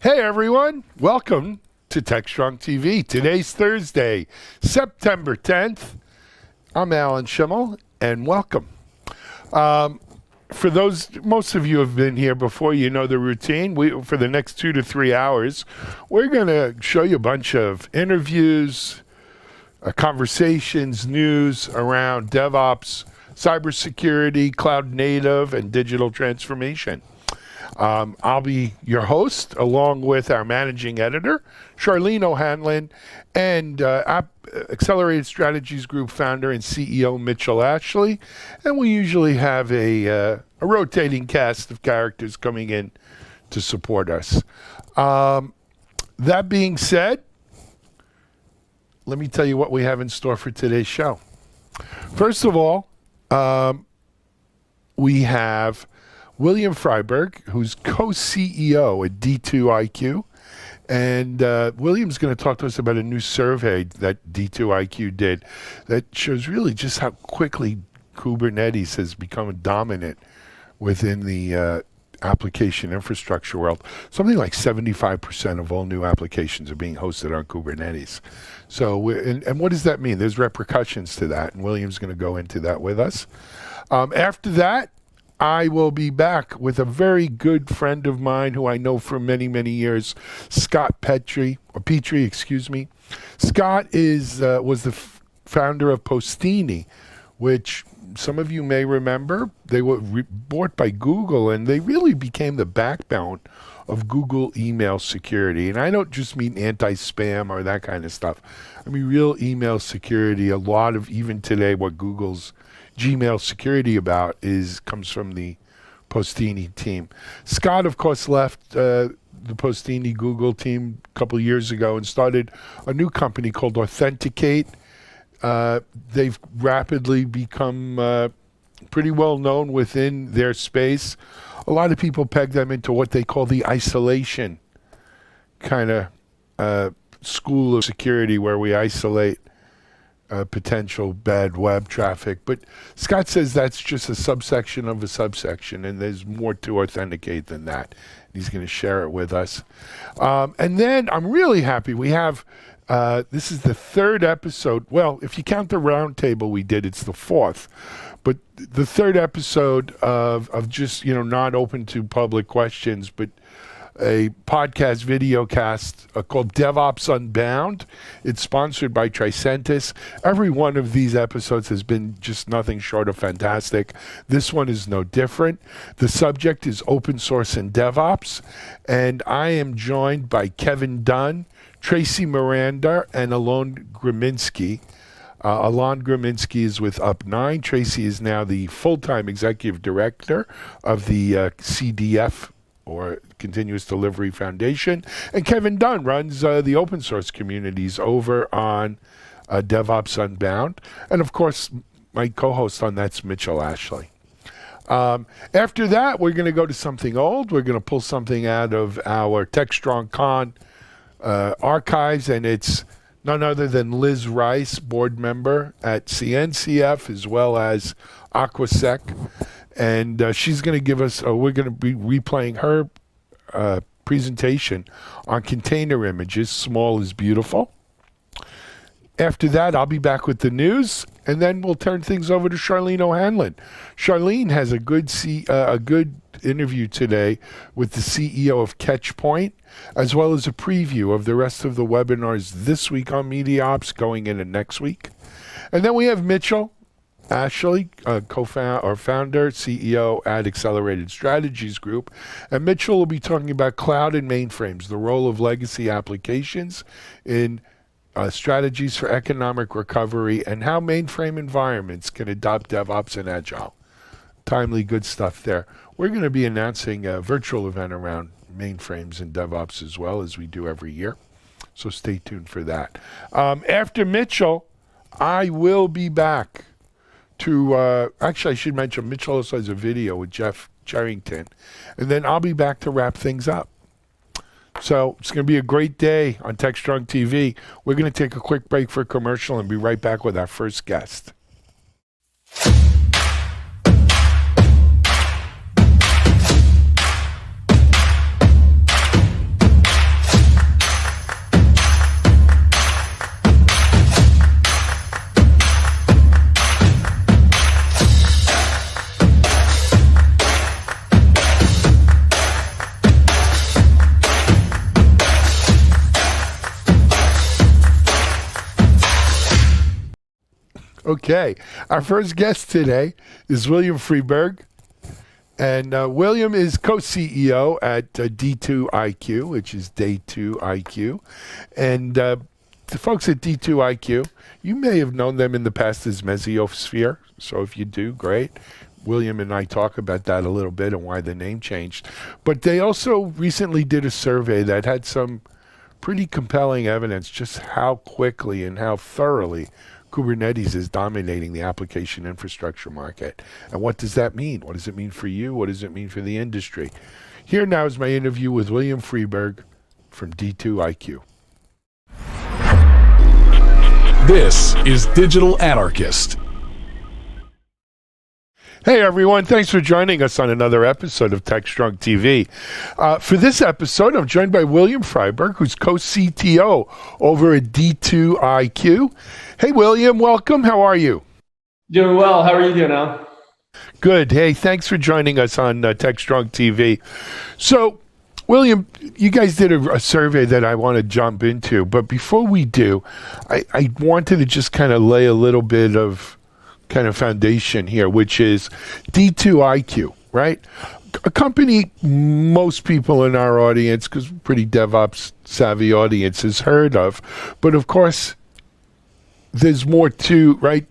Hey everyone, welcome to TechStrong TV. Today's Thursday, September 10th. I'm Alan Schimmel, and welcome. For those, most of you have been here before, you know the routine. For the next 2 to 3 hours, we're going to show you a bunch of interviews, conversations, news around DevOps, cybersecurity, cloud native, and digital transformation. I'll be your host, along with our managing editor, Charlene O'Hanlon, and Accelerated Strategies Group founder and CEO, Mitchell Ashley. And we usually have a rotating cast of characters coming in to support us. That being said, let me tell you what we have in store for today's show. First of all, we have William Freeburg, who's co-CEO at D2IQ. And William's going to talk to us about a new survey that D2IQ did that shows really just how quickly Kubernetes has become dominant within the application infrastructure world. Something like 75% of all new applications are being hosted on Kubernetes. So, and what does that mean? There's repercussions to that, and William's going to go into that with us. After that, I will be back with a very good friend of mine who I know for many, many years, Scott Petrie. Scott was the founder of Postini, which some of you may remember. They were bought by Google, and they really became the backbone of Google email security. And I don't just mean anti-spam or that kind of stuff. I mean real email security. A lot of, even today, what Google's Gmail security comes from the Postini team. Scott, of course, left the Postini Google team a couple of years ago and started a new company called Authenticate. They've rapidly become pretty well known within their space. A lot of people peg them into what they call the isolation kind of school of security, where we isolate potential bad web traffic. But Scott says that's just a subsection of a subsection, and there's more to Authenticate than that. He's going to share it with us. And then I'm really happy we have, this is the third episode. Well, if you count the roundtable we did, it's the fourth. But the third episode of just, not open to public questions, but a podcast video cast called Devops Unbound. It's sponsored by Tricentis. Every one of these episodes has been just nothing short of fantastic. This one is no different. The subject is open source and DevOps, and I am joined by Kevin Dunn, Tracy Miranda, and Alon Gramonsky. Alon Gramonsky is with Up9. Tracy is now the full-time executive director of the CDF, or Continuous Delivery Foundation. And Kevin Dunn runs the open source communities over on DevOps Unbound. And of course, my co-host on that's Mitchell Ashley. After that, we're going to go to something old. We're going to pull something out of our TechStrong Con archives, and it's none other than Liz Rice, board member at CNCF, as well as Aquasec. And she's going to give us, we're going to be replaying her presentation on container images. Small is beautiful. After that, I'll be back with the news, and then we'll turn things over to Charlene O'Hanlon. Charlene has a good interview today with the CEO of Catchpoint, as well as a preview of the rest of the webinars this week on MediaOps going into next week. And then we have Mitchell Ashley, founder, CEO at Accelerated Strategies Group. And Mitchell will be talking about cloud and mainframes, the role of legacy applications in strategies for economic recovery, and how mainframe environments can adopt DevOps and Agile. Timely, good stuff there. We're going to be announcing a virtual event around mainframes and DevOps as well, as we do every year. So stay tuned for that. After Mitchell, I will be back to, actually I should mention, Mitchell also has a video with Jeff Charrington, and then I'll be back to wrap things up. So it's going to be a great day on TechStrong TV. We're going to take a quick break for a commercial and be right back with our first guest. Okay. Our first guest today is William Freeburg. And William is co-CEO at D2IQ, which is Day 2 IQ. And the folks at D2IQ, you may have known them in the past as Mesosphere. So if you do, great. William and I talk about that a little bit and why the name changed. But they also recently did a survey that had some pretty compelling evidence just how quickly and how thoroughly Kubernetes is dominating the application infrastructure market. And what does that mean? What does it mean for you? What does it mean for the industry? Here now is my interview with William Freeburg from D2IQ. This is Digital Anarchist. Hey everyone, thanks for joining us on another episode of TechStrong TV. For this episode, I'm joined by William Freeburg, who's co-CTO over at D2IQ. Hey William, welcome. How are you? Doing well. How are you doing, Al? Good. Hey, thanks for joining us on TechStrong TV. So, William, you guys did a survey that I want to jump into, but before we do, I wanted to just kind of lay a little bit of kind of foundation here, which is D2IQ, right? A company most people in our audience, because pretty DevOps savvy audience, has heard of, but of course, there's more to, right,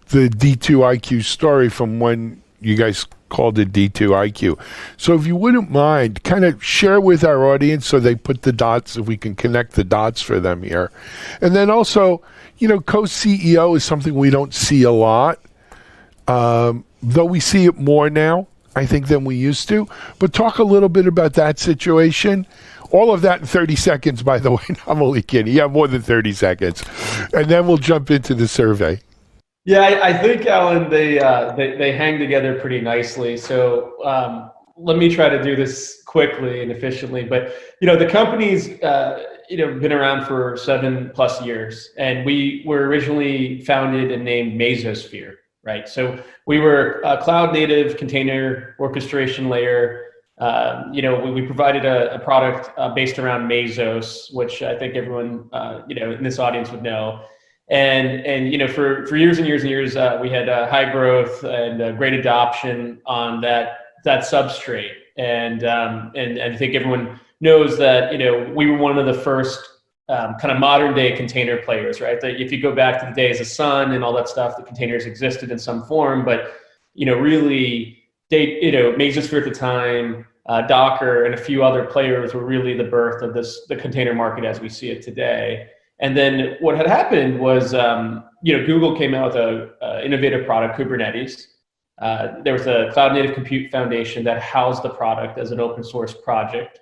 the D2IQ story from when you guys called it D2IQ. So if you wouldn't mind, kind of share with our audience so they put the dots, if we can connect the dots for them here. And then also, you know, co-CEO is something we don't see a lot, though we see it more now, I think, than we used to. But talk a little bit about that situation. All of that in 30 seconds, by the way. I'm only kidding. You have more than 30 seconds. And then we'll jump into the survey. Yeah, I think, Alan, they hang together pretty nicely. So let me try to do this quickly and efficiently. But, you know, the company's, been around for 7+ years. And we were originally founded and named Mesosphere, right? So we were a cloud-native container orchestration layer. We provided a product based around Mesos, which I think everyone, in this audience would know. And for years and years and years, we had high growth and great adoption on that substrate. And I think everyone knows that, we were one of the first kind of modern day container players, right? That if you go back to the days of Sun and all that stuff, the containers existed in some form, but, really, Mesosphere at the time, Docker and a few other players were really the birth of the container market as we see it today. And then what had happened was, Google came out with an innovative product, Kubernetes. There was a cloud native compute foundation that housed the product as an open source project.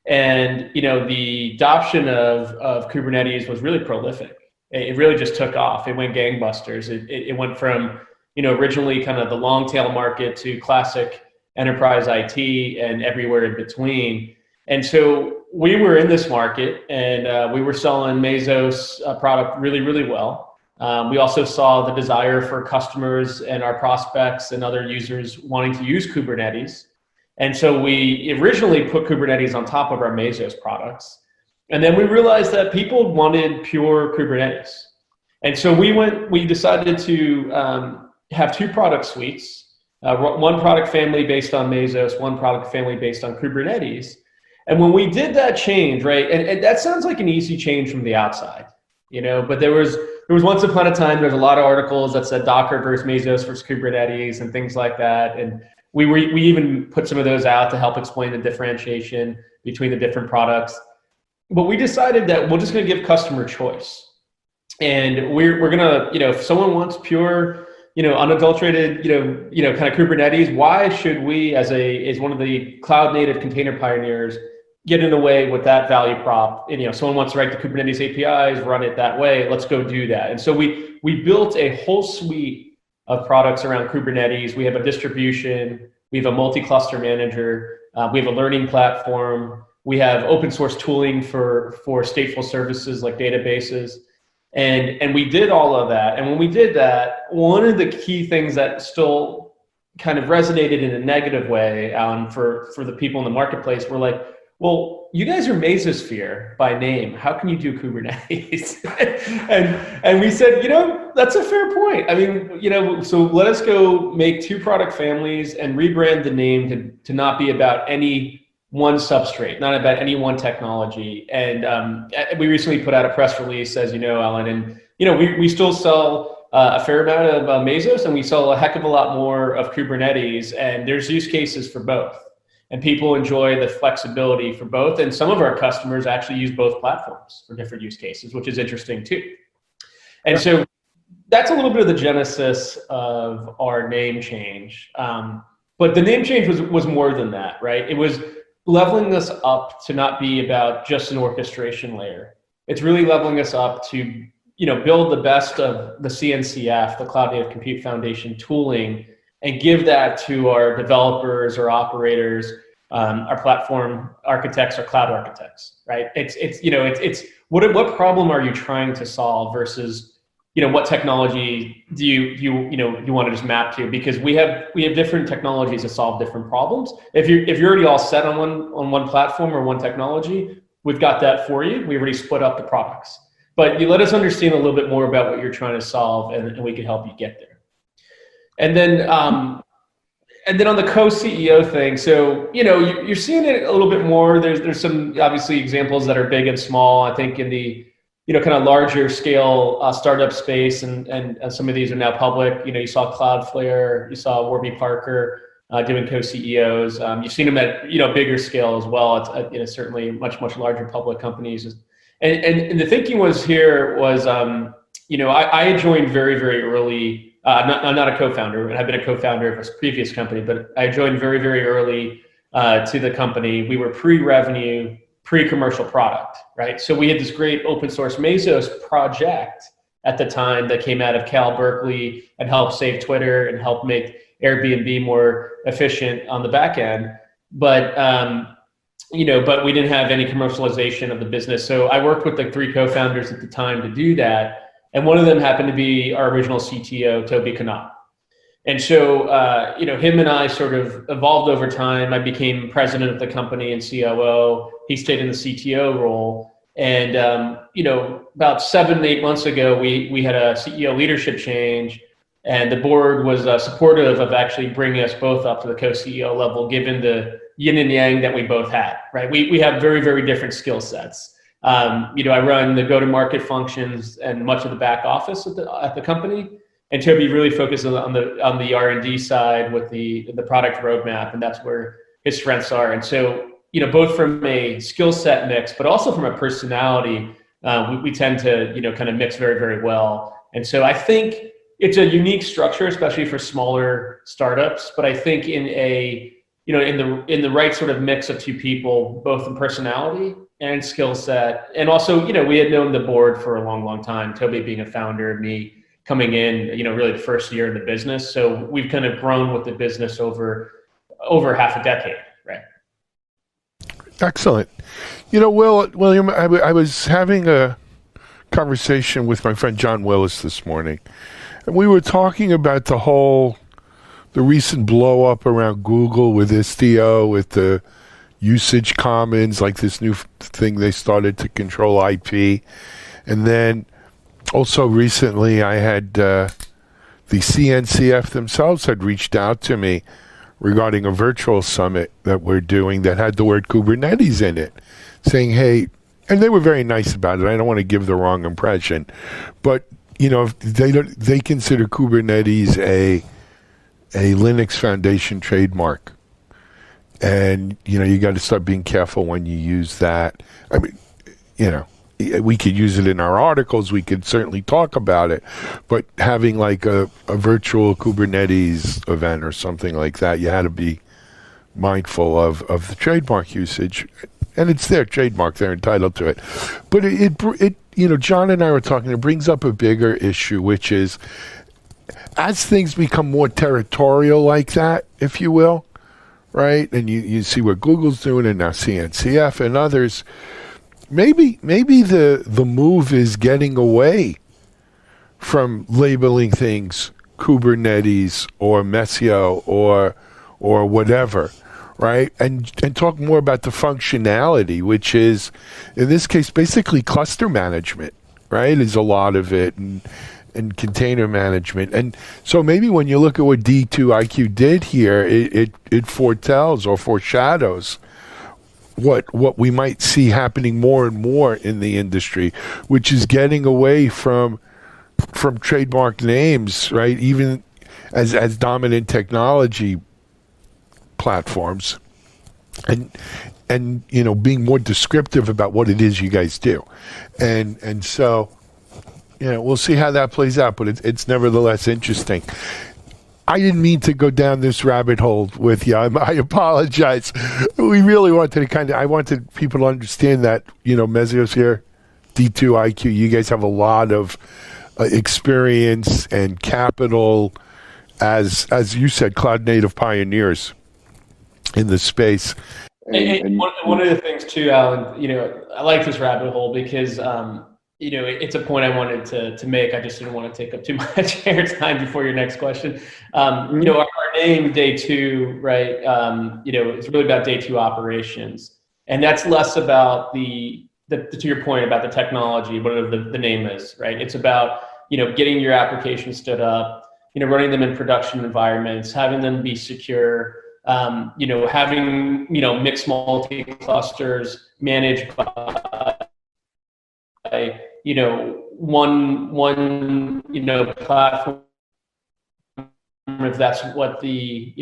And, the adoption of Kubernetes was really prolific. It really just took off. It went gangbusters. It went from, originally kind of the long tail market to classic enterprise IT and everywhere in between. And so we were in this market and we were selling Mesos product really, really well. We also saw the desire for customers and our prospects and other users wanting to use Kubernetes. And so we originally put Kubernetes on top of our Mesos products. And then we realized that people wanted pure Kubernetes. And so we decided to have two product suites, one product family based on Mesos, one product family based on Kubernetes. And when we did that change, right, and that sounds like an easy change from the outside, but there was once upon a time, there's a lot of articles that said Docker versus Mesos versus Kubernetes and things like that. And we even put some of those out to help explain the differentiation between the different products. But we decided that we're just going to give customer choice. And we're going to, if someone wants pure, unadulterated, kind of Kubernetes, why should we, as one of the cloud native container pioneers, get in the way with that value prop? And, someone wants to write the Kubernetes APIs, run it that way. Let's go do that. And so we built a whole suite of products around Kubernetes. We have a distribution. We have a multi-cluster manager. We have a learning platform. We have open source tooling for stateful services like databases. And we did all of that. And when we did that, one of the key things that still kind of resonated in a negative way for the people in the marketplace were like, well, you guys are Mesosphere by name. How can you do Kubernetes? and we said, that's a fair point. I mean, so let us go make 2 product families and rebrand the name to not be about any one substrate, not about any one technology. And we recently put out a press release, as you know, Alan, and we still sell a fair amount of Mesos, and we sell a heck of a lot more of Kubernetes, and there's use cases for both. And people enjoy the flexibility for both. And some of our customers actually use both platforms for different use cases, which is interesting too. And so that's a little bit of the genesis of our name change. But the name change was more than that, right? It was leveling us up to not be about just an orchestration layer. It's really leveling us up to build the best of the CNCF, the Cloud Native Compute Foundation tooling, and give that to our developers or operators, our platform architects or cloud architects, right? It's what problem are you trying to solve versus what technology do you want to just map to? Because we have different technologies to solve different problems. If you're already all set on one platform or one technology, we've got that for you. We already split up the products, but you let us understand a little bit more about what you're trying to solve, and we can help you get there. And then on the co-CEO thing, so you're seeing it a little bit more. There's some obviously examples that are big and small. I think in the kind of larger scale startup space, and some of these are now public. You saw Cloudflare, you saw Warby Parker doing co-CEOs. You've seen them at bigger scale as well. It's certainly much larger public companies. And the thinking was I joined very, very early. I'm not a co-founder, and I've been a co-founder of a previous company, but I joined very, very early to the company. We were pre-revenue, pre-commercial product, right? So we had this great open source Mesos project at the time that came out of Cal Berkeley and helped save Twitter and helped make Airbnb more efficient on the back end. But but we didn't have any commercialization of the business. So I worked with the 3 co-founders at the time to do that. And one of them happened to be our original CTO, Toby Kanat. And so, him and I sort of evolved over time. I became president of the company and COO. He stayed in the CTO role. And, about 7-8 months ago, we had a CEO leadership change, and the board was supportive of actually bringing us both up to the co-CEO level, given the yin and yang that we both had, right? We have very, very different skill sets. I run the go-to-market functions and much of the back office at the company, and Toby really focuses on the R&D side with the product roadmap, and that's where his strengths are. And so, both from a skill set mix, but also from a personality, we tend to kind of mix very, very well. And so I think it's a unique structure, especially for smaller startups. But I think in the right sort of mix of 2 people, both in personality and skill set. And also, we had known the board for a long, long time, Toby being a founder, me coming in, really the first year in the business. So we've kind of grown with the business over half a decade, right? Excellent. William, I was having a conversation with my friend John Willis this morning, and we were talking about the recent blow up around Google with Istio, with the usage commons, like this new thing they started to control IP. And then also recently I had the CNCF themselves had reached out to me regarding a virtual summit that we're doing that had the word Kubernetes in it, saying, hey, and they were very nice about it. I don't want to give the wrong impression, but if they consider Kubernetes a Linux Foundation trademark. And, you got to start being careful when you use that. I mean, we could use it in our articles. We could certainly talk about it. But having like a virtual Kubernetes event or something like that, you had to be mindful of the trademark usage. And it's their trademark. They're entitled to it. But it John and I were talking, it brings up a bigger issue, which is as things become more territorial like that, if you will, right? And you see what Google's doing, and now CNCF and others. Maybe the move is getting away from labeling things Kubernetes or Messio or whatever, right? And talk more about the functionality, which is, in this case, basically cluster management, right? Is a lot of it, and container management. And so maybe when you look at what D2IQ did here, it foretells or foreshadows what we might see happening more and more in the industry, which is getting away from trademark names, right? Even as dominant technology platforms, and being more descriptive about what it is you guys do, and so we'll see how that plays out, but it's nevertheless interesting. I didn't mean to go down this rabbit hole with you. I apologize. We really wanted to I wanted people to understand that, Mezios here, D2IQ, you guys have a lot of experience and capital as you said, cloud native pioneers in the space. And one of the things too, Alan, I like this rabbit hole because, it's a point I wanted to make. I just didn't want to take up too much airtime before your next question. Our name Day 2, right? It's really about Day 2 operations, and that's less about to your point about the technology, whatever the name is, right? It's about getting your application stood up, running them in production environments, having them be secure, having mixed multi-clusters managed by one platform, if that's what the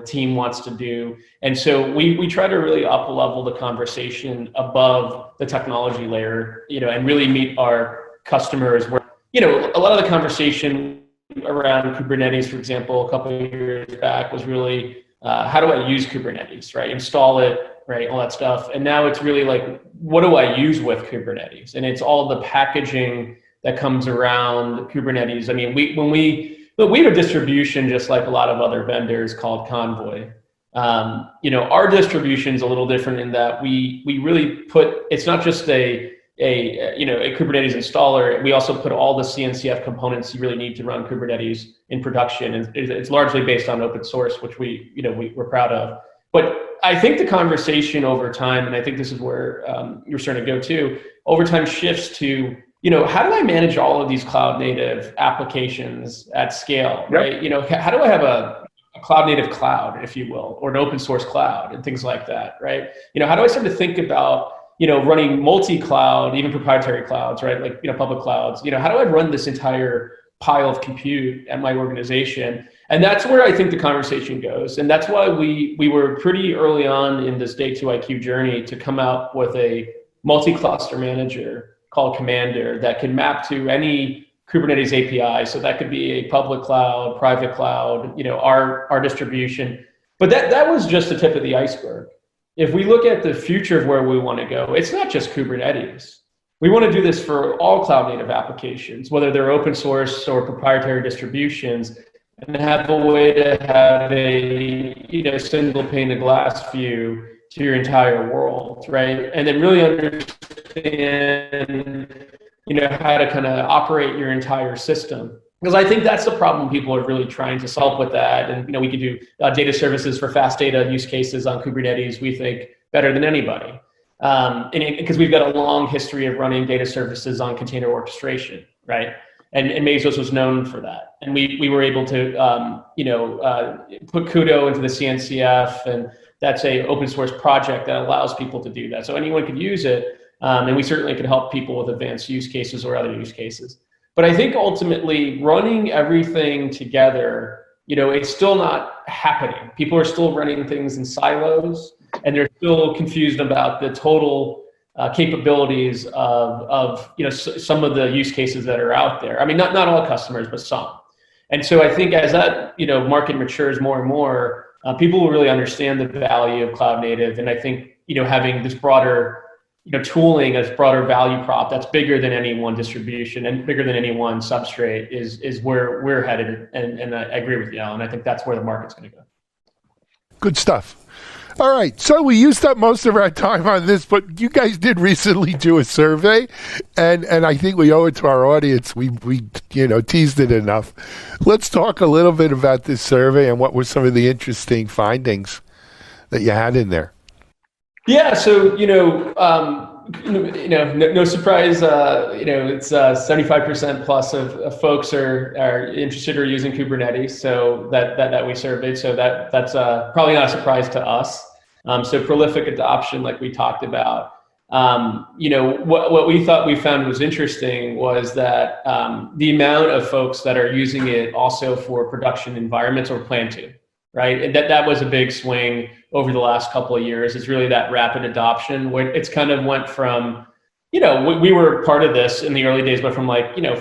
team wants to do. And so we try to really up level the conversation above the technology layer, and really meet our customers where a lot of the conversation around Kubernetes, for example, a couple of years back was really how do I use Kubernetes, right? Install it, right? All that stuff. And now it's really like, what do I use with Kubernetes? And it's all the packaging that comes around Kubernetes. I mean, we have a distribution just like a lot of other vendors called Convoy. Our distribution is a little different in that we really it's not just a Kubernetes installer. We also put all the CNCF components you really need to run Kubernetes in production, and it's largely based on open source, which we're proud of. But I think the conversation over time, and I think this is where you're starting to go to, over time shifts to how do I manage all of these cloud native applications at scale, right? How do I have a cloud native cloud, if you will, or an open source cloud and things like that, right? How do I start to think about running multi-cloud, even proprietary clouds, right? Like, public clouds, how do I run this entire pile of compute at my organization? And that's where I think the conversation goes. And that's why we were pretty early on in this Day 2 IQ journey to come out with a multi-cluster manager called Commander that can map to any Kubernetes API. So that could be a public cloud, private cloud, our distribution. But that was just the tip of the iceberg. If we look at the future of where we want to go, it's not just Kubernetes. We want to do this for all cloud native applications, whether they're open source or proprietary distributions, and have a way to have a single pane of glass view to your entire world, right? And then really understand how to kind of operate your entire system. Because I think that's the problem people are really trying to solve with that. And we could do data services for fast data use cases on Kubernetes, we think, better than anybody. Because we've got a long history of running data services on container orchestration, right? And Mesos was known for that. And we were able to put Kudo into the CNCF, and that's a open source project that allows people to do that. So anyone could use it, and we certainly could help people with advanced use cases or other use cases. But I think ultimately running everything together, it's still not happening. People are still running things in silos, and they're still confused about the total capabilities of some of the use cases that are out there. I mean, not all customers, but some. And so I think as that market matures more and more, people will really understand the value of cloud native. And I think having this broader tooling as broader value prop that's bigger than any one distribution and bigger than any one substrate is where we're headed. And I agree with you, Alan. I think that's where the market's going to go. Good stuff. All right, so we used up most of our time on this, but you guys did recently do a survey, and I think we owe it to our audience. We teased it enough. Let's talk a little bit about this survey and what were some of the interesting findings that you had in there? Yeah, so no surprise. It's 75% plus of folks are interested or using Kubernetes. So that we surveyed. So that's probably not a surprise to us. So prolific adoption, like we talked about. What we thought we found was interesting was that the amount of folks that are using it also for production environments or plan to. Right, and that was a big swing over the last couple of years. It's really that rapid adoption where it's kind of went from, we were part of this in the early days, but from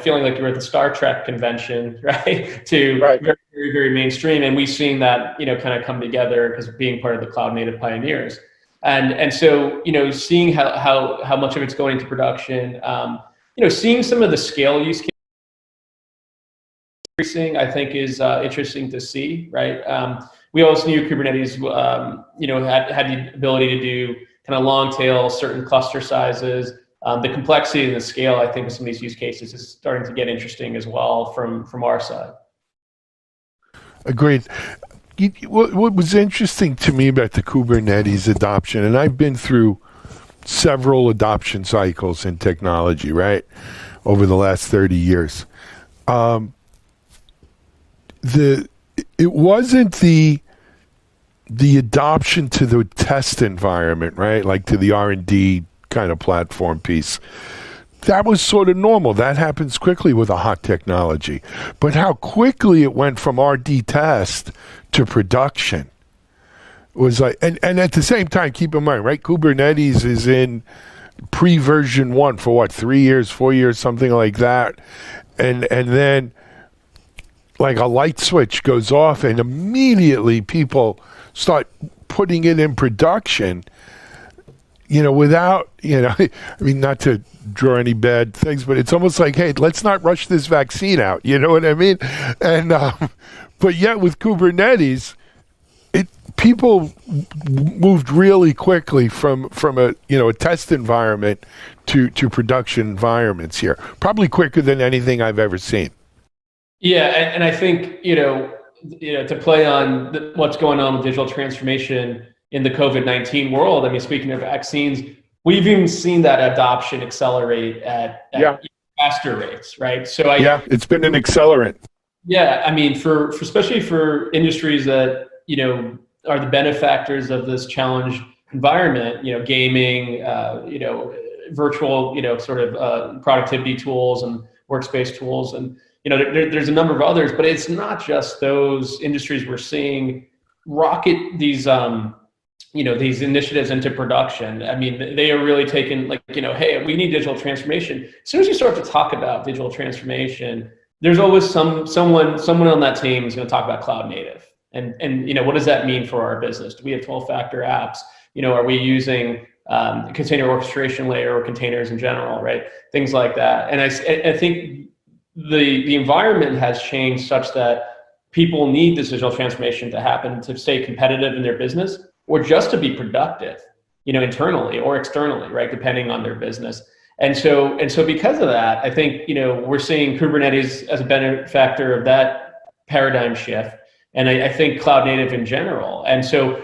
feeling like you were at the Star Trek convention, right, to Right. very, very, very mainstream. And we've seen that, kind of come together because of being part of the cloud native pioneers. And so, seeing how much of it's going into production, seeing some of the scale use cases increasing, I think is interesting to see, right? We always knew Kubernetes, had the ability to do kind of long tail, certain cluster sizes. The complexity and the scale, I think, of some of these use cases is starting to get interesting as well from our side. Agreed. What was interesting to me about the Kubernetes adoption, and I've been through several adoption cycles in technology, right, over the last 30 years. It wasn't the adoption to the test environment, right? Like to the R&D kind of platform piece. That was sort of normal. That happens quickly with a hot technology. But how quickly it went from RD test to production was like, and at the same time, keep in mind, right? Kubernetes is in pre-version 1 for what, 3 years, 4 years, something like that. And then like a light switch goes off and immediately people start putting it in production, without, I mean, not to draw any bad things, but it's almost like, hey, let's not rush this vaccine out. You know what I mean? And, but yet with Kubernetes, people moved really quickly from a test environment to production environments here, probably quicker than anything I've ever seen. Yeah, and I think to play on what's going on with digital transformation in the COVID-19 world. I mean, speaking of vaccines, we've even seen that adoption accelerate at faster rates, right? So it's been an accelerant. Yeah, I mean, for especially for industries that are the benefactors of this challenged environment, gaming, virtual, sort of productivity tools and workspace tools, and there's a number of others, but it's not just those industries. We're seeing rocket these these initiatives into production. I mean, they are really taking hey, we need digital transformation. As soon as you start to talk about digital transformation, there's always someone on that team is going to talk about cloud native. And what does that mean for our business? Do we have 12-factor apps? Are we using container orchestration layer or containers in general, right? Things like that. And I think the environment has changed such that people need this digital transformation to happen to stay competitive in their business or just to be productive, internally or externally, right? Depending on their business. And so because of that, I think, we're seeing Kubernetes as a benefactor of that paradigm shift. And I think cloud native in general. And so,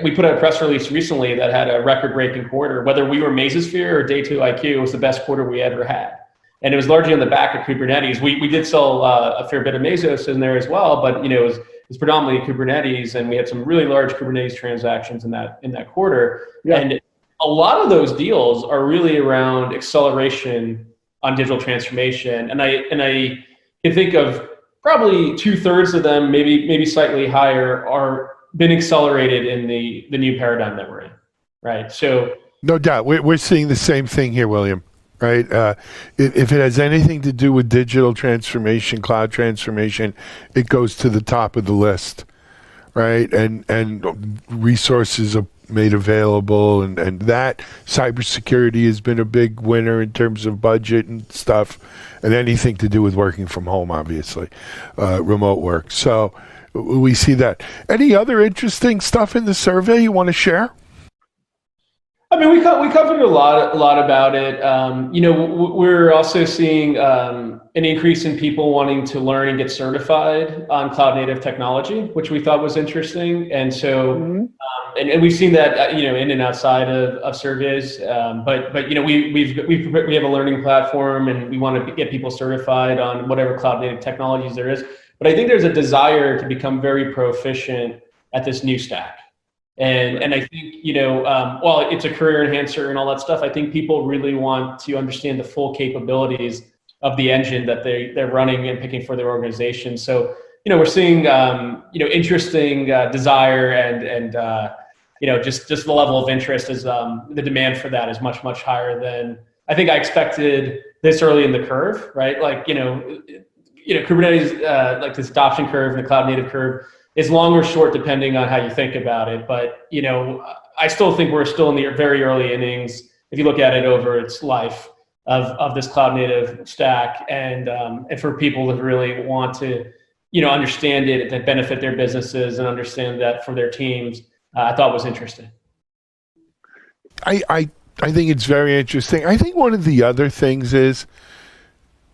we put out a press release recently that had a record-breaking quarter. Whether we were Mesosphere or Day 2 IQ, it was the best quarter we ever had. And it was largely on the back of Kubernetes. We did sell a fair bit of Mesos in there as well, but it was predominantly Kubernetes, and we had some really large Kubernetes transactions in that quarter. Yeah. And a lot of those deals are really around acceleration on digital transformation. And I can think of probably 2/3 of them, maybe slightly higher, are been accelerated in the new paradigm that we're in, right? So no doubt, we're seeing the same thing here, William. Right? If it has anything to do with digital transformation, cloud transformation, it goes to the top of the list, right? And resources are made available, and that cybersecurity has been a big winner in terms of budget and stuff, and anything to do with working from home, obviously, remote work. So we see that. Any other interesting stuff in the survey you want to share? I mean, we covered a lot about it. We're also seeing an increase in people wanting to learn and get certified on cloud native technology, which we thought was interesting. And so, and we've seen that in and outside of surveys. But we have a learning platform, and we want to get people certified on whatever cloud native technologies there is. But I think there's a desire to become very proficient at this new stack. And I think, while it's a career enhancer and all that stuff, I think people really want to understand the full capabilities of the engine that they're running and picking for their organization. So, we're seeing, interesting desire and just the level of interest is the demand for that is much, much higher than I think I expected this early in the curve, right? Like, Kubernetes, like this adoption curve and the cloud native curve, is long or short depending on how you think about it. But, I still think we're still in the very early innings, if you look at it over its life of this cloud native stack. And for people that really want to, understand it, that benefit their businesses and understand that for their teams, I thought was interesting. I think it's very interesting. I think one of the other things is,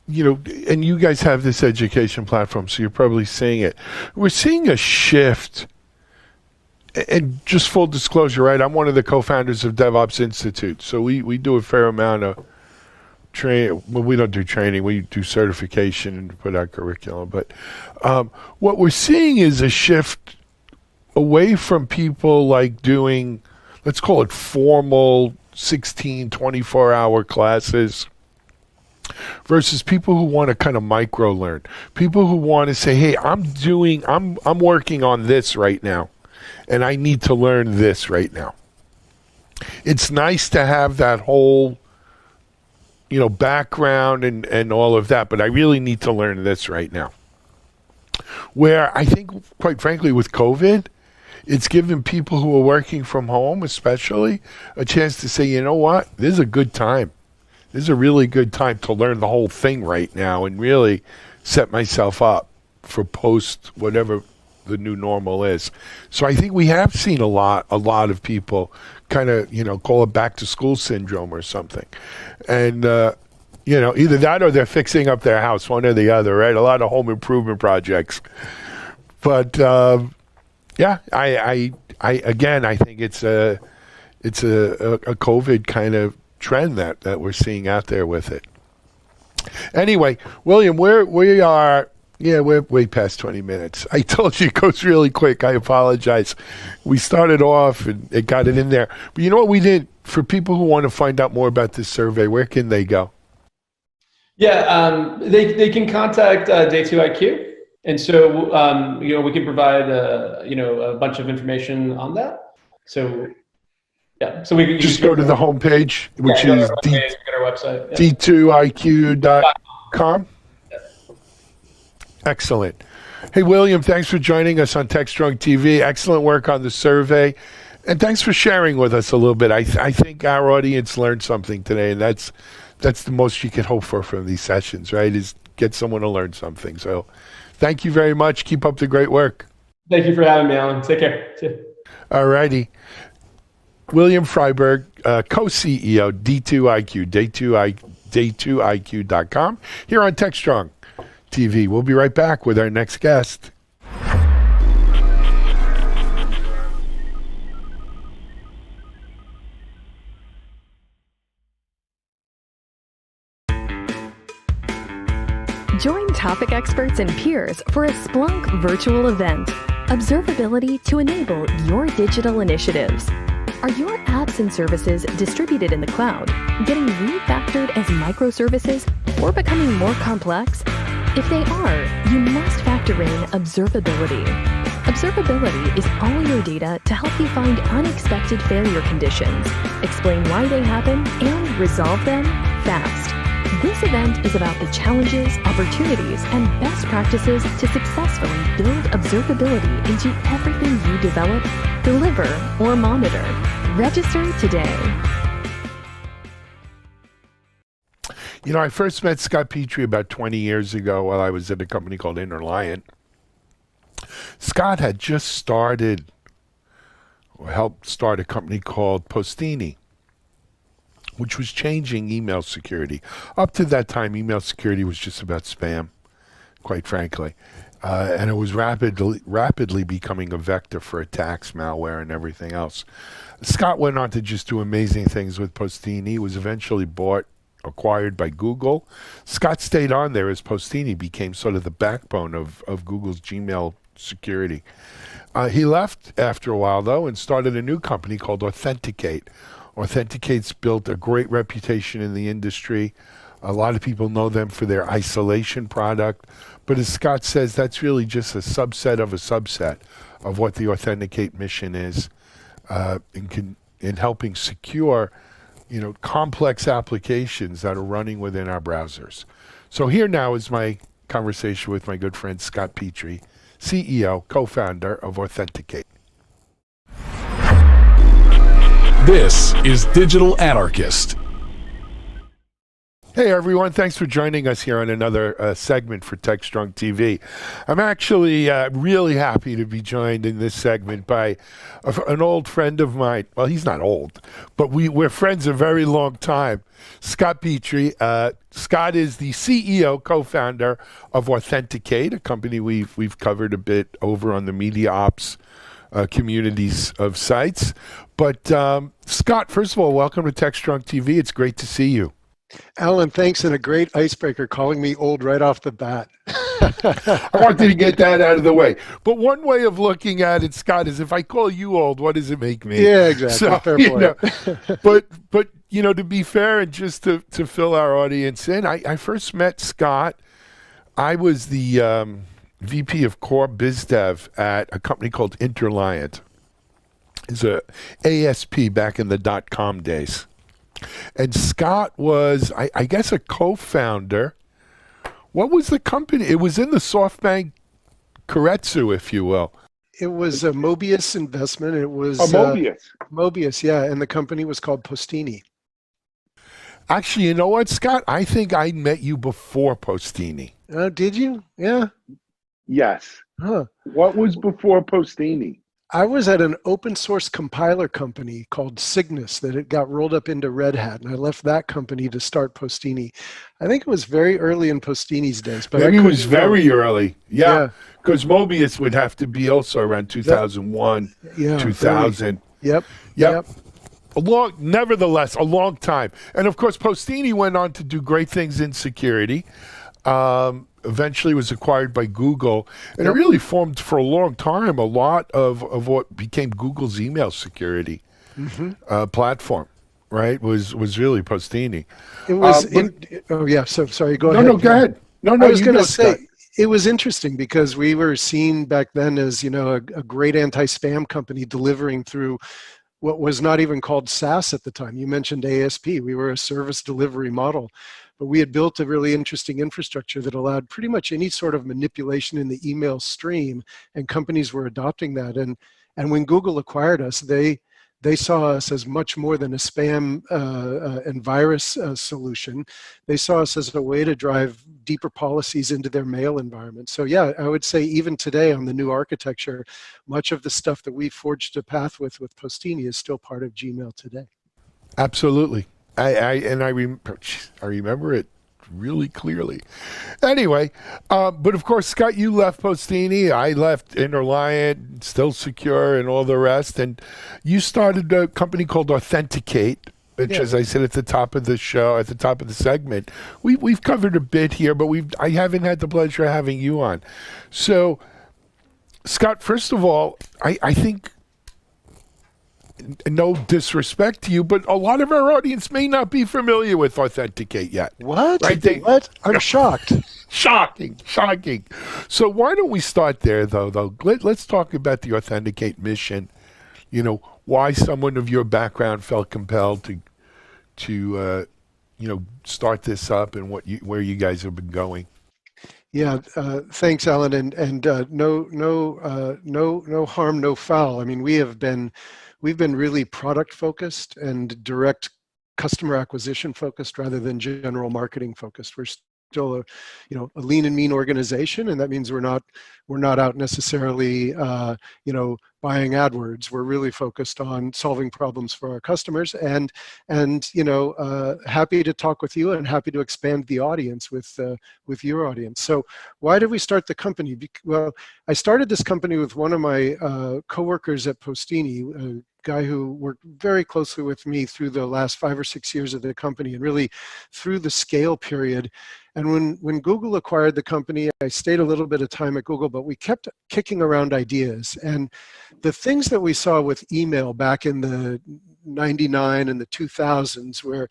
and you guys have this education platform, so you're probably seeing it. We're seeing a shift, and just full disclosure, right? I'm one of the co-founders of Devops Institute, so we do a fair amount of training. Well, we don't do training, we do certification and put out curriculum. But what we're seeing is a shift away from people like doing, let's call it formal 16, 24-hour classes, versus people who want to kind of micro learn, people who want to say, hey, I'm working on this right now, and I need to learn this right now. It's nice to have that whole, background and all of that, but I really need to learn this right now. Where I think, quite frankly, with COVID, it's given people who are working from home, especially, a chance to say, you know what, this is a good time. This is a really good time to learn the whole thing right now and really set myself up for post whatever the new normal is. So I think we have seen a lot of people kind of, call it back to school syndrome or something. And, either that or they're fixing up their house, one or the other, right? A lot of home improvement projects. But, I think it's a COVID kind of trend that we're seeing out there with it. Anyway, William, we're way past 20 minutes. I told you it goes really quick. I apologize. We started off and it got it in there. But you know what we did? For people who want to find out more about this survey, where can they go? Yeah, they can contact Day2IQ. And so, we can provide, a bunch of information on that. So, yeah, so we can just go to the homepage, which is d2iq.com. Yeah. Excellent. Hey, William, thanks for joining us on TechStrong TV. Excellent work on the survey. And thanks for sharing with us a little bit. I think our audience learned something today, and that's the most you can hope for from these sessions, right, is get someone to learn something. So thank you very much. Keep up the great work. Thank you for having me, Alan. Take care. See you. All righty. William Freeburg, co-CEO, D2IQ, day2iq.com, here on TechStrong TV. We'll be right back with our next guest. Join topic experts and peers for a Splunk virtual event. Observability to enable your digital initiatives. Are your apps and services distributed in the cloud, getting refactored as microservices, or becoming more complex? If they are, you must factor in observability. Observability is all your data to help you find unexpected failure conditions, explain why they happen, and resolve them fast. This event is about the challenges, opportunities, and best practices to successfully build observability into everything you develop, deliver, or monitor. Register today. I first met Scott Petrie about 20 years ago while I was at a company called Interliant. Scott had just started, or helped start, a company called Postini. which was changing email security. Up to that time, email security was just about spam, quite frankly. And it was rapidly becoming a vector for attacks, malware, and everything else. Scott went on to just do amazing things with Postini. He was eventually acquired by Google. Scott stayed on there as Postini became sort of the backbone of Google's Gmail security. He left after a while, though, and started a new company called Authenticate. Authenticate's built a great reputation in the industry. A lot of people know them for their isolation product. But as Scott says, that's really just a subset of what the Authenticate mission is in helping secure, complex applications that are running within our browsers. So here now is my conversation with my good friend Scott Petrie, CEO, co-founder of Authenticate. This is Digital Anarchist. Hey everyone, thanks for joining us here on another segment for TechStrong TV. I'm actually really happy to be joined in this segment by an old friend of mine. Well, he's not old, but we're friends a very long time. Scott Petrie. Scott is the CEO, co-founder of Authenticate, a company we've covered a bit over on the media ops communities of sites. But Scott, first of all, welcome to TechStrong TV. It's great to see you. Alan, thanks, and a great icebreaker calling me old right off the bat. I wanted to get that out of the way. But one way of looking at it, Scott, is if I call you old, what does it make me? Yeah, exactly. So, Fair point. but to be fair and just to fill our audience in, I first met Scott. I was the VP of Core Biz Dev at a company called Interliant. It's a ASP back in the .com days. And Scott was, I guess, a co-founder. What was the company? It was in the SoftBank Keiretsu, if you will. It was a Mobius investment. It was Mobius. Mobius, yeah, and the company was called Postini. Actually, you know what, Scott? I think I met you before Postini. Did you? Yeah. Yes. Huh. What was before Postini? I was at an open source compiler company called Cygnus that it got rolled up into Red Hat, and I left that company to start Postini. I think it was very early in Postini's days. But Maybe it was very early. Yeah, Yeah. because Mobius would have to be also around 2001, Yeah, 2000. Yep. Nevertheless, a long time. And of course, Postini went on to do great things in security. Eventually was acquired by Google, and it really formed for a long time a lot of what became Google's email security platform, right? Was really Postini. It was, oh yeah, so sorry, go ahead. No, go ahead. No, I was you going go, to say, Scott. it was interesting because we were seen back then as, a great anti-spam company delivering through what was not even called SaaS at the time. You mentioned ASP. We were a service delivery model, but we had built a really interesting infrastructure that allowed pretty much any sort of manipulation in the email stream, and companies were adopting that. And when Google acquired us, they saw us as much more than a spam and virus solution. They saw us as a way to drive deeper policies into their mail environment. So yeah, I would say even today on the new architecture, much of the stuff that we forged a path with Postini is still part of Gmail today. Absolutely. I remember it really clearly. Anyway, but of course, Scott, you left Postini. I left Interliant, Still Secure, and all the rest. And you started a company called Authenticate, which, as I said at the top of the show, at the top of the segment, we've covered a bit here, but I haven't had the pleasure of having you on. So, Scott, first of all, I think, no disrespect to you, but a lot of our audience may not be familiar with Authenticate yet. What? Right? What? I'm shocked. Shocking. So why don't we start there, though? Let's talk about the Authenticate mission. Why someone of your background felt compelled to start this up, and where you guys have been going. Yeah, thanks, Alan, and no harm, no foul. I mean, we've been really product focused and direct customer acquisition focused rather than general marketing focused. We're still a lean and mean organization, and that means we're not out necessarily buying AdWords. We're really focused on solving problems for our customers, and happy to talk with you and happy to expand the audience with your audience. So why did we start the company? Well, I started this company with one of my coworkers at Postini, a guy who worked very closely with me through the last 5 or 6 years of the company and really through the scale period. And when Google acquired the company, I stayed a little bit of time at Google, but we kept kicking around ideas. And the things that we saw with email back in the 99 and the 2000s, where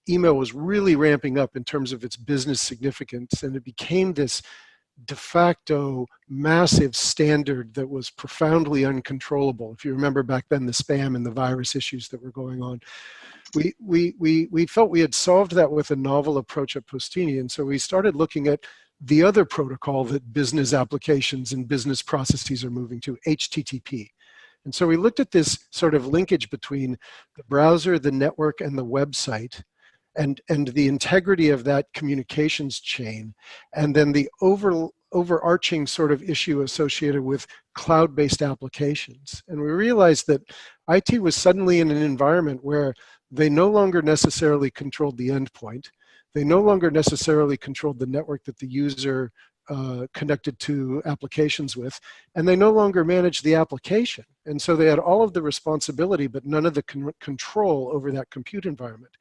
email was really ramping up in terms of its business significance, and it became this de facto massive standard that was profoundly uncontrollable. If you remember back then, the spam and the virus issues that were going on. We felt we had solved that with a novel approach at Postini, and so we started looking at the other protocol that business applications and business processes are moving to, HTTP. And so we looked at this sort of linkage between the browser, the network, and the website, and the integrity of that communications chain, and then the overarching sort of issue associated with cloud-based applications. And we realized that IT was suddenly in an environment where they no longer necessarily controlled the endpoint. They no longer necessarily controlled the network that the user connected to applications with, and they no longer managed the application. And so they had all of the responsibility, but none of the control over that compute environment.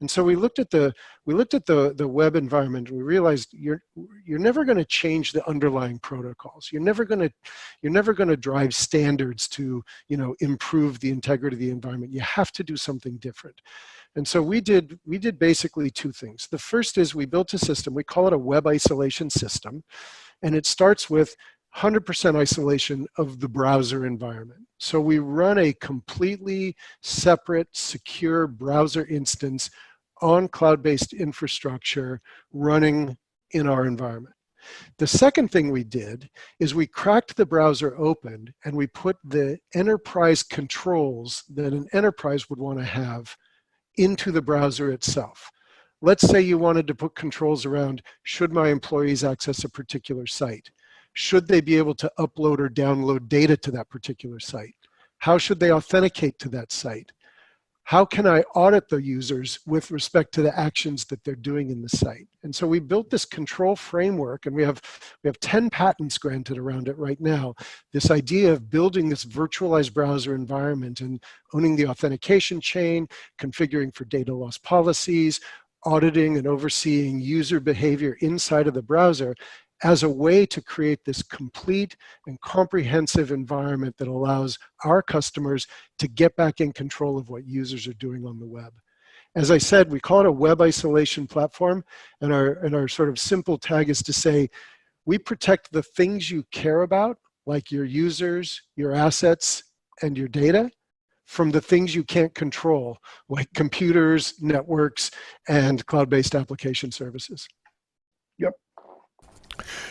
And so we looked at the web environment, and we realized you're never going to change the underlying protocols. You're never going to drive standards to improve the integrity of the environment. You have to do something different. And so we did basically two things. The first is we built a system. We call it a web isolation system, and it starts with 100% isolation of the browser environment. So we run a completely separate, secure browser instance on cloud-based infrastructure running in our environment. The second thing we did is we cracked the browser open and we put the enterprise controls that an enterprise would want to have into the browser itself. Let's say you wanted to put controls around, should my employees access a particular site? Should they be able to upload or download data to that particular site? How should they authenticate to that site? How can I audit the users with respect to the actions that they're doing in the site? And so we built this control framework, and we have 10 patents granted around it right now. This idea of building this virtualized browser environment and owning the authentication chain, configuring for data loss policies, auditing and overseeing user behavior inside of the browser as a way to create this complete and comprehensive environment that allows our customers to get back in control of what users are doing on the web. As I said, we call it a web isolation platform, and our sort of simple tag is to say, we protect the things you care about, like your users, your assets, and your data, from the things you can't control, like computers, networks, and cloud-based application services. Yep.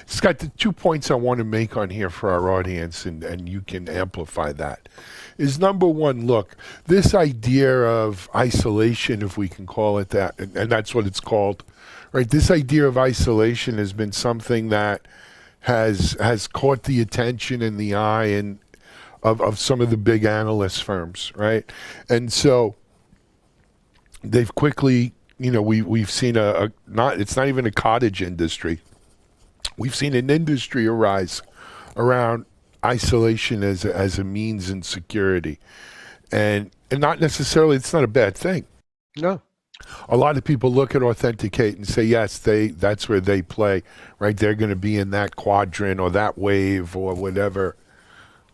Scott, the 2 points I want to make on here for our audience, and you can amplify that, is number one, look, this idea of isolation, if we can call it that, and that's what it's called, right? This idea of isolation has been something that has caught the attention and the eye and of some of the big analyst firms, right? And so they've quickly, we've seen it's not even a cottage industry. We've seen an industry arise around isolation as a means in security, and not necessarily, it's not a bad thing. No. A lot of people look at Authenticate and say, yes, that's where they play, right? They're going to be in that quadrant or that wave or whatever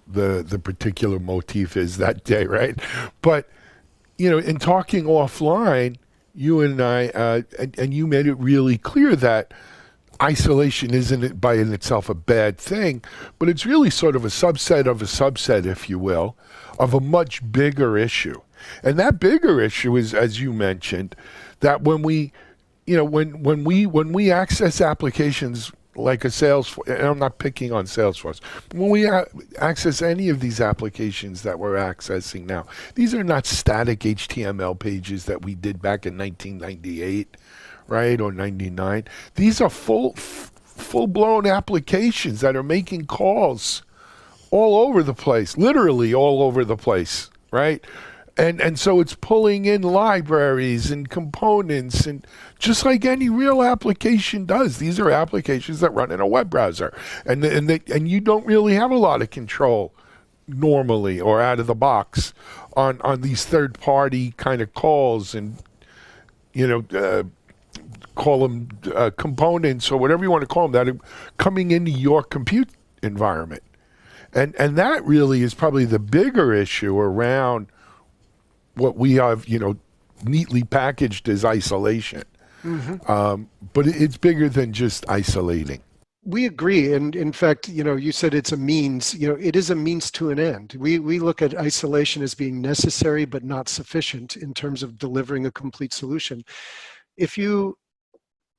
the particular motif is that day, right? But in talking offline, you and I, and you made it really clear that isolation isn't by in itself a bad thing, but it's really sort of a subset of a subset, if you will, of a much bigger issue. And that bigger issue is, as you mentioned, that when we access applications like a Salesforce, and I'm not picking on Salesforce, when we access any of these applications that we're accessing now, these are not static HTML pages that we did back in 1998, right, or 99. These are full-blown applications that are making calls all over the place, literally all over the place, right? And so it's pulling in libraries and components, and just like any real application does. These are applications that run in a web browser, and you don't really have a lot of control normally or out of the box on these third-party kind of calls, and call them components or whatever you want to call them, that are coming into your compute environment. And that really is probably the bigger issue around what we have, neatly packaged as isolation. But it's bigger than just isolating. We agree. And in fact, you said it's a means, it is a means to an end. We look at isolation as being necessary, but not sufficient in terms of delivering a complete solution. If you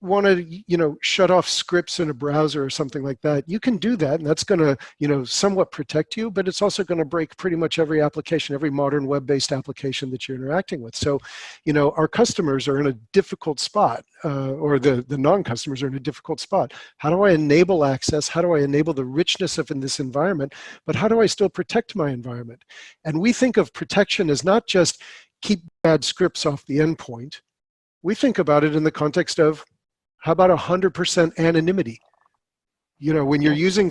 want to, shut off scripts in a browser or something like that, you can do that, and that's going to, somewhat protect you, but it's also going to break pretty much every application, every modern web-based application that you're interacting with. So, our customers are in a difficult spot, or the non-customers are in a difficult spot. How do I enable access? How do I enable the richness of in this environment? But how do I still protect my environment? And we think of protection as not just keep bad scripts off the endpoint. We think about it in the context of, how about 100% anonymity? When you're using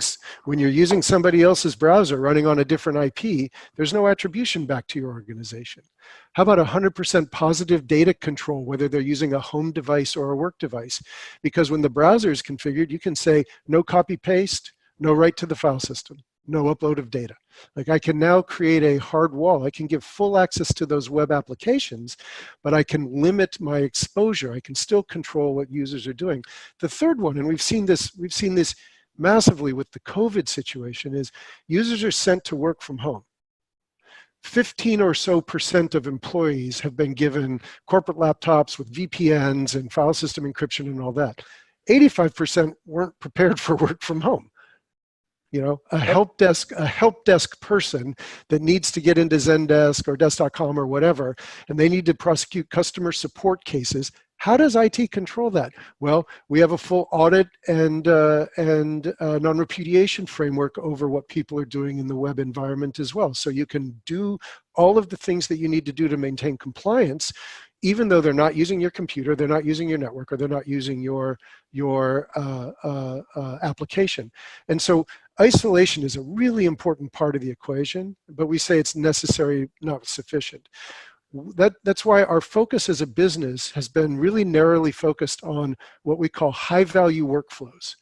somebody else's browser running on a different IP, there's no attribution back to your organization. How about 100% positive data control, whether they're using a home device or a work device? Because when the browser is configured, you can say no copy paste, no write to the file system, no upload of data. Like, I can now create a hard wall. I can give full access to those web applications, but I can limit my exposure. I can still control what users are doing. The third one, and we've seen this massively with the COVID situation, is users are sent to work from home. 15% or so of employees have been given corporate laptops with VPNs and file system encryption and all that. 85% weren't prepared for work from home. A help desk person that needs to get into Zendesk or Desk.com or whatever, and they need to prosecute customer support cases. How does IT control that? Well, we have a full audit and non-repudiation framework over what people are doing in the web environment as well. So you can do all of the things that you need to do to maintain compliance, even though they're not using your computer, they're not using your network, or they're not using your application. And so isolation is a really important part of the equation, but we say it's necessary, not sufficient. That's why our focus as a business has been really narrowly focused on what we call high-value workflows.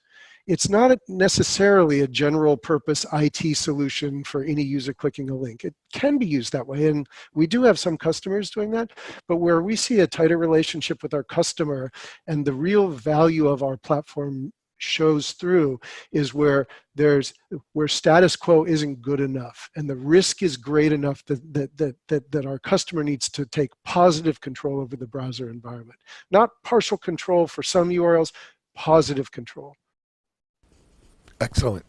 It's not necessarily a general purpose IT solution for any user clicking a link. It can be used that way, and we do have some customers doing that, but where we see a tighter relationship with our customer and the real value of our platform shows through is where status quo isn't good enough and the risk is great enough that our customer needs to take positive control over the browser environment. Not partial control for some URLs, positive control. Excellent.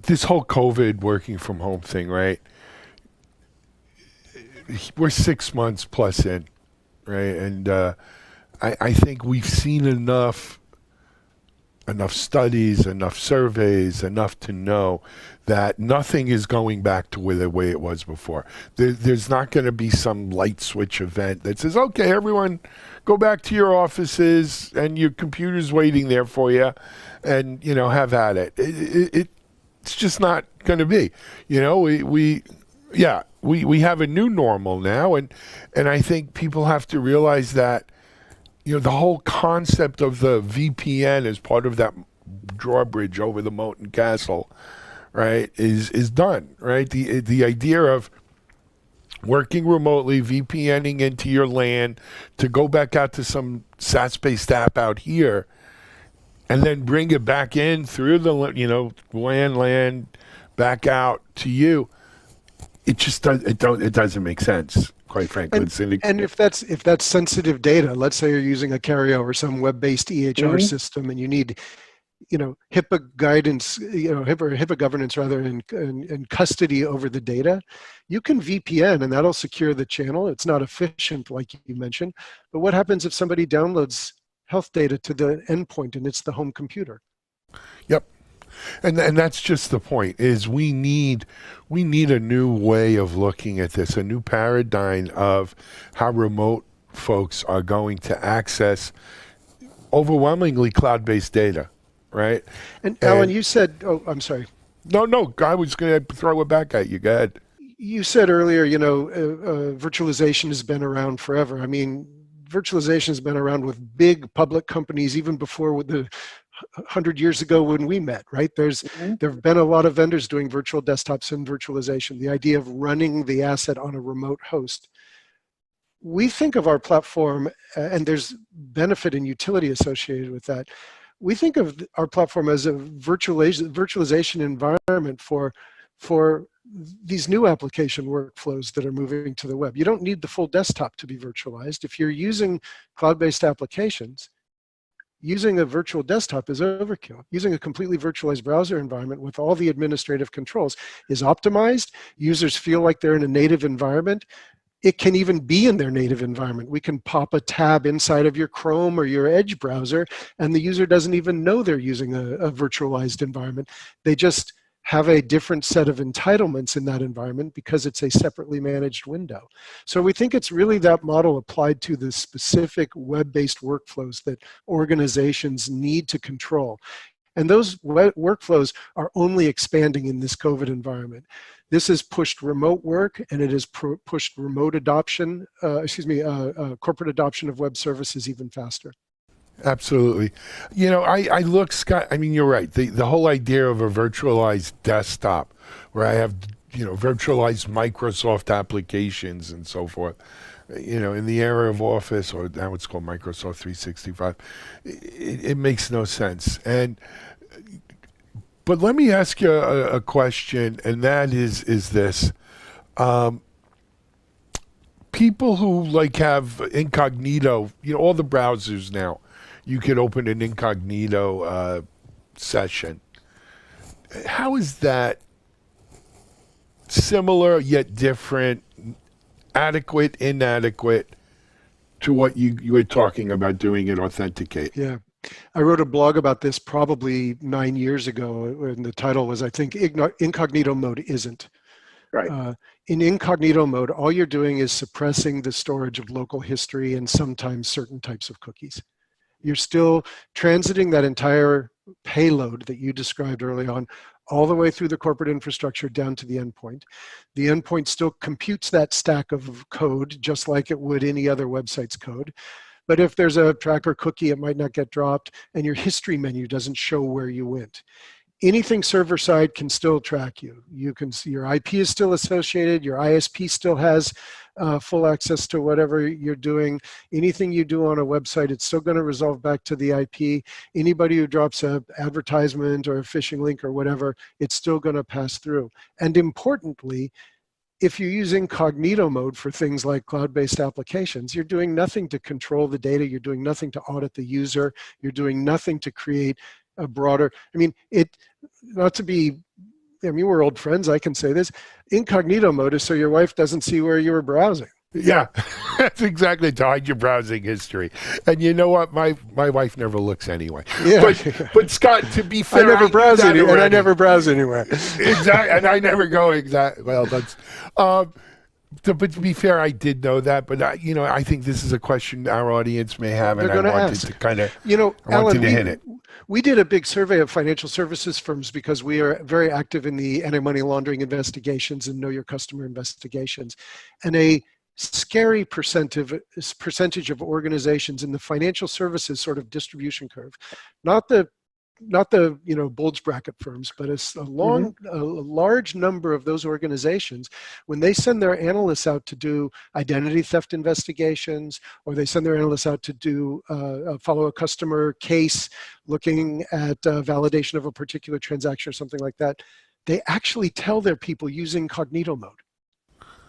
This whole COVID working from home thing, right? We're 6 months plus in, right? And I think we've seen enough studies, enough surveys, enough to know that nothing is going back to the way it was before. There's not going to be some light switch event that says, okay, everyone go back to your offices and your computer's waiting there for you and, have at it. It's just not going to be. We have a new normal now, and I think people have to realize that the whole concept of the VPN as part of that drawbridge over the moat and castle, right, is done, right? The idea of working remotely, VPNing into your LAN to go back out to some SaaS-based app out here, and then bring it back in through the LAN back out to you. It just it doesn't make sense, quite frankly. And if that's sensitive data, let's say you're using a carryover, some web-based EHR system, and you need HIPAA guidance, HIPAA governance rather, and custody over the data, you can VPN and that'll secure the channel. It's not efficient like you mentioned, but what happens if somebody downloads health data to the endpoint and it's the home computer? Yep. And that's just the point, is we need a new way of looking at this, a new paradigm of how remote folks are going to access overwhelmingly cloud-based data, right? And Alan, you said, oh, I'm sorry. No, I was going to throw it back at you. Go ahead. You said earlier, virtualization has been around forever. I mean, virtualization has been around with big public companies even before with the 100 years ago when we met, right? There have been a lot of vendors doing virtual desktops and virtualization, the idea of running the asset on a remote host. We think of our platform, and there's benefit and utility associated with that. We think of our platform as a virtualization environment for these new application workflows that are moving to the web. You don't need the full desktop to be virtualized. If you're using cloud-based applications, using a virtual desktop is overkill. Using a completely virtualized browser environment with all the administrative controls is optimized. Users feel like they're in a native environment. It can even be in their native environment. We can pop a tab inside of your Chrome or your Edge browser, and the user doesn't even know they're using a virtualized environment. They just have a different set of entitlements in that environment because it's a separately managed window. So we think it's really that model applied to the specific web-based workflows that organizations need to control. And those workflows are only expanding in this COVID environment. This has pushed remote work, and it has pushed remote adoption, corporate adoption of web services even faster. Absolutely. I look, Scott, I mean, you're right. The whole idea of a virtualized desktop where I have, virtualized Microsoft applications and so forth, in the era of Office, or now it's called Microsoft 365, it makes no sense. But let me ask you a question, and that is this. People who have incognito, all the browsers now, you could open an incognito session. How is that similar yet different, adequate, inadequate to what you were talking about doing it authenticate? Yeah. I wrote a blog about this probably 9 years ago, and the title was, I think, Incognito Mode Isn't. Right. In incognito mode, all you're doing is suppressing the storage of local history and sometimes certain types of cookies. You're still transiting that entire payload that you described early on all the way through the corporate infrastructure down to the endpoint. The endpoint still computes that stack of code just like it would any other website's code. But if there's a tracker cookie, it might not get dropped, and your history menu doesn't show where you went. Anything server side can still track you. You can see your IP is still associated, your ISP still has full access to whatever you're doing. Anything you do on a website, it's still going to resolve back to the IP. Anybody who drops an advertisement or a phishing link or whatever, it's still going to pass through. And importantly, if you use incognito mode for things like cloud-based applications, you're doing nothing to control the data, you're doing nothing to audit the user, you're doing nothing to create a broader, we're old friends, I can say this. Incognito mode is so your wife doesn't see where you were browsing. Yeah, that's exactly, to hide your browsing history. And you know what? My wife never looks anyway. Yeah. But Scott, to be fair, I never browse anywhere. And I never browse anywhere. Exactly, and I never go exactly. Well, that's. But to be fair, I did know that. But I think this is a question our audience may have, and I wanted to kind of. Alan, hit it. We did a big survey of financial services firms because we are very active in the anti-money laundering investigations and know your customer investigations, and a scary percentage of organizations in the financial services sort of distribution curve, not the bulge bracket firms, but a large number of those organizations, when they send their analysts out to do identity theft investigations, or they send their analysts out to do follow a customer case looking at validation of a particular transaction or something like that, they actually tell their people use incognito mode.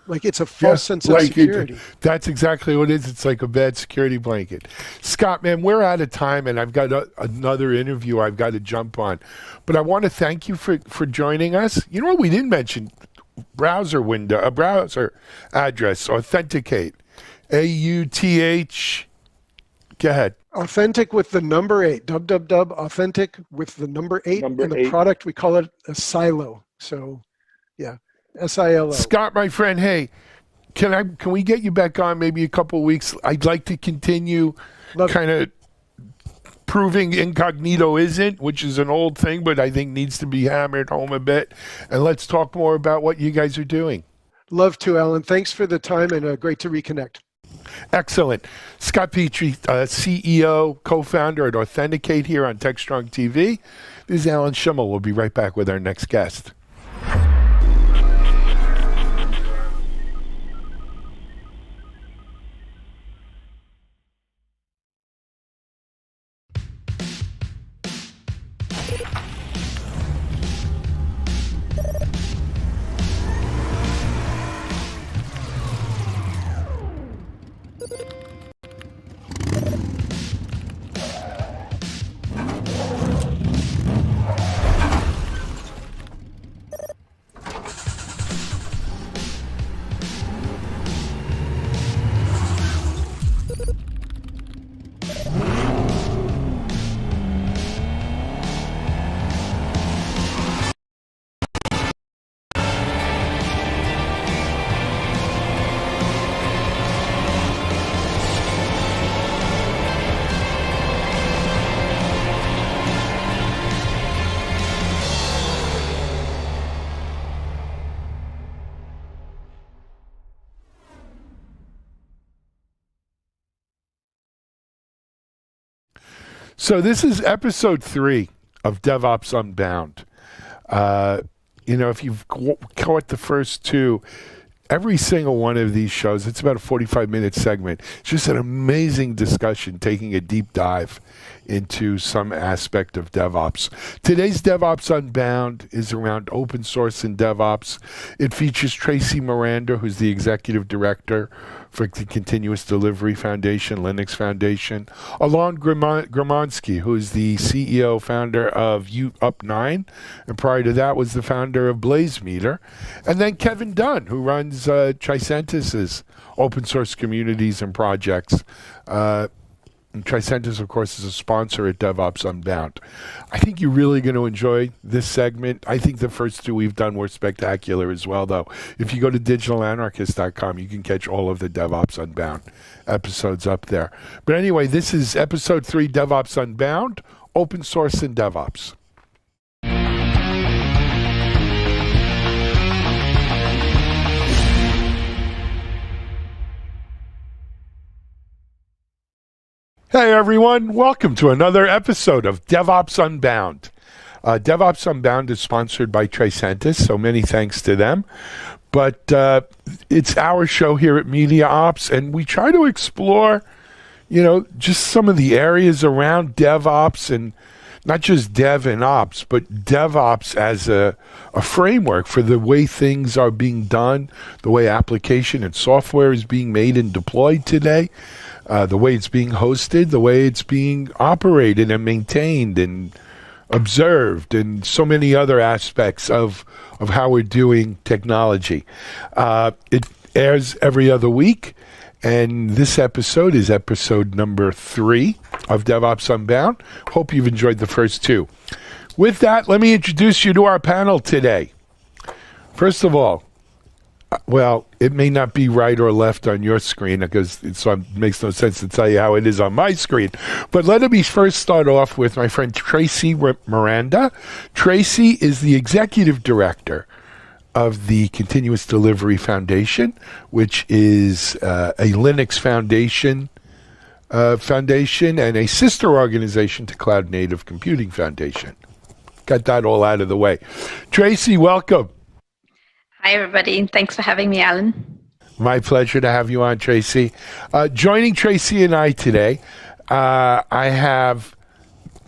Like it's a false sense of like security. That's exactly what it is. It's like a bad security blanket. Scott, man, we're out of time, and I've got another interview I've got to jump on. But I want to thank you for joining us. You know what we didn't mention? Browser window, a browser address, authenticate. AUTH. Go ahead. Authentic with the number 8. www. Authentic with the number 8. Number and the 8. product, we call it a silo. So, yeah, SILO. Scott, my friend, hey, can we get you back on maybe a couple of weeks? I'd like to continue kind of proving incognito isn't, which is an old thing, but I think needs to be hammered home a bit. And let's talk more about what you guys are doing. Love to, Alan. Thanks for the time, and great to reconnect. Excellent. Scott Petrie, CEO, co-founder at Authenticate here on TechStrong TV. This is Alan Schimmel. We'll be right back with our next guest. So this is episode 3 of Devops Unbound. If you've caught the first 2, every single one of these shows, it's about a 45-minute segment. It's just an amazing discussion, taking a deep dive into some aspect of DevOps. Today's Devops Unbound is around open source and DevOps. It features Tracy Miranda, who's the executive director for the Continuous Delivery Foundation, Linux Foundation, along Gramonsky, who is the CEO, founder of Up9, and prior to that was the founder of BlazeMeter, and then Kevin Dunn, who runs Tricentis's open source communities and projects. And Tricentis, of course, is a sponsor at Devops Unbound. I think you're really going to enjoy this segment. I think the first 2 we've done were spectacular as well, though. If you go to digitalanarchist.com, you can catch all of the Devops Unbound episodes up there. But anyway, this is episode 3, Devops Unbound, open source and DevOps. Hey everyone, welcome to another episode of Devops Unbound. Devops Unbound is sponsored by Tricentis, so many thanks to them. But it's our show here at Media Ops, and we try to explore, just some of the areas around DevOps, and not just Dev and Ops, but DevOps as a framework for the way things are being done, the way application and software is being made and deployed today. The way it's being hosted, the way it's being operated and maintained and observed, and so many other aspects of how we're doing technology. It airs every other week, and this episode is episode number 3 of Devops Unbound. Hope you've enjoyed the first 2. With that, let me introduce you to our panel today. First of all, well, it may not be right or left on your screen because it makes no sense to tell you how it is on my screen. But let me first start off with my friend Tracy Miranda. Tracy is the executive director of the Continuous Delivery Foundation, which is a Linux foundation and a sister organization to Cloud Native Computing Foundation. Got that all out of the way. Tracy, welcome. Hi, everybody. Thanks for having me, Alan. My pleasure to have you on, Tracy. Joining Tracy and I today, I have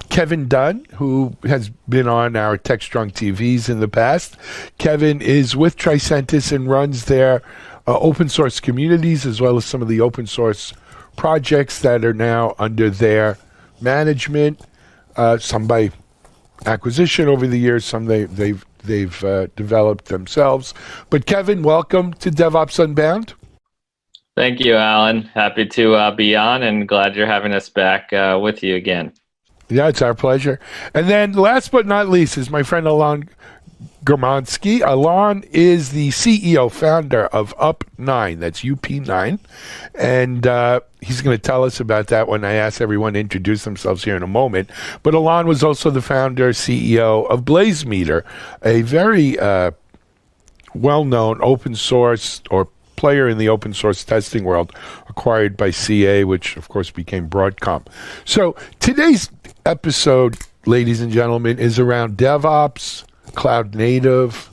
Kevin Dunn, who has been on our TechStrong TVs in the past. Kevin is with Tricentis and runs their open source communities, as well as some of the open source projects that are now under their management, some by acquisition over the years, some they've developed themselves. But Kevin, welcome to Devops Unbound. Thank you, Alan. Happy to be on, and glad you're having us back with you again. Yeah, it's our pleasure. And then last but not least is my friend Alon Gramonsky. Alon is the CEO, founder of Up9, that's UP9. And he's going to tell us about that when I ask everyone to introduce themselves here in a moment. But Alon was also the founder, CEO of BlazeMeter, a very well-known open source or player in the open source testing world, acquired by CA, which of course became Broadcom. So today's episode, ladies and gentlemen, is around DevOps, cloud native,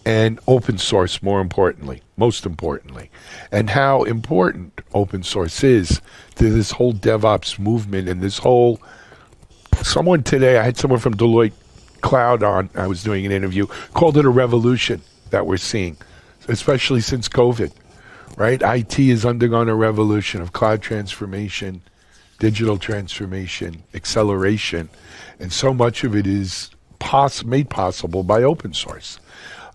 and open source, most importantly, and how important open source is to this whole DevOps movement and this whole, I had someone from Deloitte Cloud on, I was doing an interview, called it a revolution that we're seeing, especially since COVID, right? IT has undergone a revolution of cloud transformation, digital transformation, acceleration, and so much of it is made possible by open source.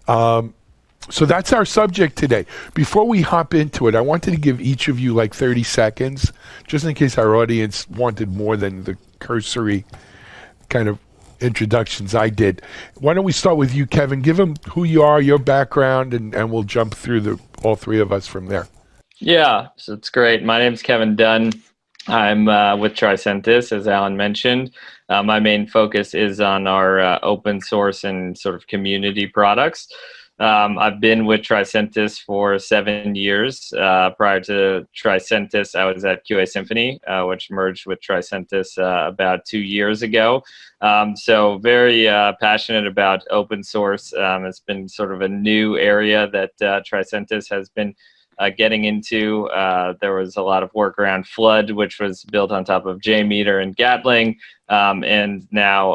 So that's our subject today. Before we hop into it, I wanted to give each of you like 30 seconds, just in case our audience wanted more than the cursory kind of introductions I did. Why don't we start with you, Kevin? Give them who you are, your background, and we'll jump through all three of us from there. Yeah, so it's great. My name's Kevin Dunn. I'm with Tricentis, as Alan mentioned. My main focus is on our open source and sort of community products. I've been with Tricentis for 7 years. Prior to Tricentis, I was at QA Symphony, which merged with Tricentis about 2 years ago. So very passionate about open source. It's been sort of a new area that Tricentis has been getting into. There was a lot of work around Flood, which was built on top of JMeter and Gatling. And now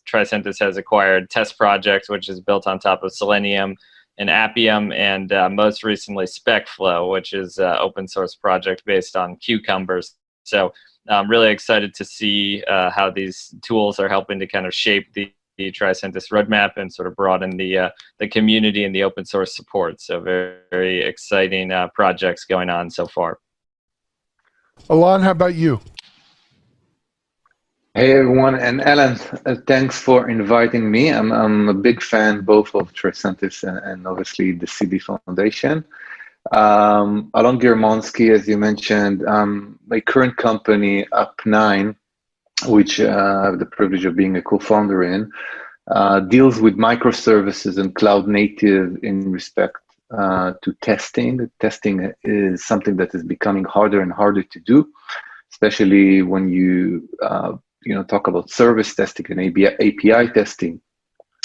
Tricentis has acquired Test Project, which is built on top of Selenium and Appium, and most recently SpecFlow, which is an open source project based on cucumbers. So I'm really excited to see how these tools are helping to kind of shape the Tricentis roadmap and sort of broaden the community and the open source support. So very, very exciting projects going on so far. Alon, how about you? Hey everyone, and Alan, thanks for inviting me. I'm a big fan both of Tricentis and obviously the CD Foundation. Alon Gramonsky, as you mentioned, my current company, Up9, which I have the privilege of being a co-founder in, deals with microservices and cloud native in respect to testing. Testing is something that is becoming harder and harder to do, especially when you talk about service testing and API testing.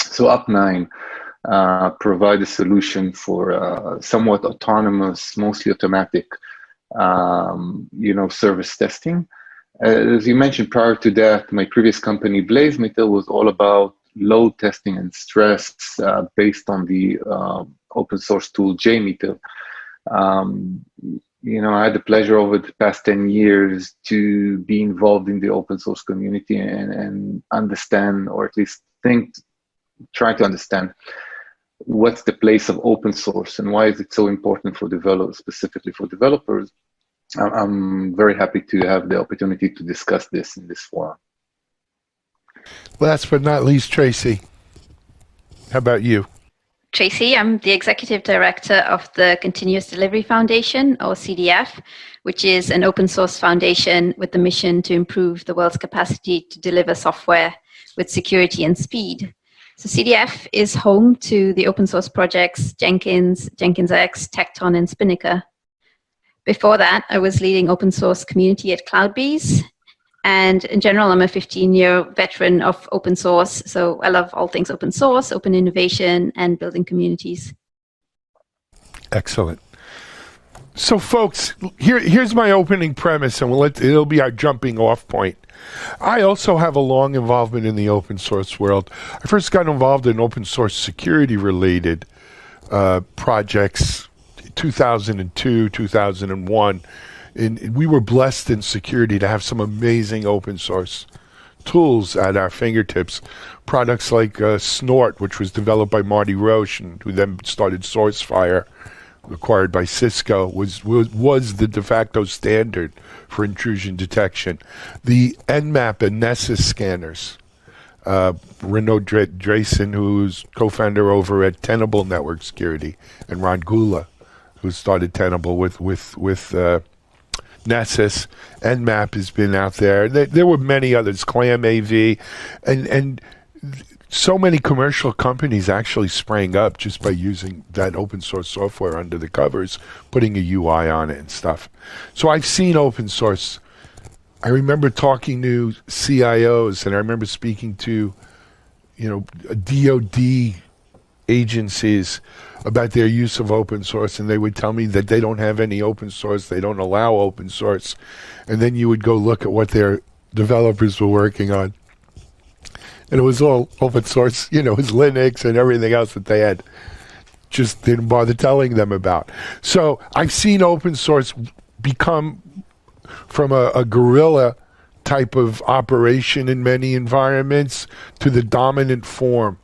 So Up9 provide a solution for somewhat autonomous, mostly automatic, service testing. As you mentioned prior to that, my previous company, BlazeMeter, was all about load testing and stress based on the open source tool JMeter. I had the pleasure over the past 10 years to be involved in the open source community and understand, or at least try to understand what's the place of open source and why is it so important for developers, specifically for developers. I'm very happy to have the opportunity to discuss this in this forum. Last but not least, Tracy, how about you? Tracy, I'm the Executive Director of the Continuous Delivery Foundation, or CDF, which is an open source foundation with the mission to improve the world's capacity to deliver software with security and speed. So CDF is home to the open source projects Jenkins, JenkinsX, Tekton, and Spinnaker. Before that, I was leading open source community at CloudBees. And in general, I'm a 15-year veteran of open source. So I love all things open source, open innovation, and building communities. Excellent. So folks, here's my opening premise, and it'll be our jumping off point. I also have a long involvement in the open source world. I first got involved in open source security related projects 2002, 2001, and we were blessed in security to have some amazing open source tools at our fingertips. Products like Snort, which was developed by Marty Roche, and who then started SourceFire, acquired by Cisco, was the de facto standard for intrusion detection. The Nmap and Nessus scanners. Renaud Drayson, who's co-founder over at Tenable Network Security, and Ron Gula, who started Tenable with Nessus. Nmap has been out there. There were many others, Clam AV, and so many commercial companies actually sprang up just by using that open source software under the covers, putting a UI on it and stuff. So I've seen open source. I remember talking to CIOs, and I remember speaking to, DoD agencies about their use of open source, and they would tell me that they don't have any open source, they don't allow open source, and then you would go look at what their developers were working on, and it was all open source, it was Linux and everything else that they had just didn't bother telling them about. So I've seen open source become from a guerrilla type of operation in many environments to the dominant form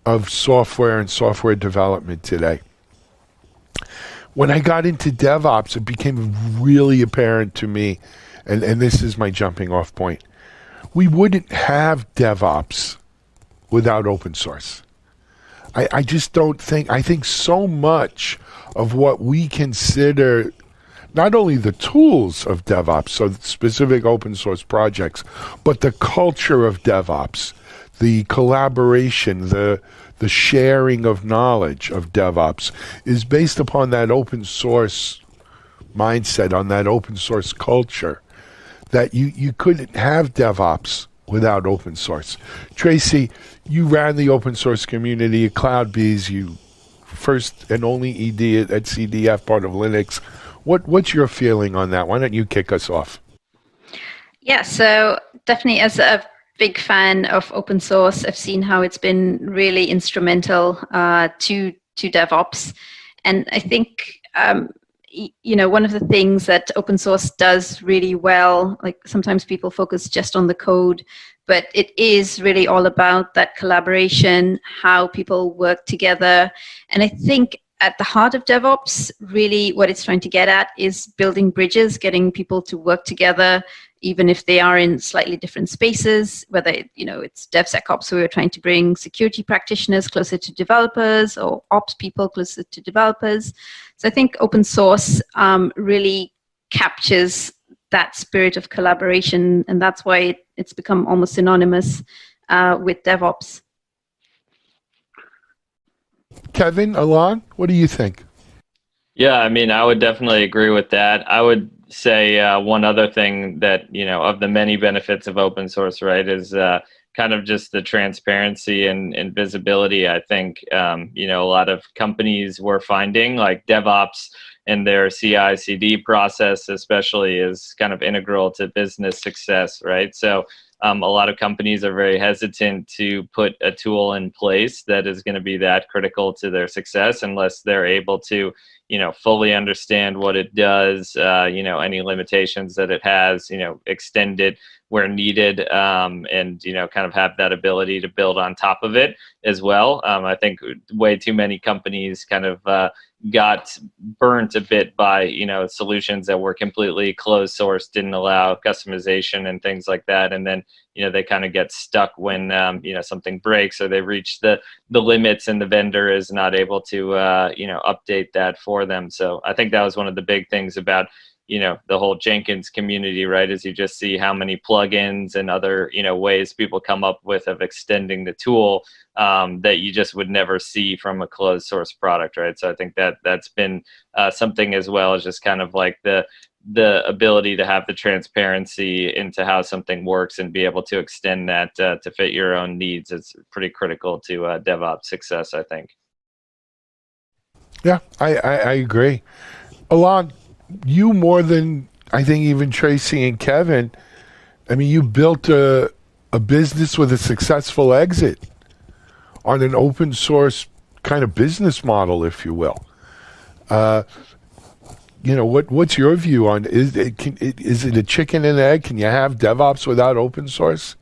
of software and software development today. When I got into DevOps, it became really apparent to me, and this is my jumping off point, we wouldn't have DevOps without open source. I just don't think, I think so much of what we consider not only the tools of DevOps, so specific open source projects, but the culture of DevOps, the collaboration, the sharing of knowledge of DevOps is based upon that open source mindset, on that open source culture, that you couldn't have DevOps without open source. Tracy, you ran the open source community at CloudBees, you first and only ED at CDF, part of Linux. What's your feeling on that? Why don't you kick us off? Yeah, so definitely as a big fan of open source, I've seen how it's been really instrumental to DevOps. And I think, one of the things that open source does really well, like sometimes people focus just on the code, but it is really all about that collaboration, how people work together. And I think at the heart of DevOps, really what it's trying to get at is building bridges, getting people to work together, even if they are in slightly different spaces, whether it's DevSecOps, who are trying to bring security practitioners closer to developers, or ops people closer to developers. So I think open source really captures that spirit of collaboration, and that's why it's become almost synonymous with DevOps. Kevin, Alon, what do you think? Yeah, I would definitely agree with that. I would say one other thing that, of the many benefits of open source, right, is kind of just the transparency and visibility. I think, a lot of companies were finding, like DevOps and their CI/CD process especially is kind of integral to business success, right? So a lot of companies are very hesitant to put a tool in place that is going to be that critical to their success unless they're able to, fully understand what it does, any limitations that it has, extend it where needed, and, kind of have that ability to build on top of it as well. I think way too many companies kind of got burnt a bit by, solutions that were completely closed source, didn't allow customization and things like that. And then, they kind of get stuck when, something breaks or they reach the limits and the vendor is not able to, update that for them. So I think that was one of the big things about, the whole Jenkins community, right, is you just see how many plugins and other, ways people come up with of extending the tool that you just would never see from a closed source product, right? So I think that's been something as well, as just kind of like the ability to have the transparency into how something works and be able to extend that to fit your own needs is pretty critical to DevOps success, I think. Yeah, I agree. Alon, you more than I think even Tracy and Kevin, you built a business with a successful exit on an open source kind of business model, if you will. What's your view on is it a chicken and egg? Can you have DevOps without open source?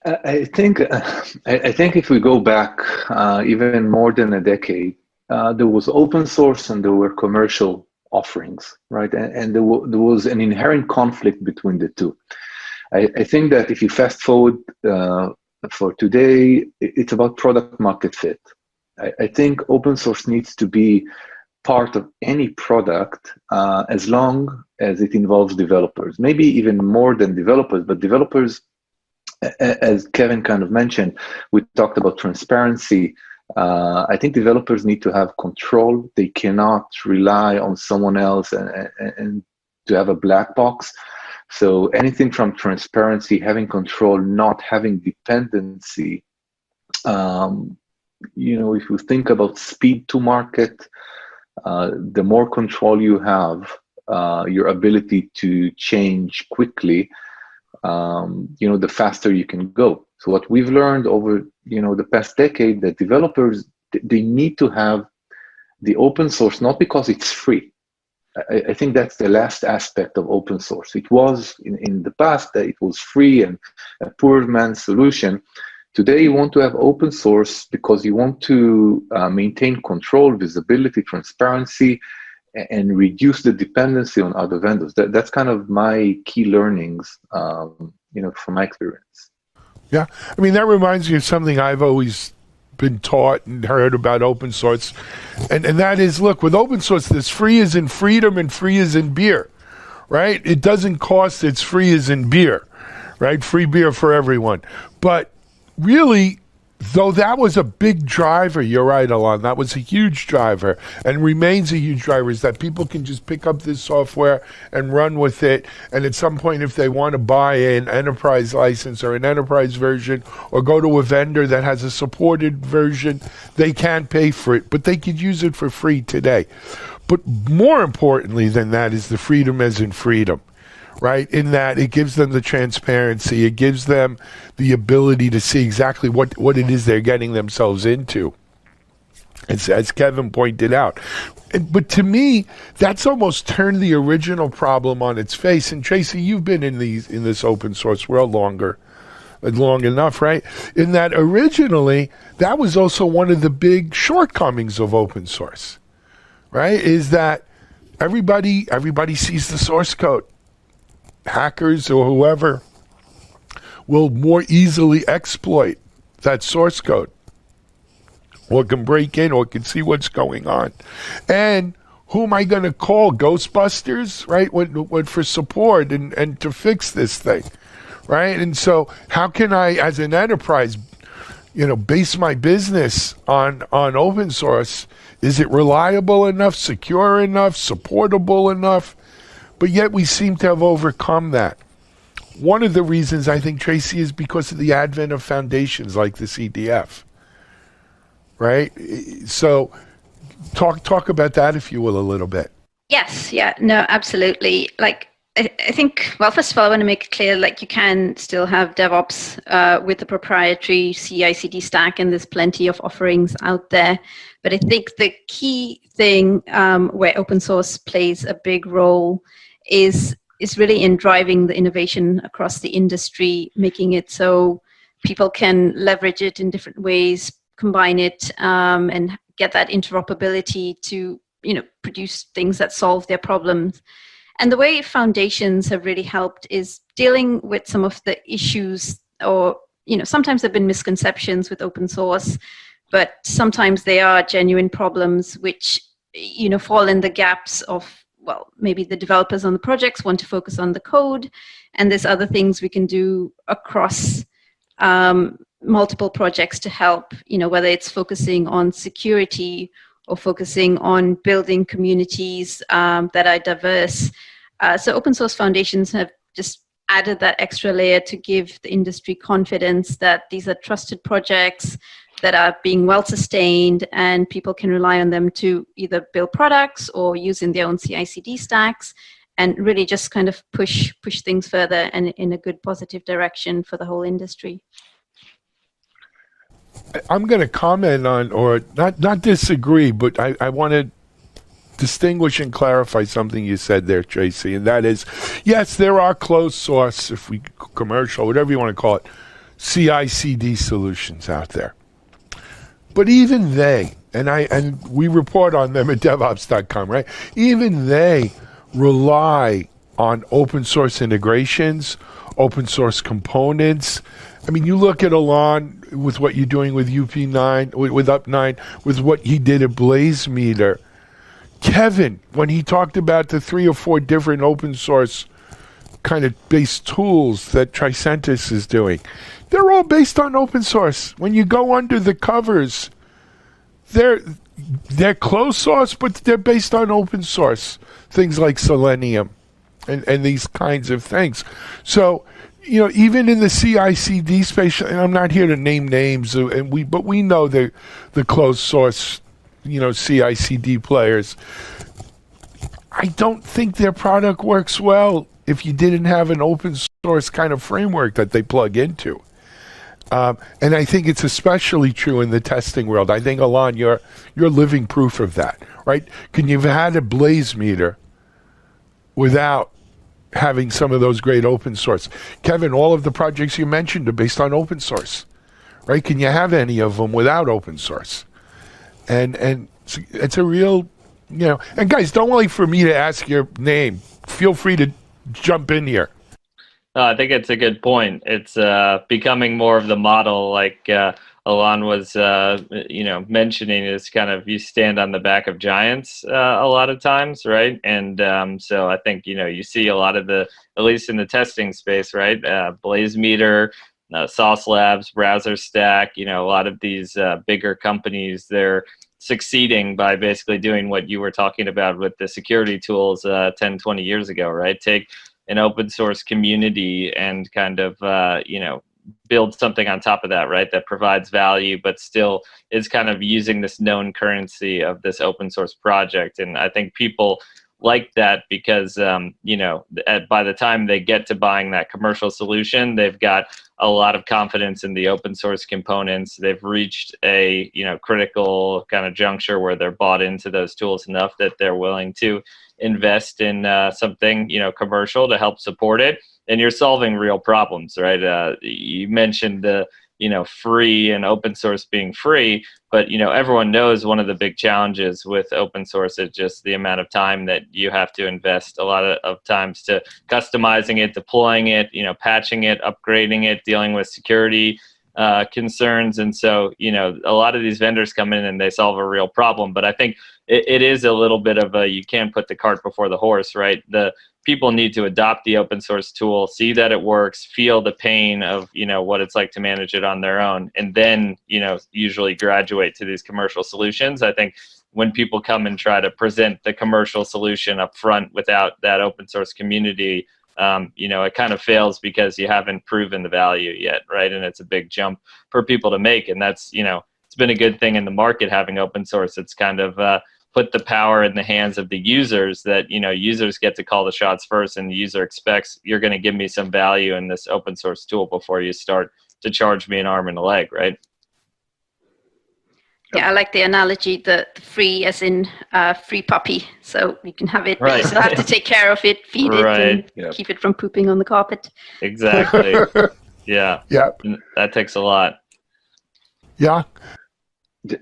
I think if we go back even more than a decade, there was open source and there were commercial offerings, right? And there was an inherent conflict between the two. I think that if you fast forward for today, it's about product market fit. I think open source needs to be part of any product as long as it involves developers, maybe even more than developers, but developers, as Kevin kind of mentioned, we talked about transparency. I think developers need to have control. They cannot rely on someone else and to have a black box. So anything from transparency, having control, not having dependency. If you think about speed to market, the more control you have, your ability to change quickly, the faster you can go. So what we've learned over, the past decade, that developers, they need to have the open source, not because it's free. I think that's the last aspect of open source. It was in the past that it was free and a poor man's solution. Today, you want to have open source because you want to maintain control, visibility, transparency, and reduce the dependency on other vendors. That's kind of my key learnings, from my experience. Yeah, I mean, that reminds me of something I've always been taught and heard about open source. And that is, look, with open source, there's free as in freedom and free as in beer, right? It doesn't cost, it's free as in beer, right? Free beer for everyone. But really, though that was a big driver, you're right, Alon, that was a huge driver and remains a huge driver, is that people can just pick up this software and run with it. And at some point, if they want to buy an enterprise license or an enterprise version or go to a vendor that has a supported version, they can't pay for it, but they could use it for free today. But more importantly than that is the freedom as in freedom. Right, in that it gives them the transparency, it gives them the ability to see exactly what it is they're getting themselves into, as Kevin pointed out. But to me, that's almost turned the original problem on its face. And Tracy, you've been in this open source world long enough, right? In that originally, that was also one of the big shortcomings of open source, right? Is that everybody sees the source code. Hackers or whoever will more easily exploit that source code, or can break in, or can see what's going on. And who am I going to call? Ghostbusters, right? What for support and to fix this thing, right? And so how can I, as an enterprise, base my business on open source? Is it reliable enough, secure enough, supportable enough? But yet we seem to have overcome that. One of the reasons, I think, Tracy, is because of the advent of foundations like the CDF, right? So talk about that, if you will, a little bit. Yes, yeah, no, absolutely. Like, I think, well, first of all, I want to make it clear, like, you can still have DevOps with the proprietary CI/CD stack, and there's plenty of offerings out there. But I think the key thing where open source plays a big role is really in driving the innovation across the industry, making it so people can leverage it in different ways, combine it, and get that interoperability to produce things that solve their problems. And the way foundations have really helped is dealing with some of the issues, or sometimes there have been misconceptions with open source, but sometimes they are genuine problems which fall in the gaps of, well, maybe the developers on the projects want to focus on the code, and there's other things we can do across multiple projects to help, whether it's focusing on security or focusing on building communities that are diverse. So open source foundations have just added that extra layer to give the industry confidence that these are trusted projects that are being well sustained, and people can rely on them to either build products or use in their own CI/CD stacks, and really just kind of push things further and in a good positive direction for the whole industry. I'm going to comment on, or not disagree, but I want to distinguish and clarify something you said there, Tracy, and that is, yes, there are closed source, if we commercial, whatever you want to call it, CI/CD solutions out there. But even they, and we report on them at devops.com, right? Even they rely on open source integrations, open source components. I mean, you look at Alon with what you're doing with UP9, with Up9, with what he did at BlazeMeter. Kevin, when he talked about the 3 or 4 different open source kind of based tools that Tricentis is doing, they're all based on open source. When you go under the covers, they're closed source, but they're based on open source. Things like Selenium and these kinds of things. So, even in the CI/CD space, and I'm not here to name names, but we know the closed source, CI/CD players. I don't think their product works well if you didn't have an open source kind of framework that they plug into. And I think it's especially true in the testing world. I think, Alon, you're living proof of that, right? Can you have had a BlazeMeter without having some of those great open source? Kevin, all of the projects you mentioned are based on open source, right? Can you have any of them without open source? And it's a real, and guys, don't wait for me to ask your name. Feel free to jump in here. I think it's a good point. It's becoming more of the model, like Alon was, mentioning, is kind of you stand on the back of giants a lot of times, right? And so I think, you see a lot of at least in the testing space, right? BlazeMeter, Sauce Labs, Browser Stack, a lot of these bigger companies, they're succeeding by basically doing what you were talking about with the security tools 10, 20 years ago, right? Take an open source community and kind of, build something on top of that, right? That provides value, but still is kind of using this known currency of this open source project. And I think people like that because, by the time they get to buying that commercial solution, they've got a lot of confidence in the open source components. They've reached a, critical kind of juncture where they're bought into those tools enough that they're willing to invest in something, commercial to help support it. And you're solving real problems, right? You mentioned the, free and open source being free, but, everyone knows one of the big challenges with open source is just the amount of time that you have to invest a lot of times to customizing it, deploying it, patching it, upgrading it, dealing with security concerns. And so, a lot of these vendors come in and they solve a real problem, but I think it is a little bit of you can't put the cart before the horse, right? The people need to adopt the open source tool, see that it works, feel the pain of, what it's like to manage it on their own, and then, usually graduate to these commercial solutions. I think when people come and try to present the commercial solution up front without that open source community, it kind of fails because you haven't proven the value yet, right? And it's a big jump for people to make. And that's, it's been a good thing in the market having open source. It's kind of put the power in the hands of the users that, users get to call the shots first, and the user expects you're going to give me some value in this open source tool before you start to charge me an arm and a leg, right? Yeah, I like the analogy, the free as in free puppy. So you can have it, but you still have to take care of it, feed it, and keep it from pooping on the carpet. Exactly. Yeah. That takes a lot. Yeah.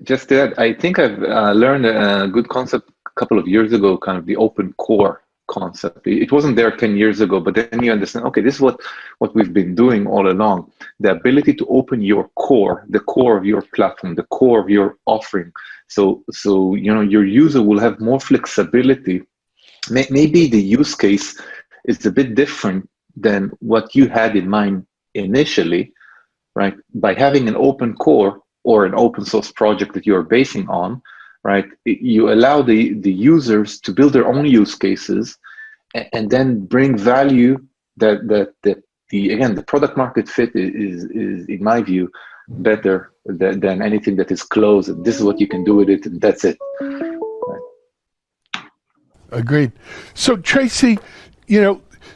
Just that, I think I've learned a good concept a couple of years ago, kind of the open core concept. It wasn't there 10 years ago, but then you understand, okay, this is what we've been doing all along. The ability to open your core, the core of your platform, the core of your offering. So your user will have more flexibility. Maybe the use case is a bit different than what you had in mind initially, right? By having an open core or an open source project that you're basing on, right? You allow the users to build their own use cases and then bring value that the product market fit is in my view better than anything that is closed. And this is what you can do with it, and that's it. Right. Agreed. So Tracy,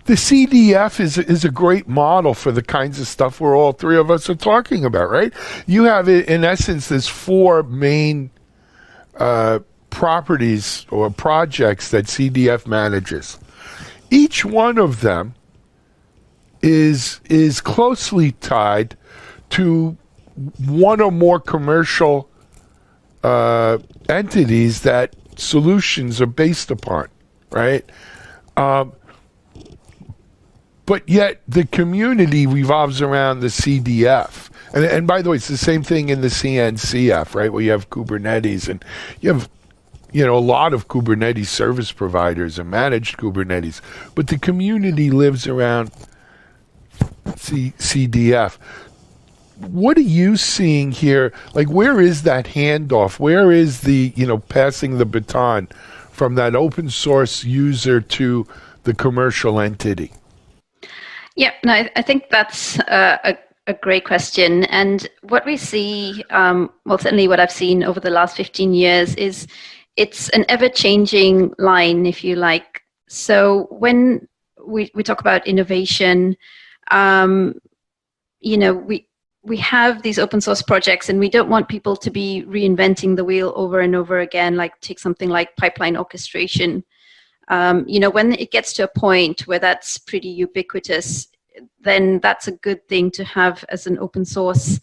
the CDF is a great model for the kinds of stuff we're all three of us are talking about, right? You have, in essence, there's four main properties or projects that CDF manages. Each one of them is closely tied to one or more commercial entities that solutions are based upon, right? But yet the community revolves around the CDF. And by the way, it's the same thing in the CNCF, right? Where you have Kubernetes and you have, a lot of Kubernetes service providers and managed Kubernetes. But the community lives around CDF. What are you seeing here? Like, where is that handoff? Where is the, passing the baton from that open source user to the commercial entity? Yeah, no, I think that's a great question. And what we see, well, certainly what I've seen over the last 15 years is it's an ever-changing line, if you like. So when we talk about innovation, we have these open source projects and we don't want people to be reinventing the wheel over and over again, like take something like pipeline orchestration. When it gets to a point where that's pretty ubiquitous, then that's a good thing to have as an open source,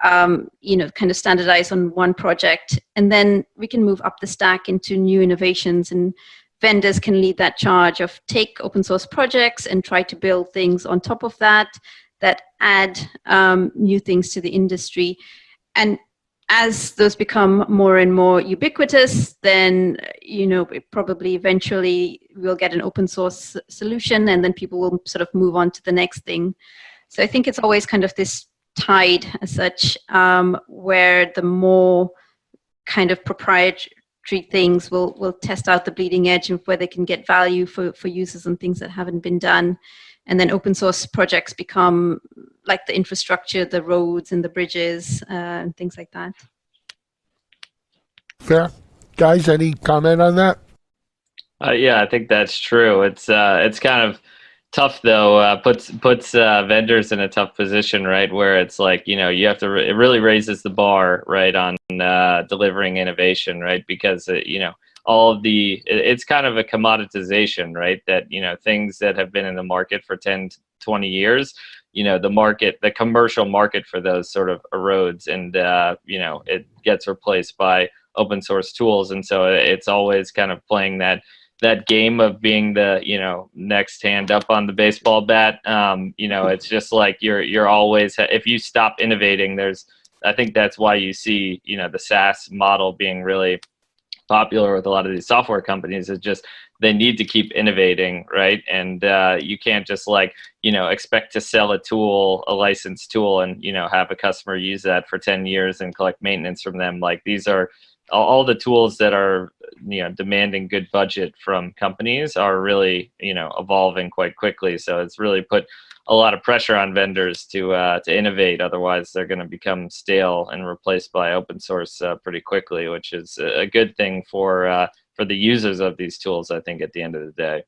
kind of standardize on one project. And then we can move up the stack into new innovations, and vendors can lead that charge of take open source projects and try to build things on top of that add new things to the industry. And as those become more and more ubiquitous, then, probably eventually we'll get an open source solution and then people will sort of move on to the next thing. So I think it's always kind of this tide as such, where the more kind of proprietary things will test out the bleeding edge of where they can get value for users and things that haven't been done. And then open source projects become like the infrastructure, the roads and the bridges, and things like that. Fair. Guys, any comment on that? Yeah, I think that's true. It's kind of tough though. Puts vendors in a tough position, right? Where it's like, you have to. It really raises the bar, right, on delivering innovation, right? Because all of it's kind of a commoditization, right? That, things that have been in the market for 10, 20 years, the commercial market for those sort of erodes and, it gets replaced by open source tools. And so it's always kind of playing that game of being the, next hand up on the baseball bat. It's just like you're always, if you stop innovating, I think that's why you see, the SaaS model being really popular with a lot of these software companies. Is just they need to keep innovating, right? And you can't just expect to sell a licensed tool and have a customer use that for 10 years and collect maintenance from them. Like, these are all the tools that are demanding good budget from companies are really evolving quite quickly. So it's really put a lot of pressure on vendors to innovate. Otherwise, they're going to become stale and replaced by open source pretty quickly, which is a good thing for the users of these tools, I think, at the end of the day.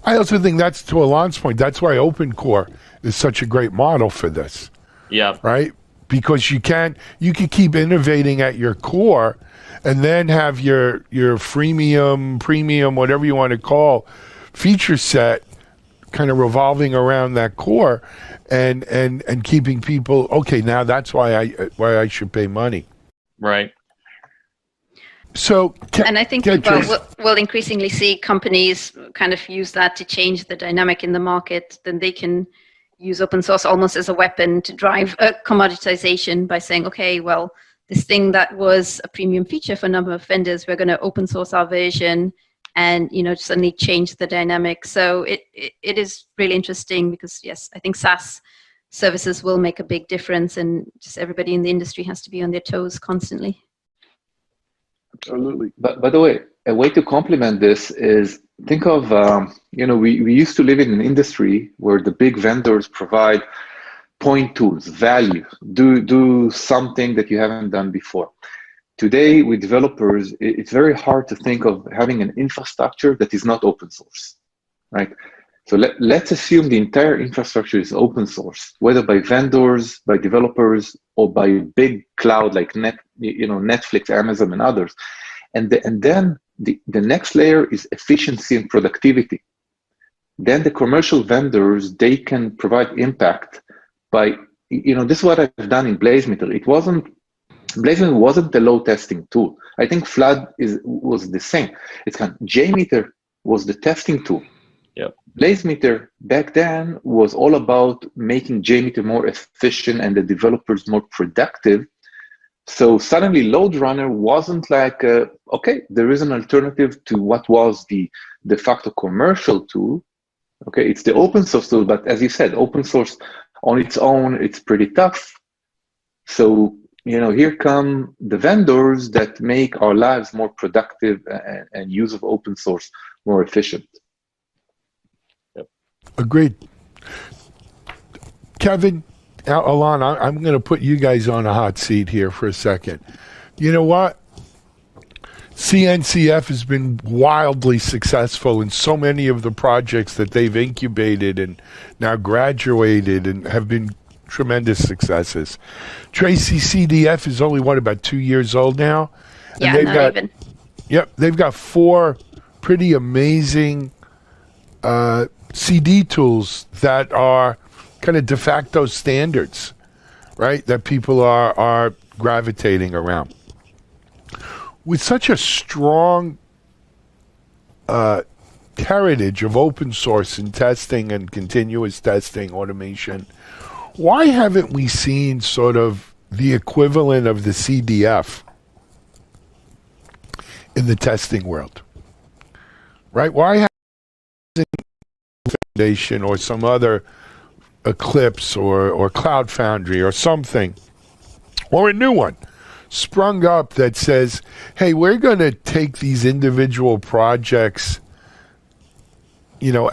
I also think that's, to Alon's point, that's why OpenCore is such a great model for this. Yeah. Right? Because you can keep innovating at your core and then have your freemium, premium, whatever you want to call, feature set kind of revolving around that core and keeping people, okay, now that's why I should pay money. Right. So, and I think we'll increasingly see companies kind of use that to change the dynamic in the market. Then they can use open source almost as a weapon to drive a commoditization by saying, okay, well, this thing that was a premium feature for a number of vendors, we're going to open source our version and suddenly change the dynamic. So it is really interesting because, yes, I think SaaS services will make a big difference, and just everybody in the industry has to be on their toes constantly. Absolutely. But by the way, a way to complement this is think of, we used to live in an industry where the big vendors provide point tools, value, do something that you haven't done before. Today, with developers, it's very hard to think of having an infrastructure that is not open source, right? So let's assume the entire infrastructure is open source, whether by vendors, by developers, or by big cloud like Netflix, Amazon, and others. And then the next layer is efficiency and productivity. Then the commercial vendors, they can provide impact by, this is what I've done in BlazeMeter. BlazeMeter wasn't the load testing tool. I think Flood was the same. It's kind of JMeter was the testing tool. Yep. BlazeMeter back then was all about making JMeter more efficient and the developers more productive. So suddenly Load Runner wasn't like, okay, there is an alternative to what was the de facto commercial tool. Okay, it's the open source tool, but as you said, open source on its own, it's pretty tough. So, here come the vendors that make our lives more productive and use of open source more efficient. Agreed. Kevin, Alon, I'm going to put you guys on a hot seat here for a second. You know what? CNCF has been wildly successful in so many of the projects that they've incubated and now graduated and have been tremendous successes. Tracy CDF is only, about 2 years old now? And Yeah, not even. Yep, they've got 4 pretty amazing CD tools that are kind of de facto standards, right? That people are gravitating around. With such a strong heritage of open source and testing and continuous testing, automation, why haven't we seen sort of the equivalent of the CDF in the testing world? Right? Why hasn't Foundation or some other Eclipse or Cloud Foundry or something, or a new one, sprung up that says, hey, we're going to take these individual projects,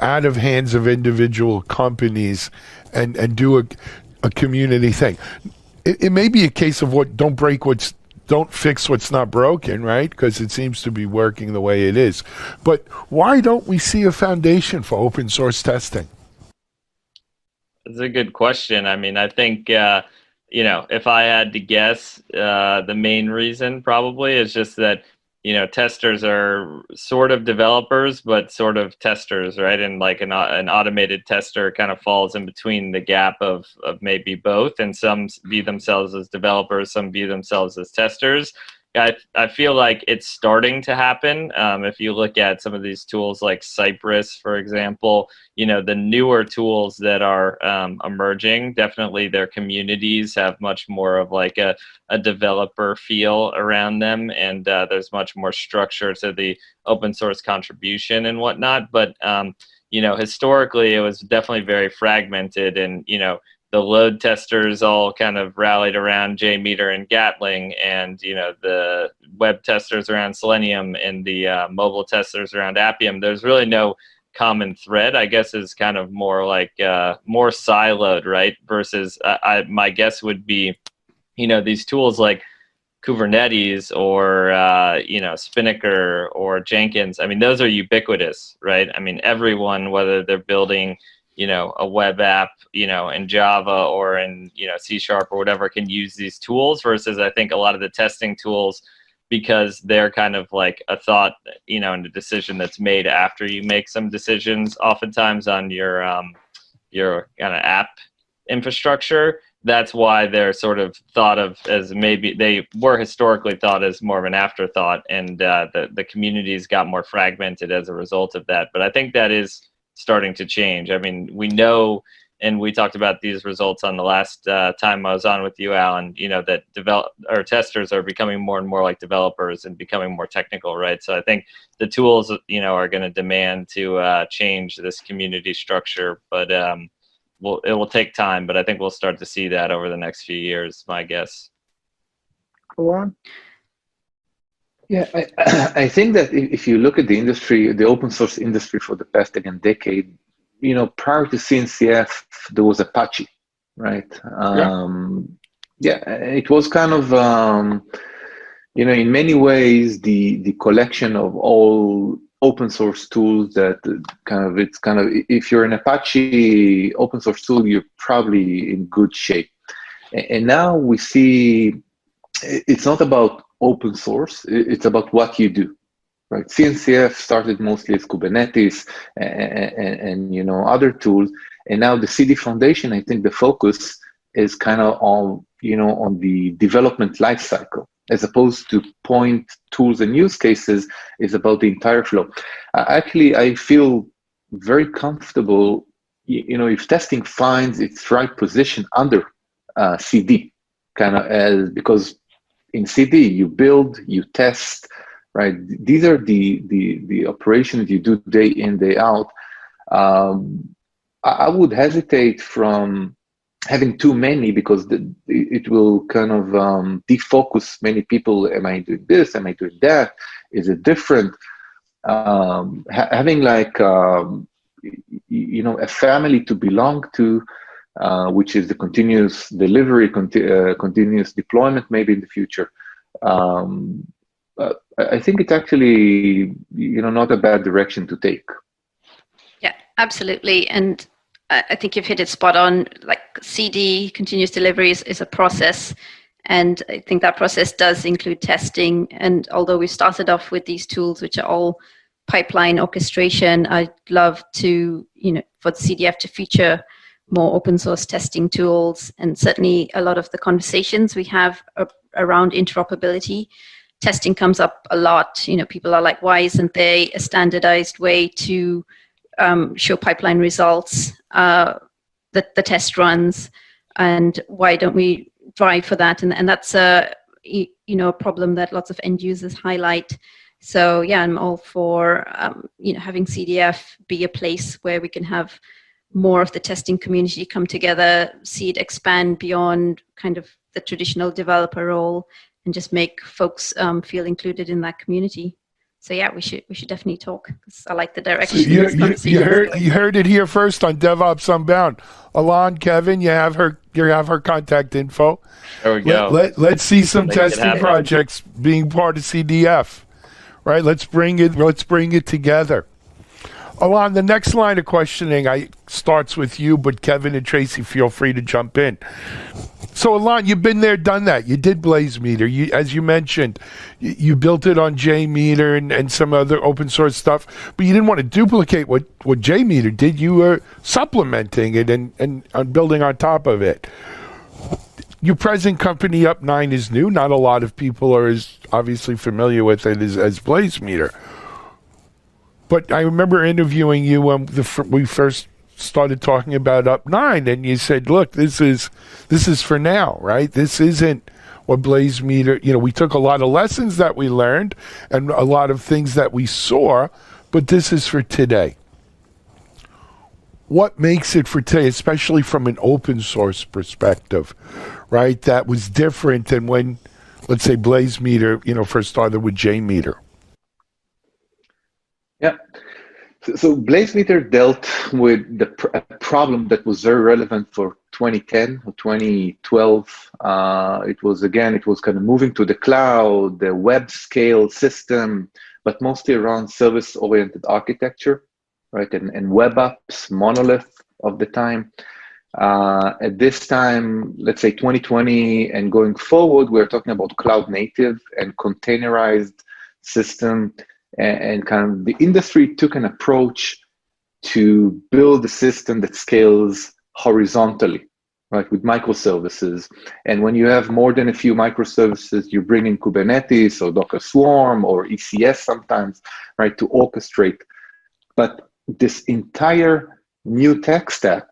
out of hands of individual companies and do a community thing. It may be a case of don't fix what's not broken, right? Because it seems to be working the way it is. But why don't we see a foundation for open source testing? That's a good question. I mean, I think, if I had to guess, the main reason probably is just that, testers are sort of developers, but sort of testers, right? And like an automated tester kind of falls in between the gap of maybe both. And some view themselves as developers, some view themselves as testers. I feel like it's starting to happen. If you look at some of these tools like Cypress, for example, the newer tools that are emerging, definitely their communities have much more of like a developer feel around them, and there's much more structure to the open source contribution and whatnot. But historically, it was definitely very fragmented, and the load testers all kind of rallied around JMeter and Gatling, and the web testers around Selenium, and the mobile testers around Appium. There's really no common thread. I guess is kind of more like more siloed, right? Versus my guess would be, these tools like Kubernetes or Spinnaker or Jenkins. I mean, those are ubiquitous, right? I mean, everyone, whether they're building a web app, in Java or in, C# or whatever, can use these tools, versus I think a lot of the testing tools, because they're kind of like a thought, and a decision that's made after you make some decisions, oftentimes on your kind of app infrastructure. That's why they're sort of thought of as, maybe they were historically thought as more of an afterthought, and the communities got more fragmented as a result of that. But I think that is starting to change. I mean, we know, and we talked about these results on the last time I was on with you, Alan, that testers are becoming more and more like developers and becoming more technical, right? So I think the tools, are going to demand to change this community structure, but it will take time, but I think we'll start to see that over the next few years, my guess. Go on. Yeah, I think that if you look at the industry, the open source industry for the past, again, decade, prior to CNCF, there was Apache, right? It was kind of, in many ways, the collection of all open source tools that if you're an Apache open source tool, you're probably in good shape. And now we see it's not about open source, it's about what you do, right? CNCF started mostly as Kubernetes and other tools, and now the CD Foundation, I think the focus is kind of on the development lifecycle, as opposed to point tools and use cases, is about the entire flow. Actually, I feel very comfortable, if testing finds its right position under CD, because in CD you build, you test, right? These are the operations you do day in, day out. I would hesitate from having too many, because it will kind of defocus many people. Am I doing this? Am I doing that? Is it different? Having like a family to belong to, which is the continuous delivery, continuous deployment, maybe in the future. I think it's actually not a bad direction to take. Yeah, absolutely. And I think you've hit it spot on. Like CD, continuous delivery, is a process. And I think that process does include testing. And although we started off with these tools, which are all pipeline orchestration, I'd love to, for the CDF to feature more open source testing tools. And certainly a lot of the conversations we have around interoperability, testing comes up a lot. People are like, why isn't there a standardized way to show pipeline results, the test runs, and why don't we drive for that? And that's a problem that lots of end users highlight. So yeah, I'm all for having CDF be a place where we can have more of the testing community come together, see it expand beyond kind of the traditional developer role, and just make folks feel included in that community. So yeah, we should definitely talk, because I like the direction. So you heard it here first on Devops Unbound. Alon, Kevin, you have her contact info. There we go. Let's see some testing projects being part of CDF. Right? Let's bring it together. Alon, the next line of questioning starts with you, but Kevin and Tracy, feel free to jump in. So, Alon, you've been there, done that. You did BlazeMeter. As you mentioned, you built it on JMeter and some other open source stuff, but you didn't want to duplicate what JMeter did. You were supplementing it and building on top of it. Your present company, Up9, is new. Not a lot of people are as obviously familiar with it as BlazeMeter. But I remember interviewing you when we first started talking about Up9, and you said, "Look, this is for now, right? This isn't what BlazeMeter." We took a lot of lessons that we learned and a lot of things that we saw, but this is for today. What makes it for today, especially from an open source perspective, right? That was different than when, let's say, BlazeMeter, first started with JMeter. Yeah. So BlazeMeter dealt with a problem that was very relevant for 2010 or 2012. It was kind of moving to the cloud, the web scale system, but mostly around service-oriented architecture, right? And web apps, monolith of the time. At this time, let's say 2020 and going forward, we're talking about cloud native and containerized system. And kind of the industry took an approach to build a system that scales horizontally, right, with microservices. And when you have more than a few microservices, you bring in Kubernetes or Docker Swarm or ECS sometimes, right, to orchestrate. But this entire new tech stack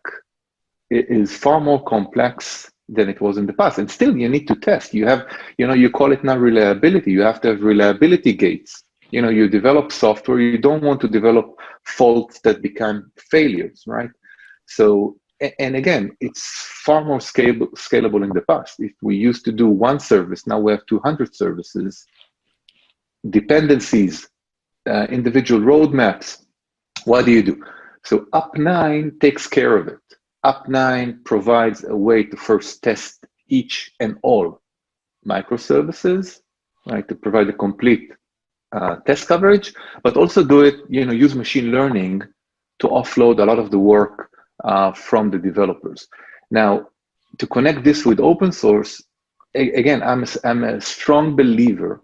is far more complex than it was in the past. And still, you need to test. You have, you call it now reliability. You have to have reliability gates. You develop software, you don't want to develop faults that become failures, right? So, and again, it's far more scalable in the past. If we used to do one service, now we have 200 services, dependencies, individual roadmaps. What do you do? So Up9 takes care of it. Up9 provides a way to first test each and all microservices, right, to provide a complete test coverage, but also do it, use machine learning to offload a lot of the work from the developers. Now, to connect this with open source, again, I'm a strong believer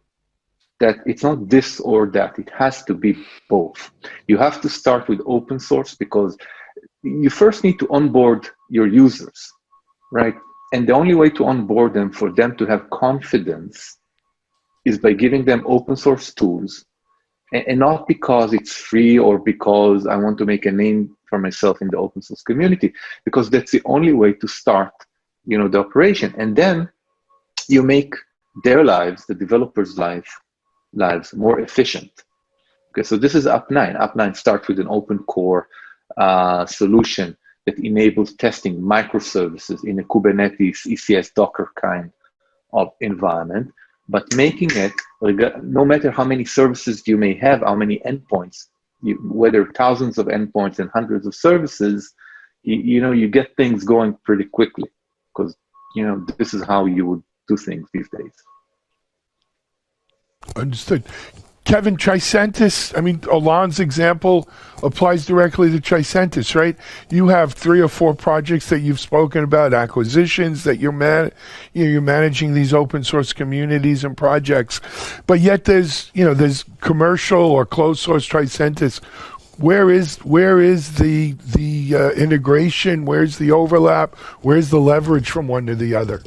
that it's not this or that. It has to be both. You have to start with open source because you first need to onboard your users, right? And the only way to onboard them, for them to have confidence, is by giving them open source tools, and not because it's free or because I want to make a name for myself in the open source community, because that's the only way to start, the operation. And then you make their lives, the developers' lives more efficient. Okay, so this is Up9. Up9 starts with an open core solution that enables testing microservices in a Kubernetes, ECS, Docker kind of environment, but making it, no matter how many services you may have, how many endpoints, whether thousands of endpoints and hundreds of services, you get things going pretty quickly, because this is how you would do things these days. Understood. Kevin, Tricentis, Alon's example applies directly to Tricentis, right? You have 3 or 4 projects that you've spoken about, acquisitions that you're managing these open source communities and projects, but yet there's commercial or closed source Tricentis. Where is the integration? Where's the overlap? Where's the leverage from one to the other?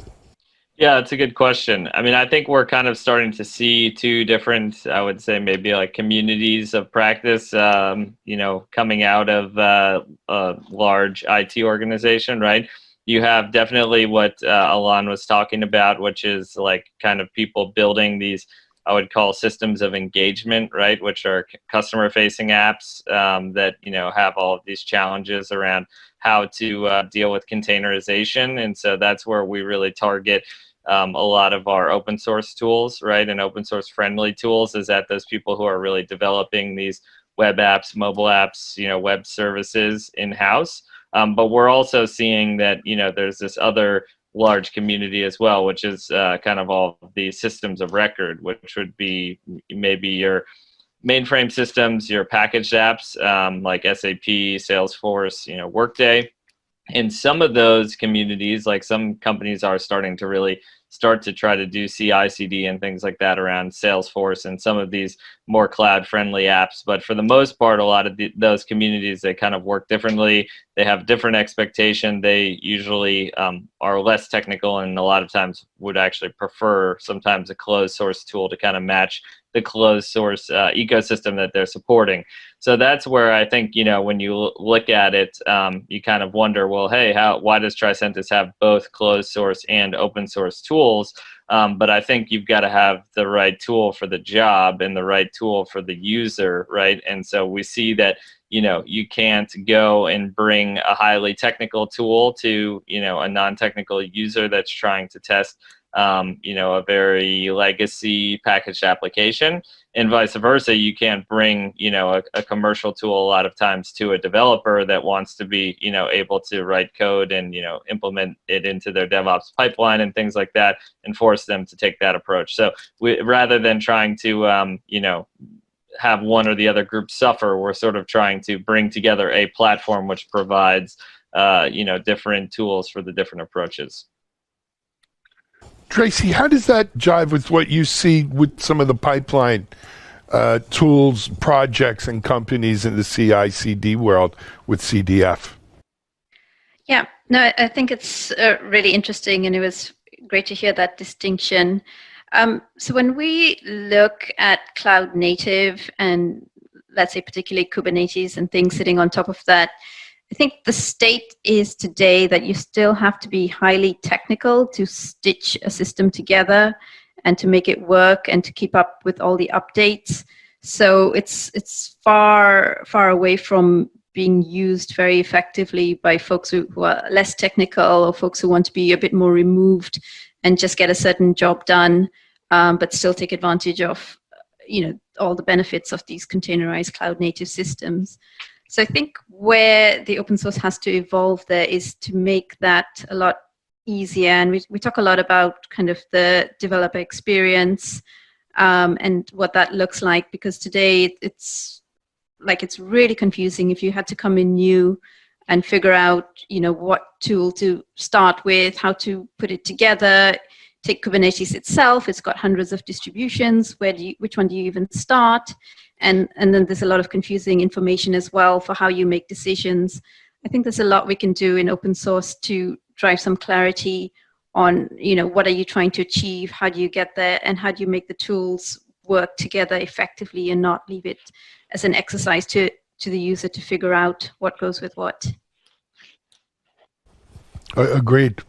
Yeah, it's a good question. I think we're kind of starting to see 2 different, I would say maybe like communities of practice, coming out of a large IT organization, right? You have definitely what Alon was talking about, which is like kind of people building these, I would call systems of engagement, right? Which are customer-facing apps that, have all of these challenges around how to deal with containerization. And so that's where we really target a lot of our open source tools, right? And open source friendly tools is at those people who are really developing these web apps, mobile apps, web services in-house. But we're also seeing that, there's this other large community as well, which is kind of all the systems of record, which would be maybe your mainframe systems, your packaged apps like SAP, Salesforce, Workday. In some of those communities, like some companies are starting to really start to try to do CI/CD and things like that around Salesforce and some of these more cloud-friendly apps. But for the most part, a lot of those communities, they kind of work differently. They have different expectation. They usually are less technical, and a lot of times would actually prefer sometimes a closed source tool to kind of match the closed source ecosystem that they're supporting. So that's where I think, when you look at it, you kind of wonder, well, hey, why does Tricentis have both closed source and open source tools? But I think you've got to have the right tool for the job and the right tool for the user, right? And so we see that, you can't go and bring a highly technical tool to, a non-technical user that's trying to test a very legacy packaged application, and vice versa. You can't bring, a commercial tool a lot of times to a developer that wants to be, able to write code and, implement it into their DevOps pipeline and things like that, and force them to take that approach. So rather than trying to, have one or the other group suffer, we're sort of trying to bring together a platform which provides, different tools for the different approaches. Tracy, how does that jive with what you see with some of the pipeline tools, projects, and companies in the CI/CD world with CDF? Yeah, no, I think it's really interesting, and it was great to hear that distinction. So when we look at cloud native and let's say particularly Kubernetes and things sitting on top of that, I think the state is today that you still have to be highly technical to stitch a system together and to make it work and to keep up with all the updates. So it's far away from being used very effectively by folks who are less technical, or folks who want to be a bit more removed and just get a certain job done, but still take advantage of all the benefits of these containerized cloud native systems. So I think where the open source has to evolve there is to make that a lot easier. And we talk a lot about kind of the developer experience, and what that looks like, because today it's really confusing if you had to come in new and figure out, what tool to start with, how to put it together. Take Kubernetes itself, it's got hundreds of distributions. Which one do you even start? And then there's a lot of confusing information as well for how you make decisions. I think there's a lot we can do in open source to drive some clarity on, what are you trying to achieve? How do you get there? And how do you make the tools work together effectively and not leave it as an exercise to the user to figure out what goes with what? Agreed.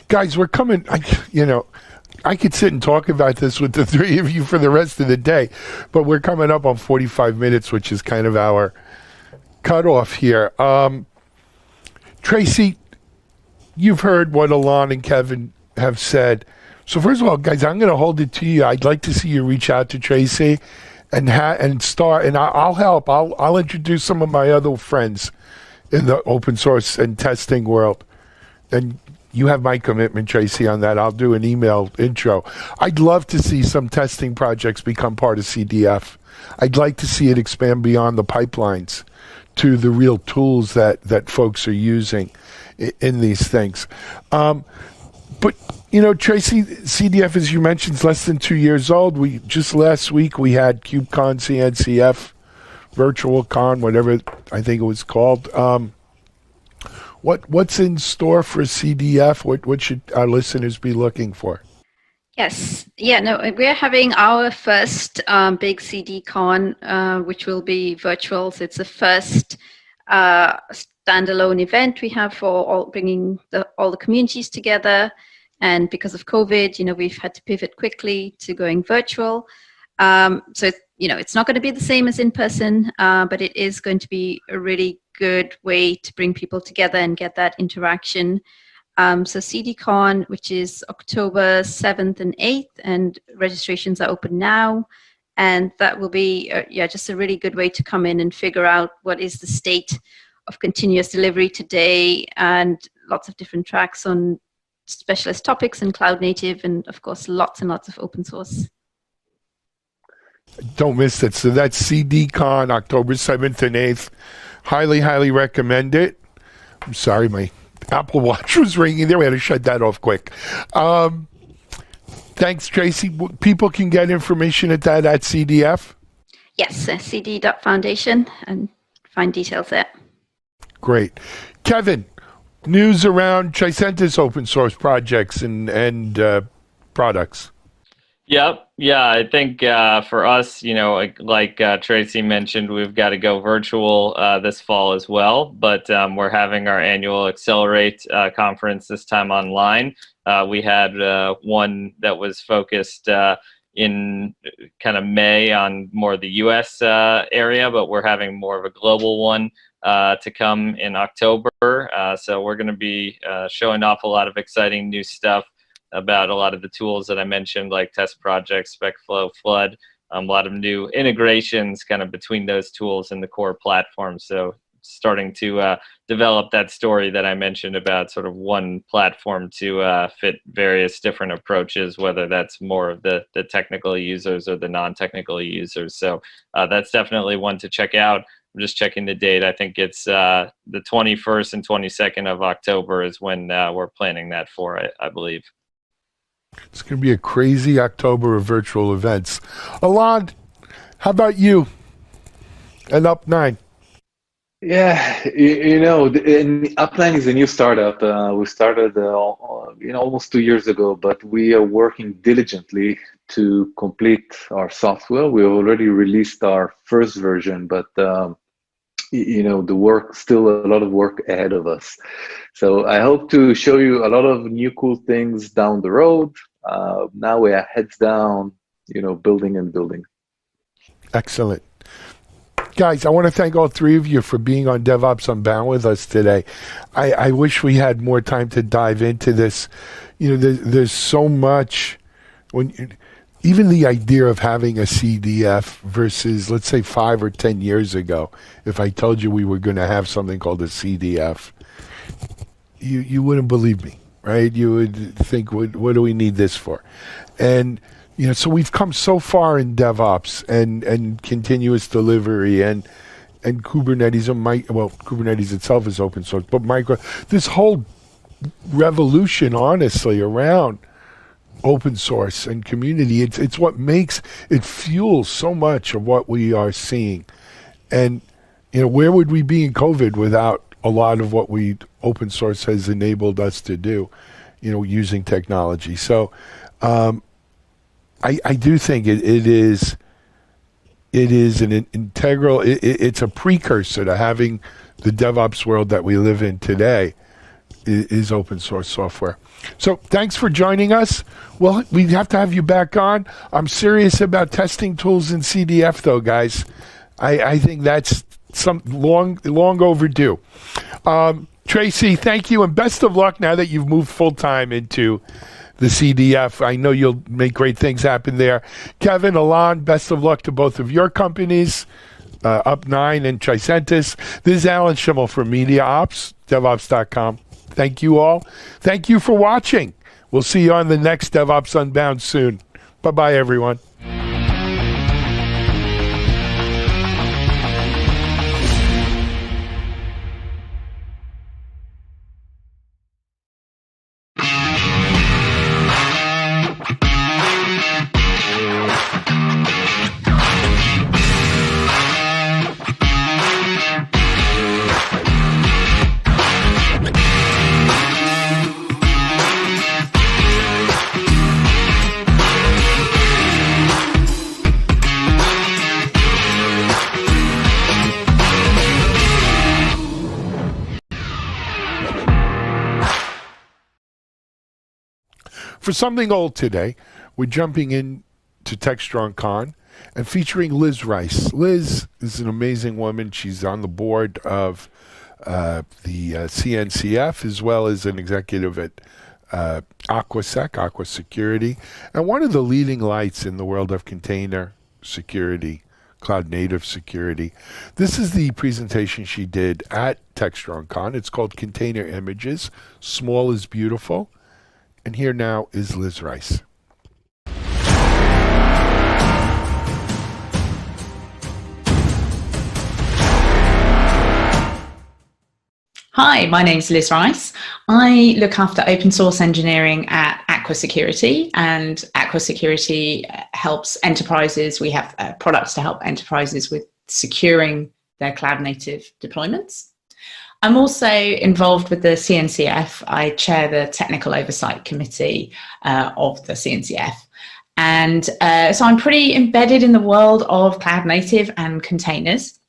Guys, we're coming, I could sit and talk about this with the three of you for the rest of the day, but we're coming up on 45 minutes, which is kind of our cutoff here. Tracy, you've heard what Alon and Kevin have said. So first of all, guys, I'm going to hold it to you. I'd like to see you reach out to Tracy and start, and I'll help. I'll introduce some of my other friends in the open source and testing world. And you have my commitment, Tracy, on that. I'll do an email intro. I'd love to see some testing projects become part of CDF. I'd like to see it expand beyond the pipelines to the real tools that folks are using in these things. But, Tracy, CDF, as you mentioned, is less than 2 years old. Last week we had KubeCon, CNCF, Virtual Con, whatever I think it was called. What's in store for CDF? What should our listeners be looking for? Yes. Yeah, no, we're having our first big CDCon, which will be virtual. So it's the first standalone event we have for bringing all the communities together. And because of COVID, we've had to pivot quickly to going virtual. So, it's not going to be the same as in person, but it is going to be a really good way to bring people together and get that interaction. So CDCon, which is October 7th and 8th, and registrations are open now. And that will be, just a really good way to come in and figure out what is the state of continuous delivery today, and lots of different tracks on specialist topics and cloud native, and of course, lots and lots of open source. Don't miss it. So that's CDCon, October 7th and 8th. Highly, highly recommend it. I'm sorry, my Apple Watch was ringing there. We had to shut that off quick. Thanks, Tracy. People can get information at CDF? Yes, cd.foundation, and find details there. Great. Kevin, news around Tricentis open source projects and products. Yep. Yeah, I think for us, like Tracy mentioned, we've got to go virtual this fall as well. But we're having our annual Accelerate conference this time online. We had one that was focused in kind of May on more the U.S. Area, but we're having more of a global one to come in October. So we're going to be showing off a lot of exciting new stuff about a lot of the tools that I mentioned, like test projects, SpecFlow, Flood, a lot of new integrations kind of between those tools and the core platform. So starting to develop that story that I mentioned about sort of one platform to fit various different approaches, whether that's more of the technical users or the non-technical users. So that's definitely one to check out. I'm just checking the date. I think it's the 21st and 22nd of October is when we're planning that for, I believe. It's going to be a crazy October of virtual events. Alon, how about you? And Up9? Yeah, Up9 is a new startup. We started almost 2 years ago, but we are working diligently to complete our software. We already released our first version, but still a lot of work ahead of us. So I hope to show you a lot of new cool things down the road. Now we are heads down, building and building. Excellent. Guys, I want to thank all three of you for being on Devops Unbound with us today. I wish we had more time to dive into this. There's so much even the idea of having a CDF versus, let's say, 5 or 10 years ago, if I told you we were going to have something called a CDF, you wouldn't believe me, right? You would think, what do we need this for? And So we've come so far in DevOps and continuous delivery and Kubernetes Kubernetes itself is open source, but this whole revolution, honestly, around open source and community, it's what makes it fuels so much of what we are seeing. And where would we be in COVID without a lot of what open source has enabled us to do, using technology. So I do think it is an integral, it's a precursor to having the DevOps world that we live in today is open source software. So thanks for joining us. Well, we have to have you back on. I'm serious about testing tools in CDF though, guys. I think that's some long overdue. Tracy, thank you and best of luck now that you've moved full time into the CDF. I know you'll make great things happen there. Kevin, Alon, best of luck to both of your companies, Up9 and Tricentis. This is Alan Schimmel from Media Ops, DevOps.com. Thank you all. Thank you for watching. We'll see you on the next Devops Unbound soon. Bye-bye, everyone. For something old today, we're jumping in to TechStrong Con and featuring Liz Rice. Liz is an amazing woman. She's on the board of the CNCF as well as an executive at Aqua Security, and one of the leading lights in the world of container security, cloud native security. This is the presentation she did at TechStrong Con. It's called Container Images. Small is Beautiful. And here now is Liz Rice. Hi, my name's Liz Rice. I look after open source engineering at Aqua Security, and Aqua Security helps enterprises. We have products to help enterprises with securing their cloud native deployments. I'm also involved with the CNCF. I chair the Technical Oversight Committee of the CNCF. And so I'm pretty embedded in the world of cloud native and containers.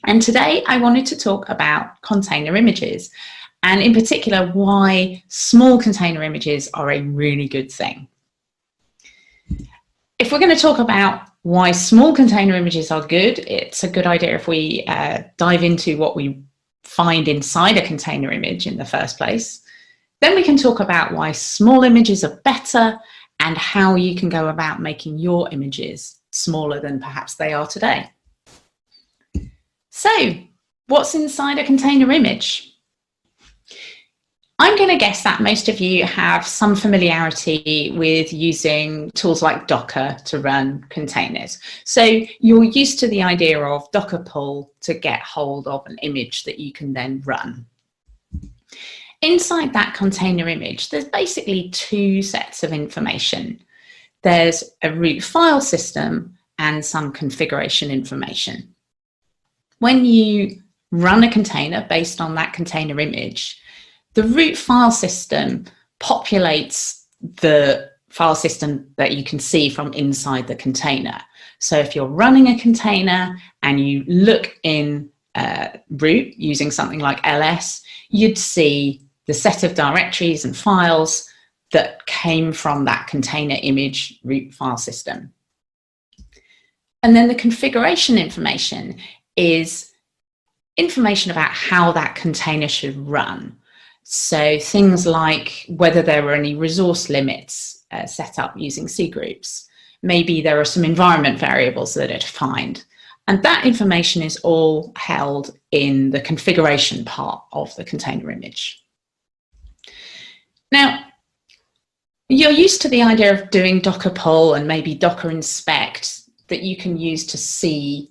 And today I wanted to talk about container images, and in particular, why small container images are a really good thing. If we're going to talk about why small container images are good, it's a good idea if we dive into what we find inside a container image in the first place. Then we can talk about why small images are better and how you can go about making your images smaller than perhaps they are today. So, what's inside a container image? I'm going to guess that most of you have some familiarity with using tools like Docker to run containers. So you're used to the idea of Docker pull to get hold of an image that you can then run. Inside that container image, there's basically two sets of information. There's a root file system and some configuration information. When you run a container based on that container image, the root file system populates the file system that you can see from inside the container. So if you're running a container and you look in root using something like ls, you'd see the set of directories and files that came from that container image root file system. And then the configuration information is information about how that container should run. So things like whether there are any resource limits set up using cgroups. Maybe there are some environment variables that are defined. And that information is all held in the configuration part of the container image. Now, You're used to the idea of doing Docker pull and maybe Docker inspect that you can use to see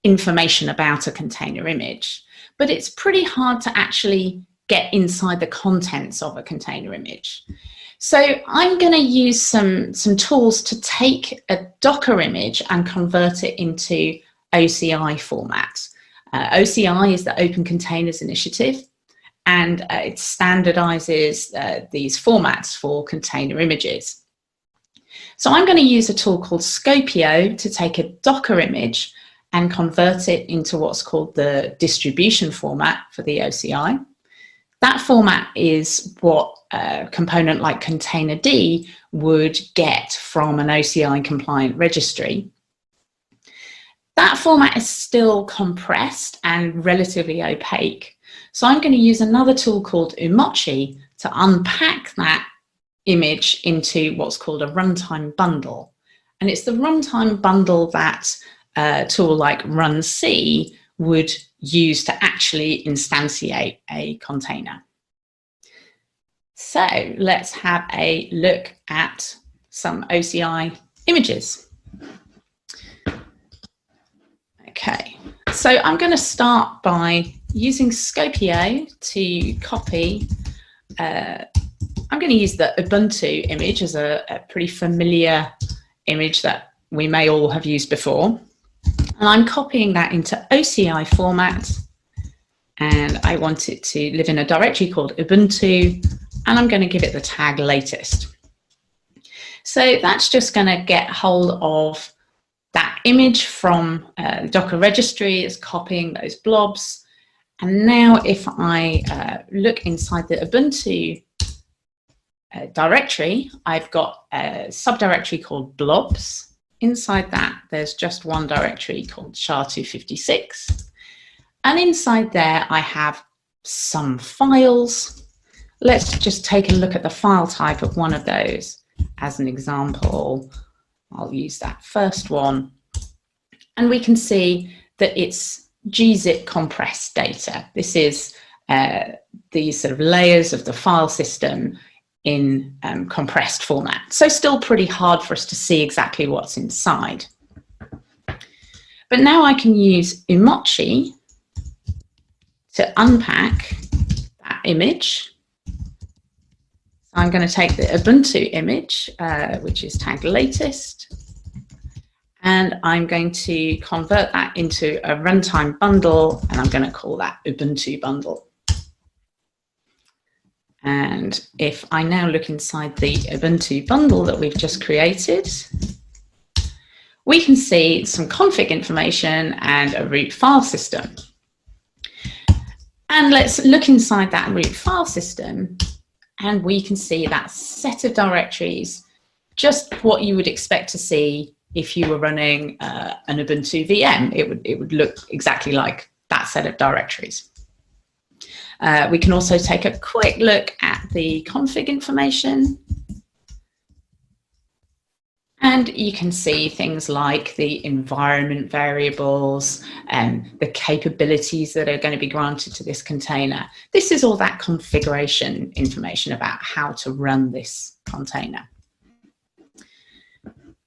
information about a container image, but it's pretty hard to actually get inside the contents of a container image. So I'm going to use some tools to take a Docker image and convert it into OCI format. OCI is the Open Containers Initiative, and it standardizes these formats for container images. So I'm going to use a tool called Scopio to take a Docker image and convert it into what's called the distribution format for the OCI. That format is what a component like Containerd would get from an OCI compliant registry. That format is still compressed and relatively opaque. So I'm going to use another tool called Umochi to unpack that image into what's called a runtime bundle. And it's the runtime bundle that a tool like runc would use to actually instantiate a container. So let's have a look at some OCI images. Okay, so I'm going to start by using Scopio to copy. I'm going to use the Ubuntu image as a pretty familiar image that we may all have used before. And I'm copying that into OCI format, and I want it to live in a directory called Ubuntu, and I'm going to give it the tag latest. So that's just going to get hold of that image from the Docker registry. It's copying those blobs. And now if I look inside the Ubuntu directory, I've got a subdirectory called blobs. Inside that, there's just one directory called SHA-256. And inside there, I have some files. Let's just take a look at the file type of one of those. As an example, I'll use that first one. And we can see that it's gzip compressed data. This is these sort of layers of the file system in compressed format. So still pretty hard for us to see exactly what's inside. But now I can use Umochi to unpack that image. So I'm going to take the Ubuntu image, which is tagged latest, and I'm going to convert that into a runtime bundle, and I'm going to call that Ubuntu bundle. And if I now look inside the Ubuntu bundle that we've just created, we can see some config information and a root file system. And let's look inside that root file system, and we can see that set of directories, just what you would expect to see if you were running an Ubuntu VM. It would look exactly like that set of directories. We can also take a quick look at the config information. And you can see things like the environment variables and the capabilities that are going to be granted to this container. This is all that configuration information about how to run this container.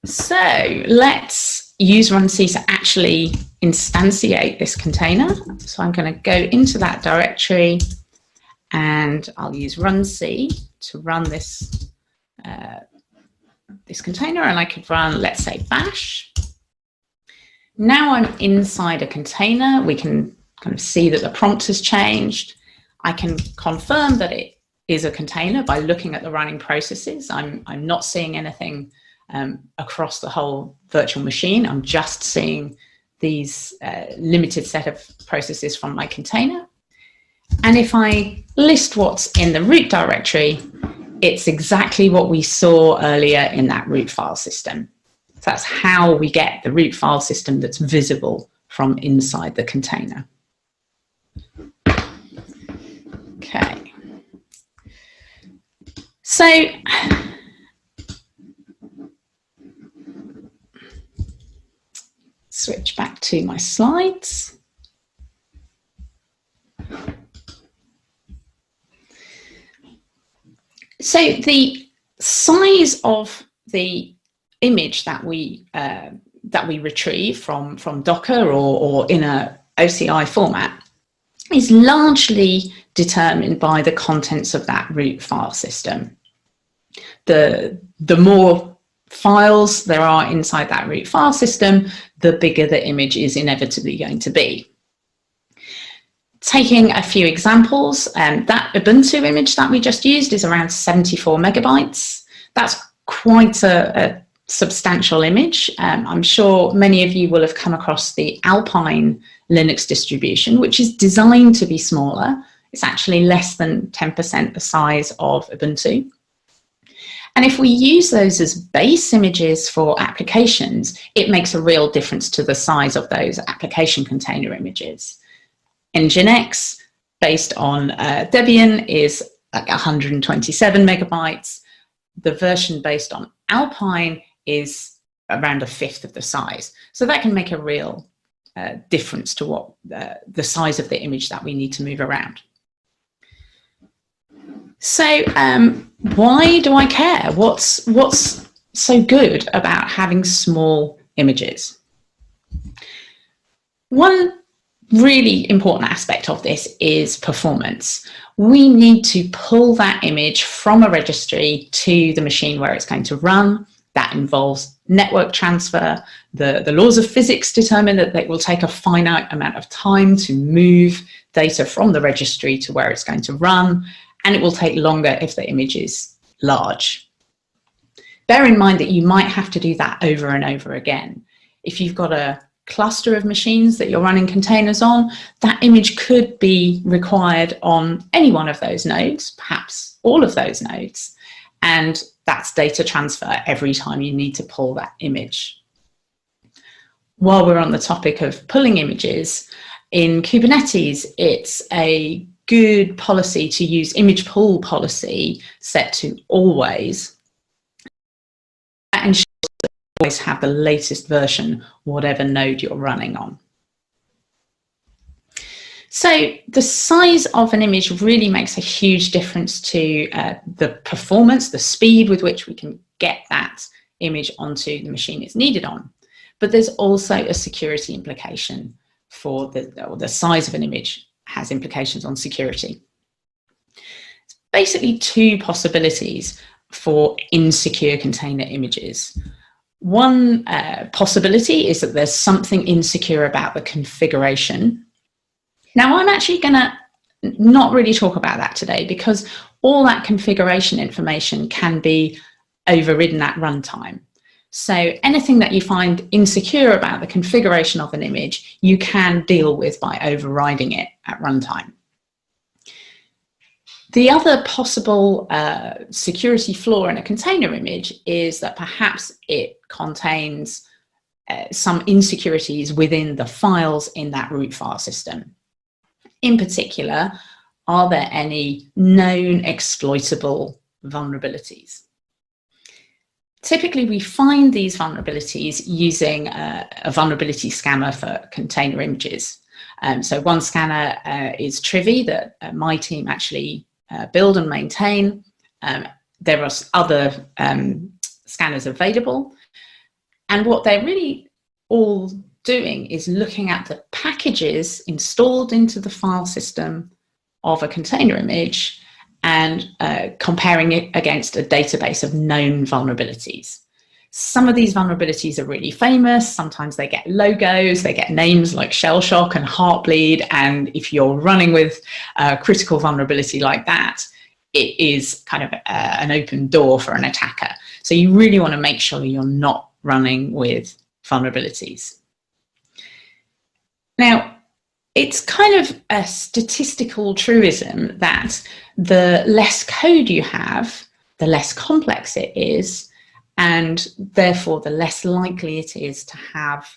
So let's use runc to actually instantiate this container. So I'm going to go into that directory, and I'll use runc to run this this container, and I could run, let's say, bash. Now I'm inside a container. We can kind of see that the prompt has changed. I can confirm that it is a container by looking at the running processes. I'm not seeing anything across the whole virtual machine. I'm just seeing these limited set of processes from my container. And if I list what's in the root directory, it's exactly what we saw earlier in that root file system. So that's how we get the root file system that's visible from inside the container. Okay. So switch back to my slides. So the size of the image that we retrieve from Docker or in a OCI format is largely determined by the contents of that root file system. The more files there are inside that root file system, the bigger the image is inevitably going to be. Taking a few examples, that Ubuntu image that we just used is around 74 megabytes. That's quite a substantial image. I'm sure many of you will have come across the Alpine Linux distribution, which is designed to be smaller. It's actually less than 10% the size of Ubuntu. And if we use those as base images for applications, it makes a real difference to the size of those application container images. Nginx, based on Debian, is like 127 megabytes. The version based on Alpine is around a fifth of the size. So that can make a real difference to what the size of the image that we need to move around. So why do I care? What's so good about having small images? One really important aspect of this is performance. We need to pull that image from a registry to the machine where it's going to run. That involves network transfer. The laws of physics determine that it will take a finite amount of time to move data from the registry to where it's going to run, and it will take longer if the image is large. Bear in mind that you might have to do that over and over again. If you've got a cluster of machines that you're running containers on, that image could be required on any one of those nodes, perhaps all of those nodes, and that's data transfer every time you need to pull that image. While we're on the topic of pulling images, in Kubernetes, it's a good policy to use image pull policy set to always. That ensures that you always have the latest version, whatever node you're running on. So the size of an image really makes a huge difference to the performance, the speed with which we can get that image onto the machine it's needed on. But there's also a security implication for the size of an image has implications on security. It's basically two possibilities for insecure container images. One possibility is that there's something insecure about the configuration. Now, I'm actually going to not really talk about that today because all that configuration information can be overridden at runtime. So anything that you find insecure about the configuration of an image, you can deal with by overriding it at runtime. The other possible security flaw in a container image is that perhaps it contains some insecurities within the files in that root file system. In particular, are there any known exploitable vulnerabilities? Typically, we find these vulnerabilities using a vulnerability scanner for container images. So one scanner is Trivy that my team actually build and maintain. There are other scanners available. And what they're really all doing is looking at the packages installed into the file system of a container image and comparing it against a database of known vulnerabilities. Some of these vulnerabilities are really famous. Sometimes they get logos, they get names like Shellshock and Heartbleed. And if you're running with a critical vulnerability like that, it is kind of an open door for an attacker. So you really want to make sure you're not running with vulnerabilities. Now, it's kind of a statistical truism that the less code you have, the less complex it is, and therefore the less likely it is to have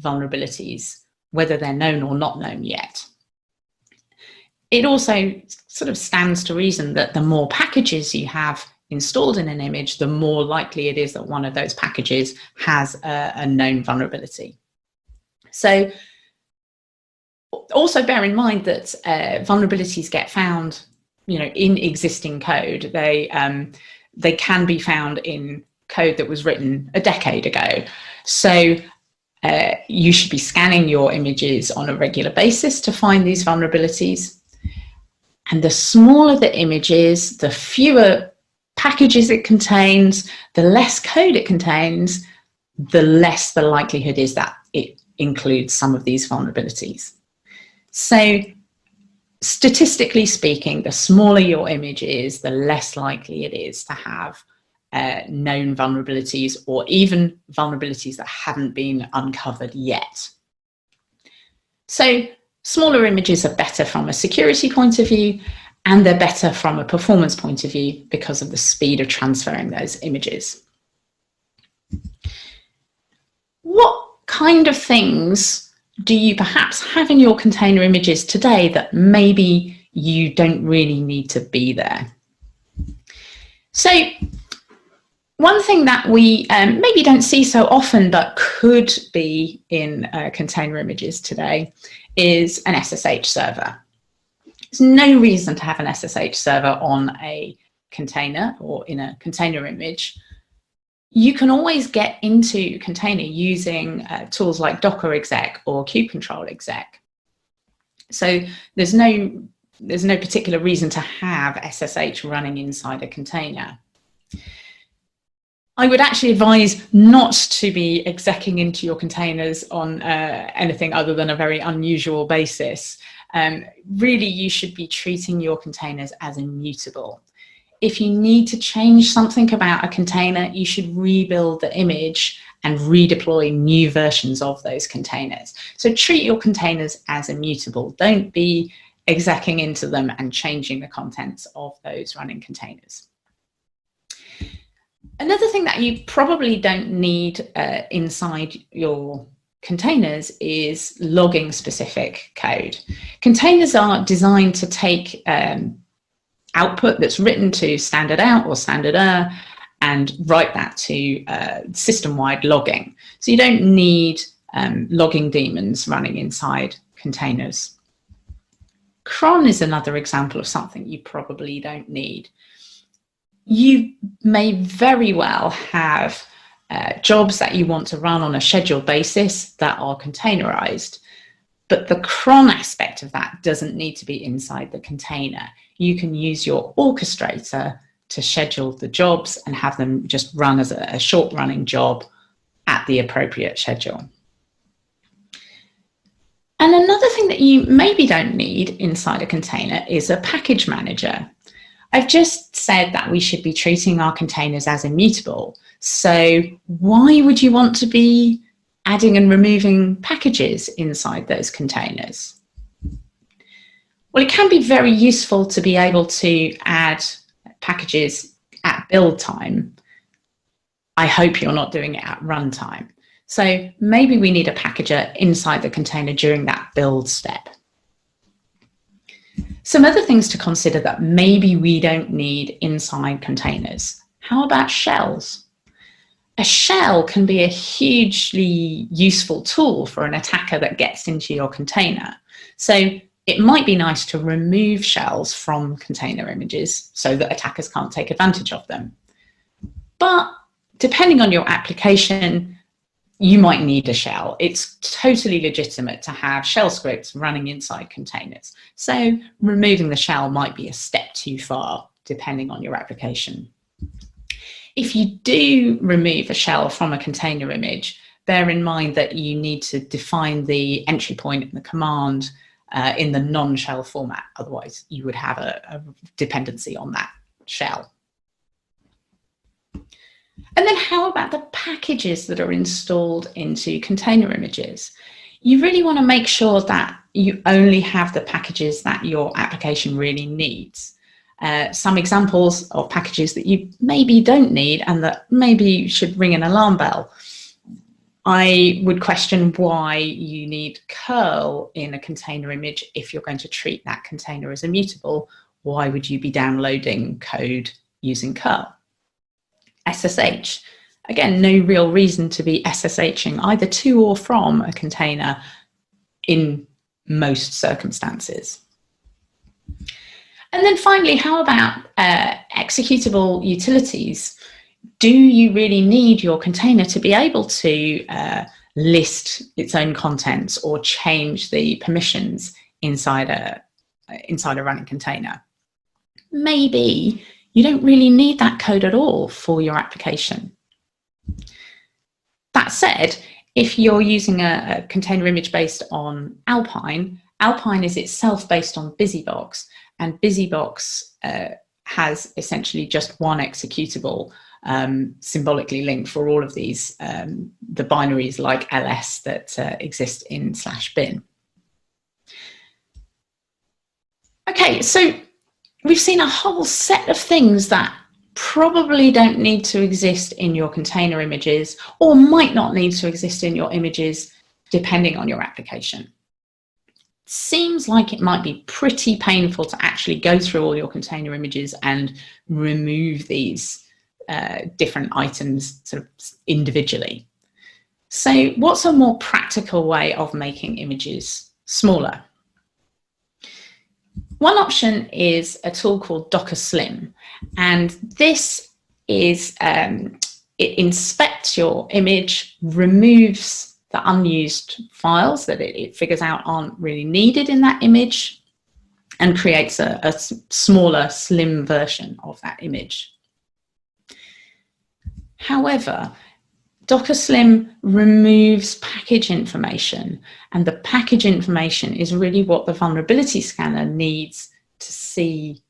vulnerabilities, whether they're known or not known yet. It also sort of stands to reason that the more packages you have installed in an image, the more likely it is that one of those packages has a known vulnerability. So also bear in mind that vulnerabilities get found, in existing code. they can be found in code that was written a decade ago. So you should be scanning your images on a regular basis to find these vulnerabilities. And the smaller the images, the fewer packages it contains, the less code it contains, the less the likelihood is that it includes some of these vulnerabilities. So statistically speaking, the smaller your image is, the less likely it is to have known vulnerabilities, or even vulnerabilities that haven't been uncovered yet. So smaller images are better from a security point of view, and they're better from a performance point of view because of the speed of transferring those images. What kind of things do you perhaps have in your container images today that maybe you don't really need to be there? So one thing that we maybe don't see so often but could be in container images today is an SSH server. There's no reason to have an SSH server on a container or in a container image. You can always get into container using tools like Docker exec or kubectl exec. So there's no particular reason to have SSH running inside a container. I would actually advise not to be execing into your containers on anything other than a very unusual basis. Really, you should be treating your containers as immutable. If you need to change something about a container, you should rebuild the image and redeploy new versions of those containers. So treat your containers as immutable. Don't be execing into them and changing the contents of those running containers. Another thing that you probably don't need inside your containers is logging specific code. Containers are designed to take output that's written to standard out or standard err and write that to system-wide logging. So you don't need logging daemons running inside containers. Cron is another example of something you probably don't need. You may very well have jobs that you want to run on a scheduled basis that are containerized, but the cron aspect of that doesn't need to be inside the container. You can use your orchestrator to schedule the jobs and have them just run as a short running job at the appropriate schedule. And another thing that you maybe don't need inside a container is a package manager. I've just said that we should be treating our containers as immutable. So why would you want to be adding and removing packages inside those containers? Well, it can be very useful to be able to add packages at build time. I hope you're not doing it at runtime. So maybe we need a packager inside the container during that build step. Some other things to consider that maybe we don't need inside containers. How about shells? A shell can be a hugely useful tool for an attacker that gets into your container. So it might be nice to remove shells from container images so that attackers can't take advantage of them. But depending on your application, you might need a shell. It's totally legitimate to have shell scripts running inside containers. So removing the shell might be a step too far, depending on your application. If you do remove a shell from a container image, bear in mind that you need to define the entry point and the command in the non-shell format. Otherwise, you would have a dependency on that shell. And then how about the packages that are installed into container images? You really want to make sure that you only have the packages that your application really needs. Some examples of packages that you maybe don't need and that maybe should ring an alarm bell. I would question why you need curl in a container image if you're going to treat that container as immutable. Why would you be downloading code using curl? SSH. Again, no real reason to be SSHing either to or from a container in most circumstances. And then finally, how about executable utilities? Do you really need your container to be able to list its own contents or change the permissions inside a running container? Maybe you don't really need that code at all for your application. That said, if you're using a container image based on Alpine, Alpine is itself based on BusyBox, and BusyBox has essentially just one executable symbolically linked for all of these, the binaries like ls that exist in /bin. Okay, so we've seen a whole set of things that probably don't need to exist in your container images, or might not need to exist in your images depending on your application. Seems like it might be pretty painful to actually go through all your container images and remove these different items sort of individually. So what's a more practical way of making images smaller? One option is a tool called Docker Slim, and this is it inspects your image, removes the unused files that it figures out aren't really needed in that image, and creates a smaller, slim version of that image. However, Docker Slim removes package information, and the package information is really what the vulnerability scanner needs to see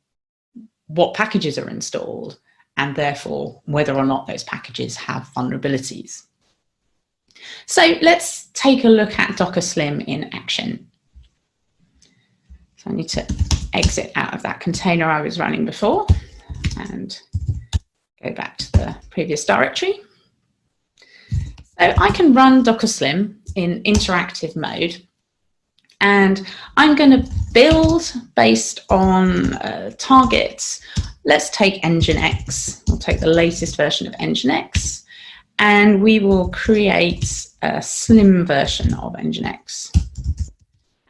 what packages are installed, and therefore whether or not those packages have vulnerabilities. So let's take a look at Docker Slim in action. So I need to exit out of that container I was running before and go back to the previous directory. So I can run Docker Slim in interactive mode, and I'm going to build based on targets. Let's take Nginx. We'll take the latest version of Nginx, and we will create a slim version of Nginx.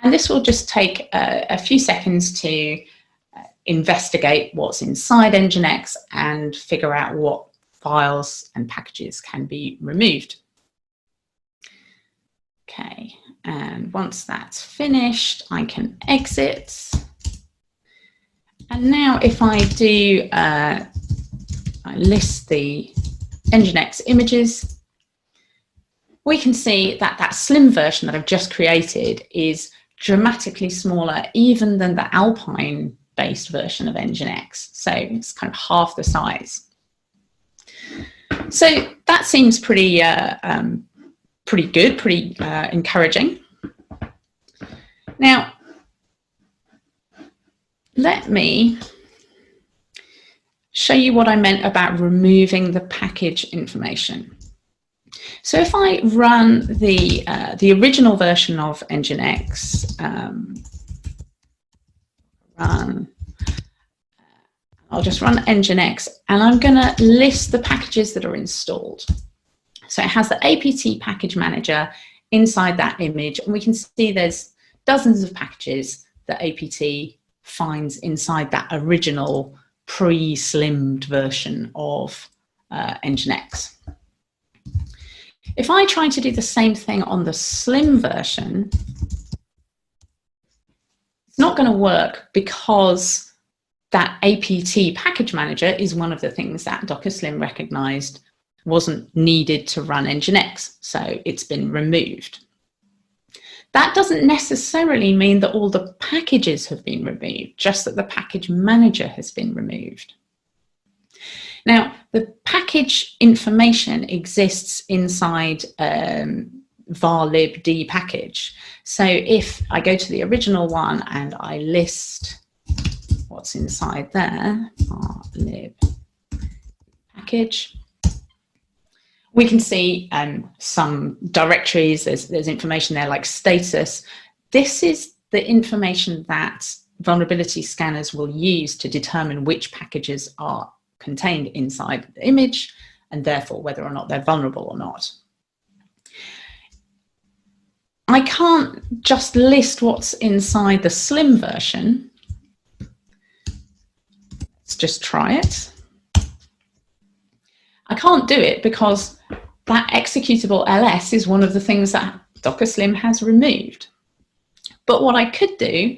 And this will just take a few seconds to investigate what's inside Nginx and figure out what files and packages can be removed. Okay, and once that's finished, I can exit. And now if I do, I list the Nginx images, we can see that that slim version that I've just created is dramatically smaller even than the Alpine-based version of Nginx. So it's kind of half the size. So that seems pretty pretty good, pretty encouraging. Now, let me show you what I meant about removing the package information. So if I run the original version of Nginx, I'll just run Nginx, and I'm going to list the packages that are installed. So it has the apt package manager inside that image, and we can see there's dozens of packages that apt finds inside that original pre-slimmed version of Nginx. If I try to do the same thing on the slim version, it's not going to work because that apt package manager is one of the things that Docker Slim recognized wasn't needed to run Nginx, so it's been removed. That doesn't necessarily mean that all the packages have been removed, just that the package manager has been removed. Now, the package information exists inside var_lib_d package. So if I go to the original one and I list what's inside there, var_lib package, we can see some directories, there's information there like status. This is the information that vulnerability scanners will use to determine which packages are contained inside the image, and therefore whether or not they're vulnerable or not. I can't just list what's inside the slim version. Let's just try it. I can't do it because that executable ls is one of the things that Docker Slim has removed. But what I could do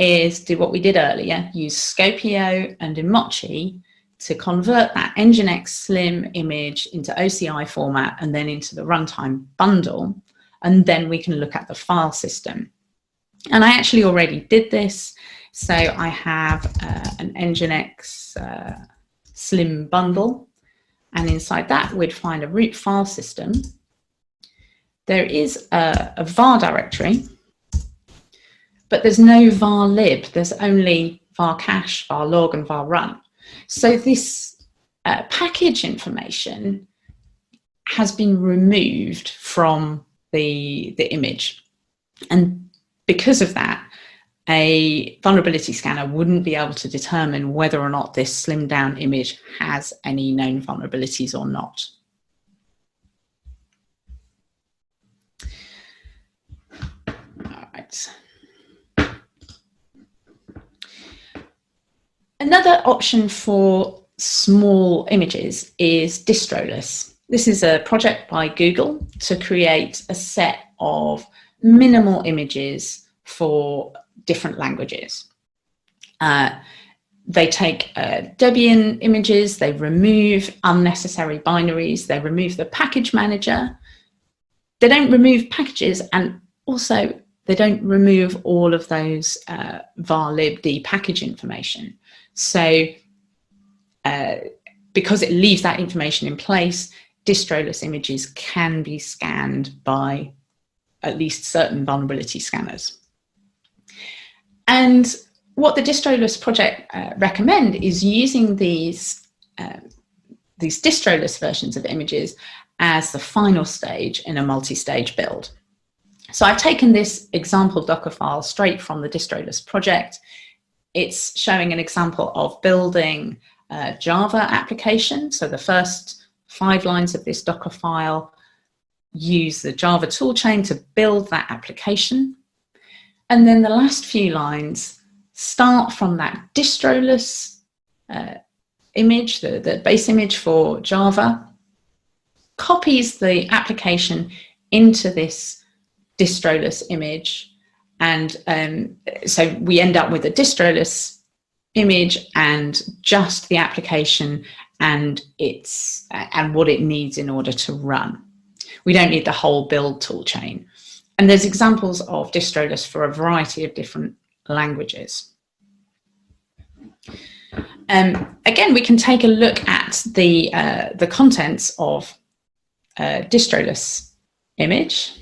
is do what we did earlier, use Scopio and Emoji to convert that Nginx Slim image into OCI format and then into the runtime bundle, and then we can look at the file system. And I actually already did this. So I have an Nginx Slim bundle, and inside that we'd find a root file system. There is a var directory, but there's no var lib. There's only var cache, var log, and var run. So this package information has been removed from the image. And because of that, a vulnerability scanner wouldn't be able to determine whether or not this slimmed down image has any known vulnerabilities or not. All right. Another option for small images is Distroless. This is a project by Google to create a set of minimal images for different languages. They take Debian images, they remove unnecessary binaries, they remove the package manager. They don't remove packages, and also they don't remove all of those var libd package information. So because it leaves that information in place, Distroless images can be scanned by at least certain vulnerability scanners. And what the Distroless project recommend is using these Distroless versions of images as the final stage in a multi-stage build. So I've taken this example Docker file straight from the Distroless project. It's showing an example of building a Java application. So the first 5 lines of this Docker file use the Java toolchain to build that application. And then the last few lines start from that Distroless image, the base image for Java, copies the application into this Distroless image. And so we end up with a Distroless image and just the application and what it needs in order to run. We don't need the whole build toolchain. And there's examples of Distroless for a variety of different languages. Again, we can take a look at the contents of Distroless image.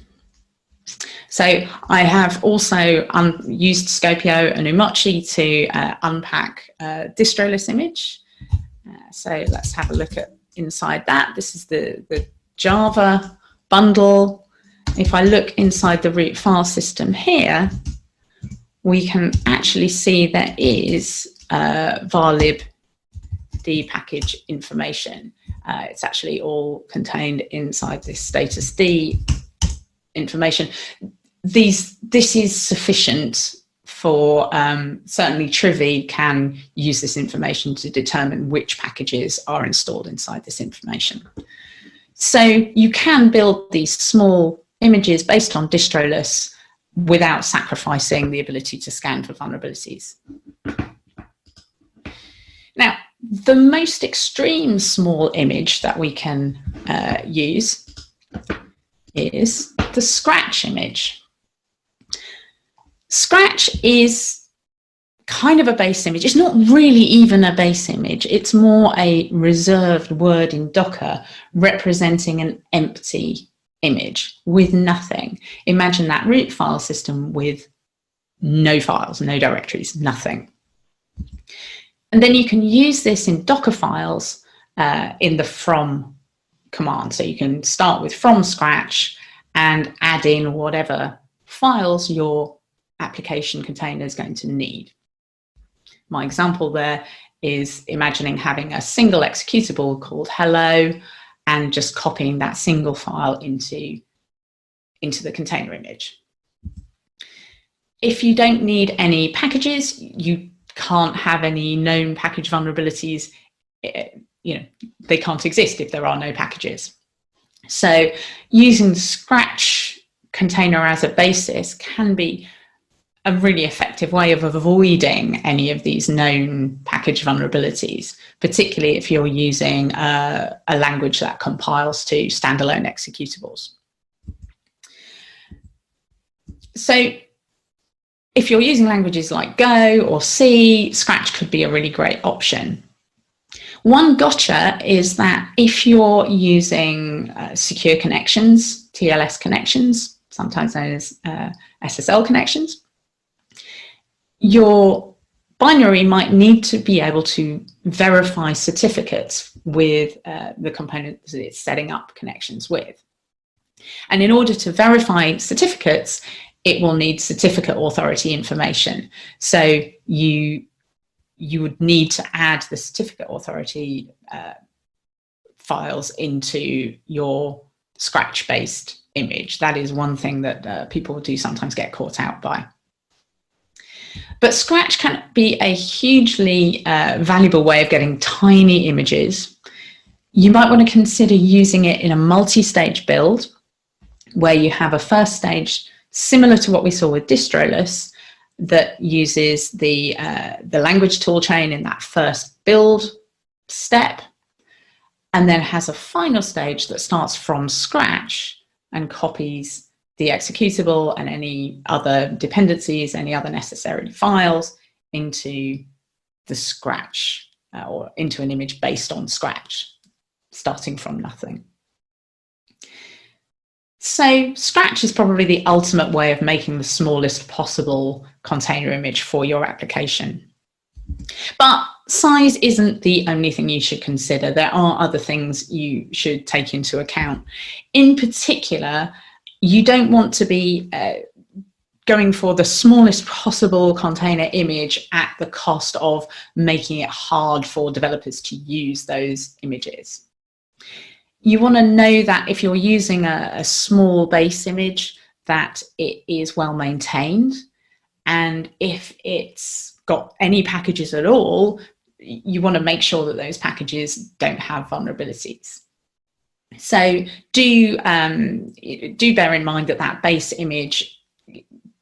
So I have also used Scopio and Emoji to unpack Distroless image. So let's have a look at inside that. This is the Java bundle. If I look inside the root file system here, we can actually see there is var libd package information. It's actually all contained inside this status D information. This is sufficient for, certainly Trivy can use this information to determine which packages are installed inside this information. So you can build these small images based on Distroless without sacrificing the ability to scan for vulnerabilities. Now, the most extreme small image that we can use is the Scratch image. Scratch is kind of a base image. It's not really even a base image. It's more a reserved word in Docker representing an empty image with nothing. Imagine that root file system with no files, no directories, nothing. And then you can use this in Docker files in the from command. So you can start with from scratch and add in whatever files your application container is going to need. My example there is imagining having a single executable called hello and just copying that single file into the container image. If you don't need any packages, you can't have any known package vulnerabilities. They can't exist if there are no packages. So using the Scratch container as a basis can be a really effective way of avoiding any of these known package vulnerabilities, particularly if you're using a language that compiles to standalone executables. So if you're using languages like Go or C, Scratch could be a really great option. One gotcha is that if you're using secure connections, TLS connections, sometimes known as SSL connections, your binary might need to be able to verify certificates with the component that it's setting up connections with. And in order to verify certificates, it will need certificate authority information. So you would need to add the certificate authority files into your Scratch-based image. That is one thing that people do sometimes get caught out by. But Scratch can be a hugely valuable way of getting tiny images. You might want to consider using it in a multi-stage build where you have a first stage similar to what we saw with Distroless that uses the language toolchain in that first build step, and then has a final stage that starts from scratch and copies the executable and any other dependencies, any other necessary files into the Scratch or into an image based on Scratch, starting from nothing. So Scratch is probably the ultimate way of making the smallest possible container image for your application. But size isn't the only thing you should consider. There are other things you should take into account. In particular, you don't want to be going for the smallest possible container image at the cost of making it hard for developers to use those images. You want to know that if you're using a small base image, that it is well maintained. And if it's got any packages at all, you want to make sure that those packages don't have vulnerabilities. So do bear in mind that that base image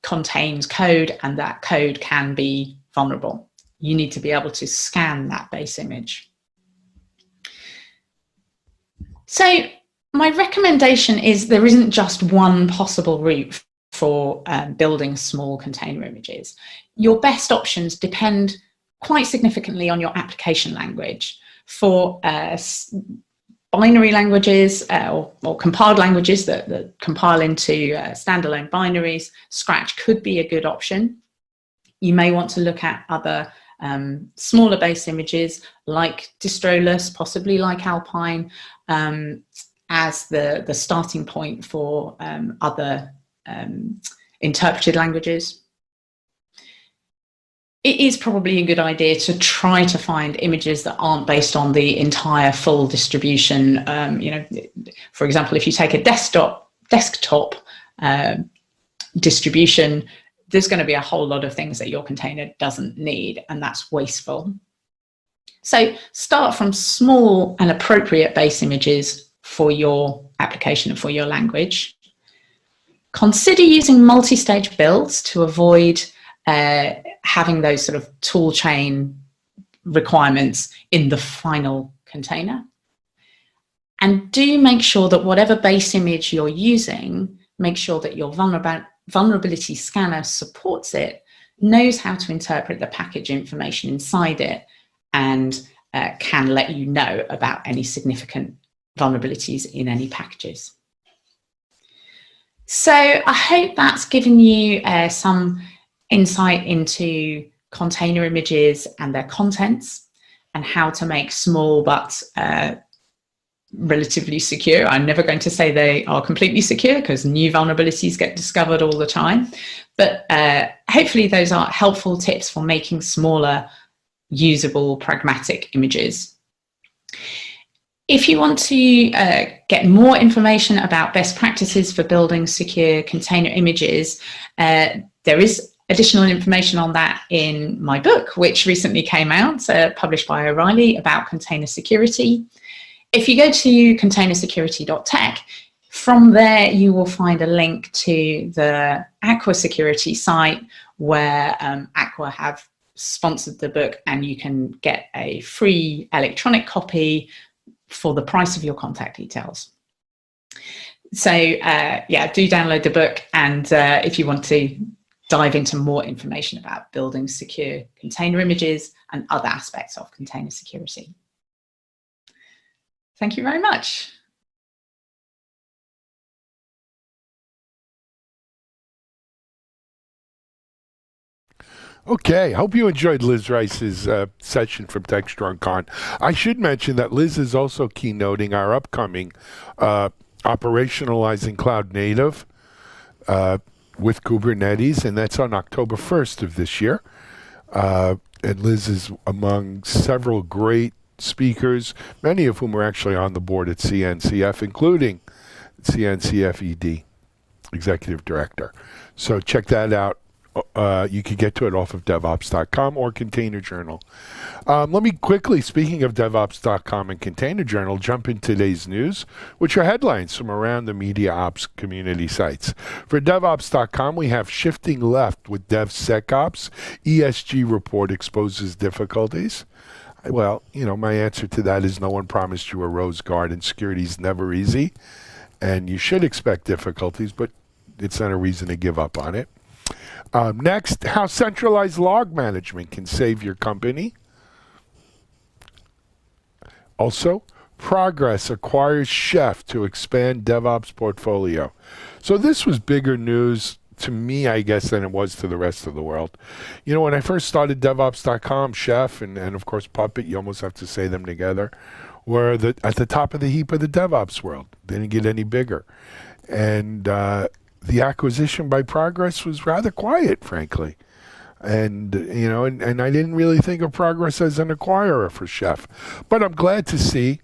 contains code and that code can be vulnerable. You need to be able to scan that base image. So my recommendation is there isn't just one possible route for building small container images. Your best options depend quite significantly on your application language. For binary languages or compiled languages that compile into standalone binaries, Scratch could be a good option. You may want to look at other smaller base images like Distroless, possibly like Alpine, as the starting point for other interpreted languages. It is probably a good idea to try to find images that aren't based on the entire full distribution. For example, if you take a desktop distribution, there's going to be a whole lot of things that your container doesn't need, and that's wasteful. So start from small and appropriate base images for your application and for your language. Consider using multi-stage builds to avoid having those sort of tool chain requirements in the final container. And do make sure that whatever base image you're using, make sure that your vulnerability scanner supports it, knows how to interpret the package information inside it, and can let you know about any significant vulnerabilities in any packages. So I hope that's given you some insight into container images and their contents and how to make small but relatively secure. I'm never going to say they are completely secure because new vulnerabilities get discovered all the time, but hopefully those are helpful tips for making smaller, usable, pragmatic images. If you want to get more information about best practices for building secure container images, there is additional information on that in my book, which recently came out, published by O'Reilly, about container security. If you go to containersecurity.tech, from there you will find a link to the Aqua Security site where Aqua have sponsored the book, and you can get a free electronic copy for the price of your contact details. So yeah, do download the book, and if you want to dive into more information about building secure container images and other aspects of container security. Thank you very much. Okay, hope you enjoyed Liz Rice's session from TechStrong Con. I should mention that Liz is also keynoting our upcoming Operationalizing Cloud Native with Kubernetes, and that's on October 1st of this year. And Liz is among several great speakers, many of whom are actually on the board at CNCF, including CNCF ED, Executive Director. So check that out. You can get to it off of devops.com or Container Journal. Let me quickly, speaking of devops.com and Container Journal, jump into today's news, which are headlines from around the media ops community sites. For devops.com, we have Shifting Left with DevSecOps. ESG report exposes difficulties. Well, you know, my answer to that is no one promised you a rose garden. Security is never easy, and you should expect difficulties, but it's not a reason to give up on it. Next, how centralized log management can save your company. Also, Progress acquires Chef to expand DevOps portfolio. So this was bigger news to me, I guess, than it was to the rest of the world. You know, when I first started devops.com, Chef and of course Puppet, you almost have to say them together, were at the top of the heap of the DevOps world. They didn't get any bigger. And the acquisition by Progress was rather quiet, frankly. And, you know, and I didn't really think of Progress as an acquirer for Chef. But I'm glad to see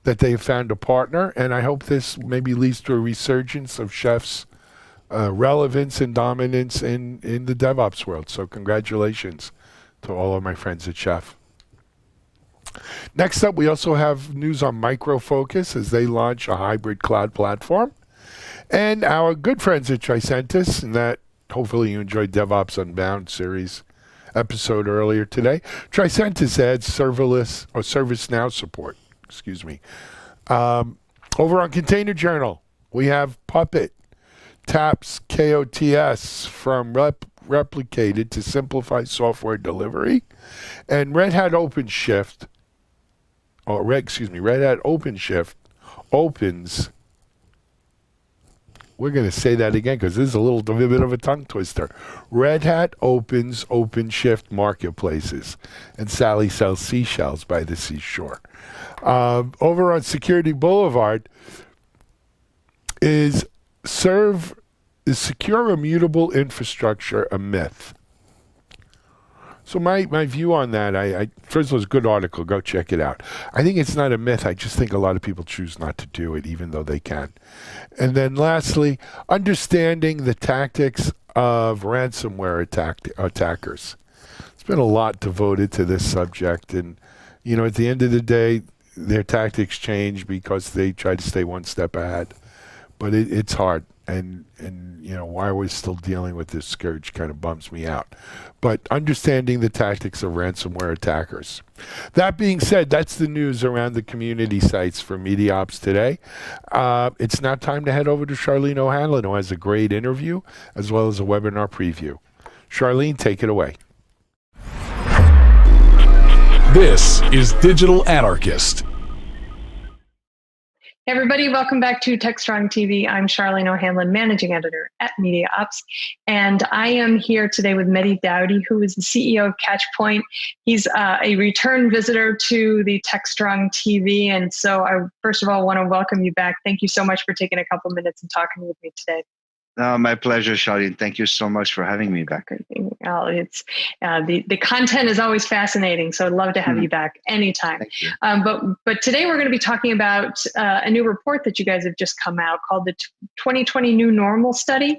that they have found a partner, and I hope this maybe leads to a resurgence of Chef's relevance and dominance in the DevOps world. So congratulations to all of my friends at Chef. Next up, we also have news on Micro Focus as they launch a hybrid cloud platform. And our good friends at Tricentis, and that hopefully you enjoyed Devops Unbound series episode earlier today. Tricentis adds serverless or ServiceNow support. Excuse me. Over on Container Journal, we have Puppet taps KOTS from replicated to simplify software delivery, and Red Hat OpenShift, Red Hat OpenShift opens. We're going to say that again because this is a little bit of a tongue twister. Red Hat opens OpenShift marketplaces, and Sally sells seashells by the seashore. Over on Security Boulevard is secure immutable infrastructure a myth? So my view on that, I first of all, it's a good article. Go check it out. I think it's not a myth. I just think a lot of people choose not to do it, even though they can. And then lastly, understanding the tactics of ransomware attackers. It's been a lot devoted to this subject. And, you know, at the end of the day, their tactics change because they try to stay one step ahead. But it's hard. And you know, why we're still dealing with this scourge kind of bums me out. But understanding the tactics of ransomware attackers. That being said, that's the news around the community sites for Media Ops today. It's now time to head over to Charlene O'Hanlon, who has a great interview as well as a webinar preview. Charlene, take it away. This is Digital Anarchist. Hey everybody, welcome back to TechStrong TV. I'm Charlene O'Hanlon, Managing Editor at Media Ops, and I am here today with Mehdi Dowdy, who is the CEO of Catchpoint. He's a return visitor to the TechStrong TV, and so I first of all want to welcome you back. Thank you so much for taking a couple minutes and talking with me today. My pleasure, Charlene. Thank you so much for having me back. Well, it's the content is always fascinating, so I'd love to have you back anytime. But today we're going to be talking about a new report that you guys have just come out called the 2020 New Normal Study.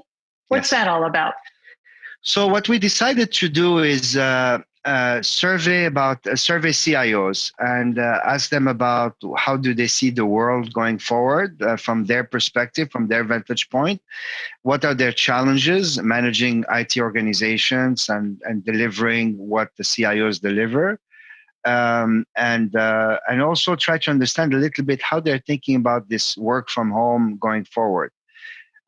What's that all about? So what we decided to do is survey CIOs and ask them about how do they see the world going forward from their perspective, from their vantage point. What are their challenges managing IT organizations and delivering what the CIOs deliver? And also try to understand a little bit how they're thinking about this work from home going forward.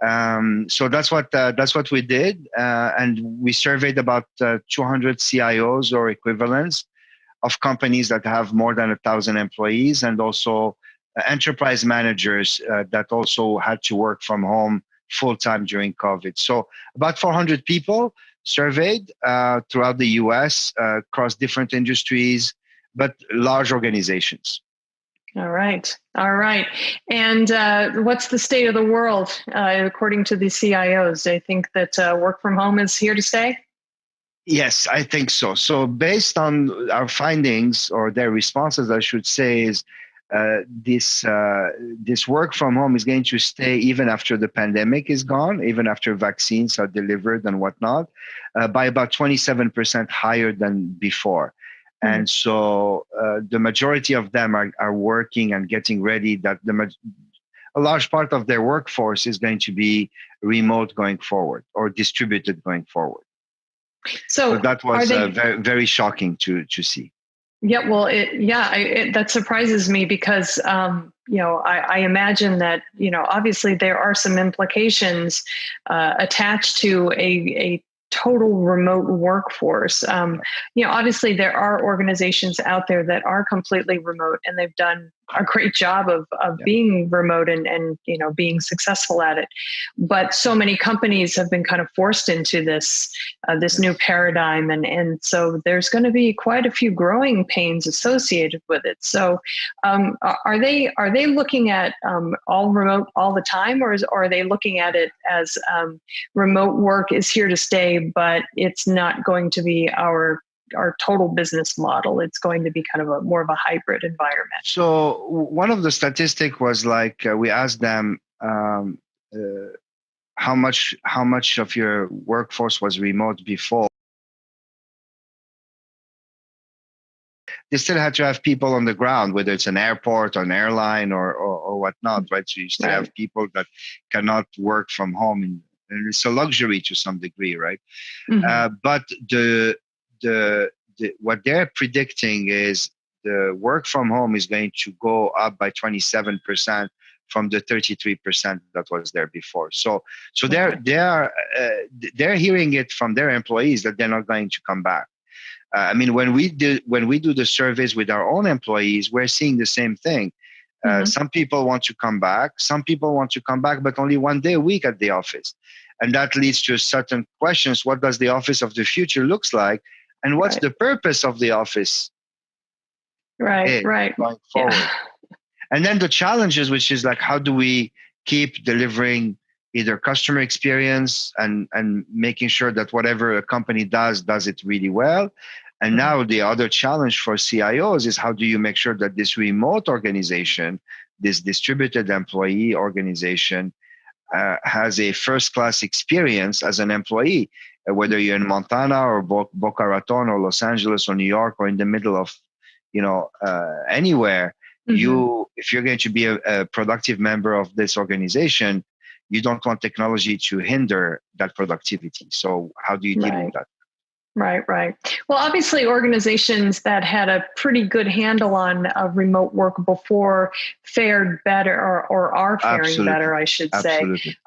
So that's what we did, and we surveyed about 200 CIOs or equivalents of companies that have more than 1,000 employees, and also enterprise managers that also had to work from home full time during COVID. So about 400 people surveyed throughout the U.S. Across different industries, but large organizations. All right. And what's the state of the world according to the CIOs? They think that work from home is here to stay? Yes, I think so. So based on our findings, or their responses, I should say, is this work from home is going to stay even after the pandemic is gone, even after vaccines are delivered and whatnot, by about 27% higher than before. And so the majority of them are working and getting ready that a large part of their workforce is going to be remote going forward or distributed going forward. So that was very, very shocking to see. Yeah, well, that surprises me because, I imagine that, obviously there are some implications attached to a total remote workforce. Obviously there are organizations out there that are completely remote, and they've done a great job of being remote and being successful at it. But so many companies have been kind of forced into this new paradigm, and so there's going to be quite a few growing pains associated with it. So are they looking at all remote all the time, or are they looking at it as remote work is here to stay, but it's not going to be our total business model? It's going to be kind of more of a hybrid environment. So one of the statistics was like, we asked them how much of your workforce was remote before. They still had to have people on the ground, whether it's an airport or an airline or whatnot, right? So you still have people that cannot work from home, and it's a luxury to some degree, right? But what they're predicting is the work from home is going to go up by 27% from the 33% that was there before. So they're hearing it from their employees that they're not going to come back. I mean, when we do the surveys with our own employees, we're seeing the same thing. Some people want to come back. Some people want to come back, but only one day a week at the office. And that leads to certain questions. What does the office of the future looks like? And what's the purpose of the office? Right. Going forward. Yeah. And then the challenges, which is like, how do we keep delivering either customer experience and making sure that whatever a company does it really well? And now the other challenge for CIOs is, how do you make sure that this remote organization, this distributed employee organization, has a first-class experience as an employee, whether you're in Montana or Boca Raton or Los Angeles or New York or in the middle of, anywhere. If you're going to be a productive member of this organization, you don't want technology to hinder that productivity. So how do you deal with that? Right. Well, obviously, organizations that had a pretty good handle on remote work before fared better, or are faring better, I should say.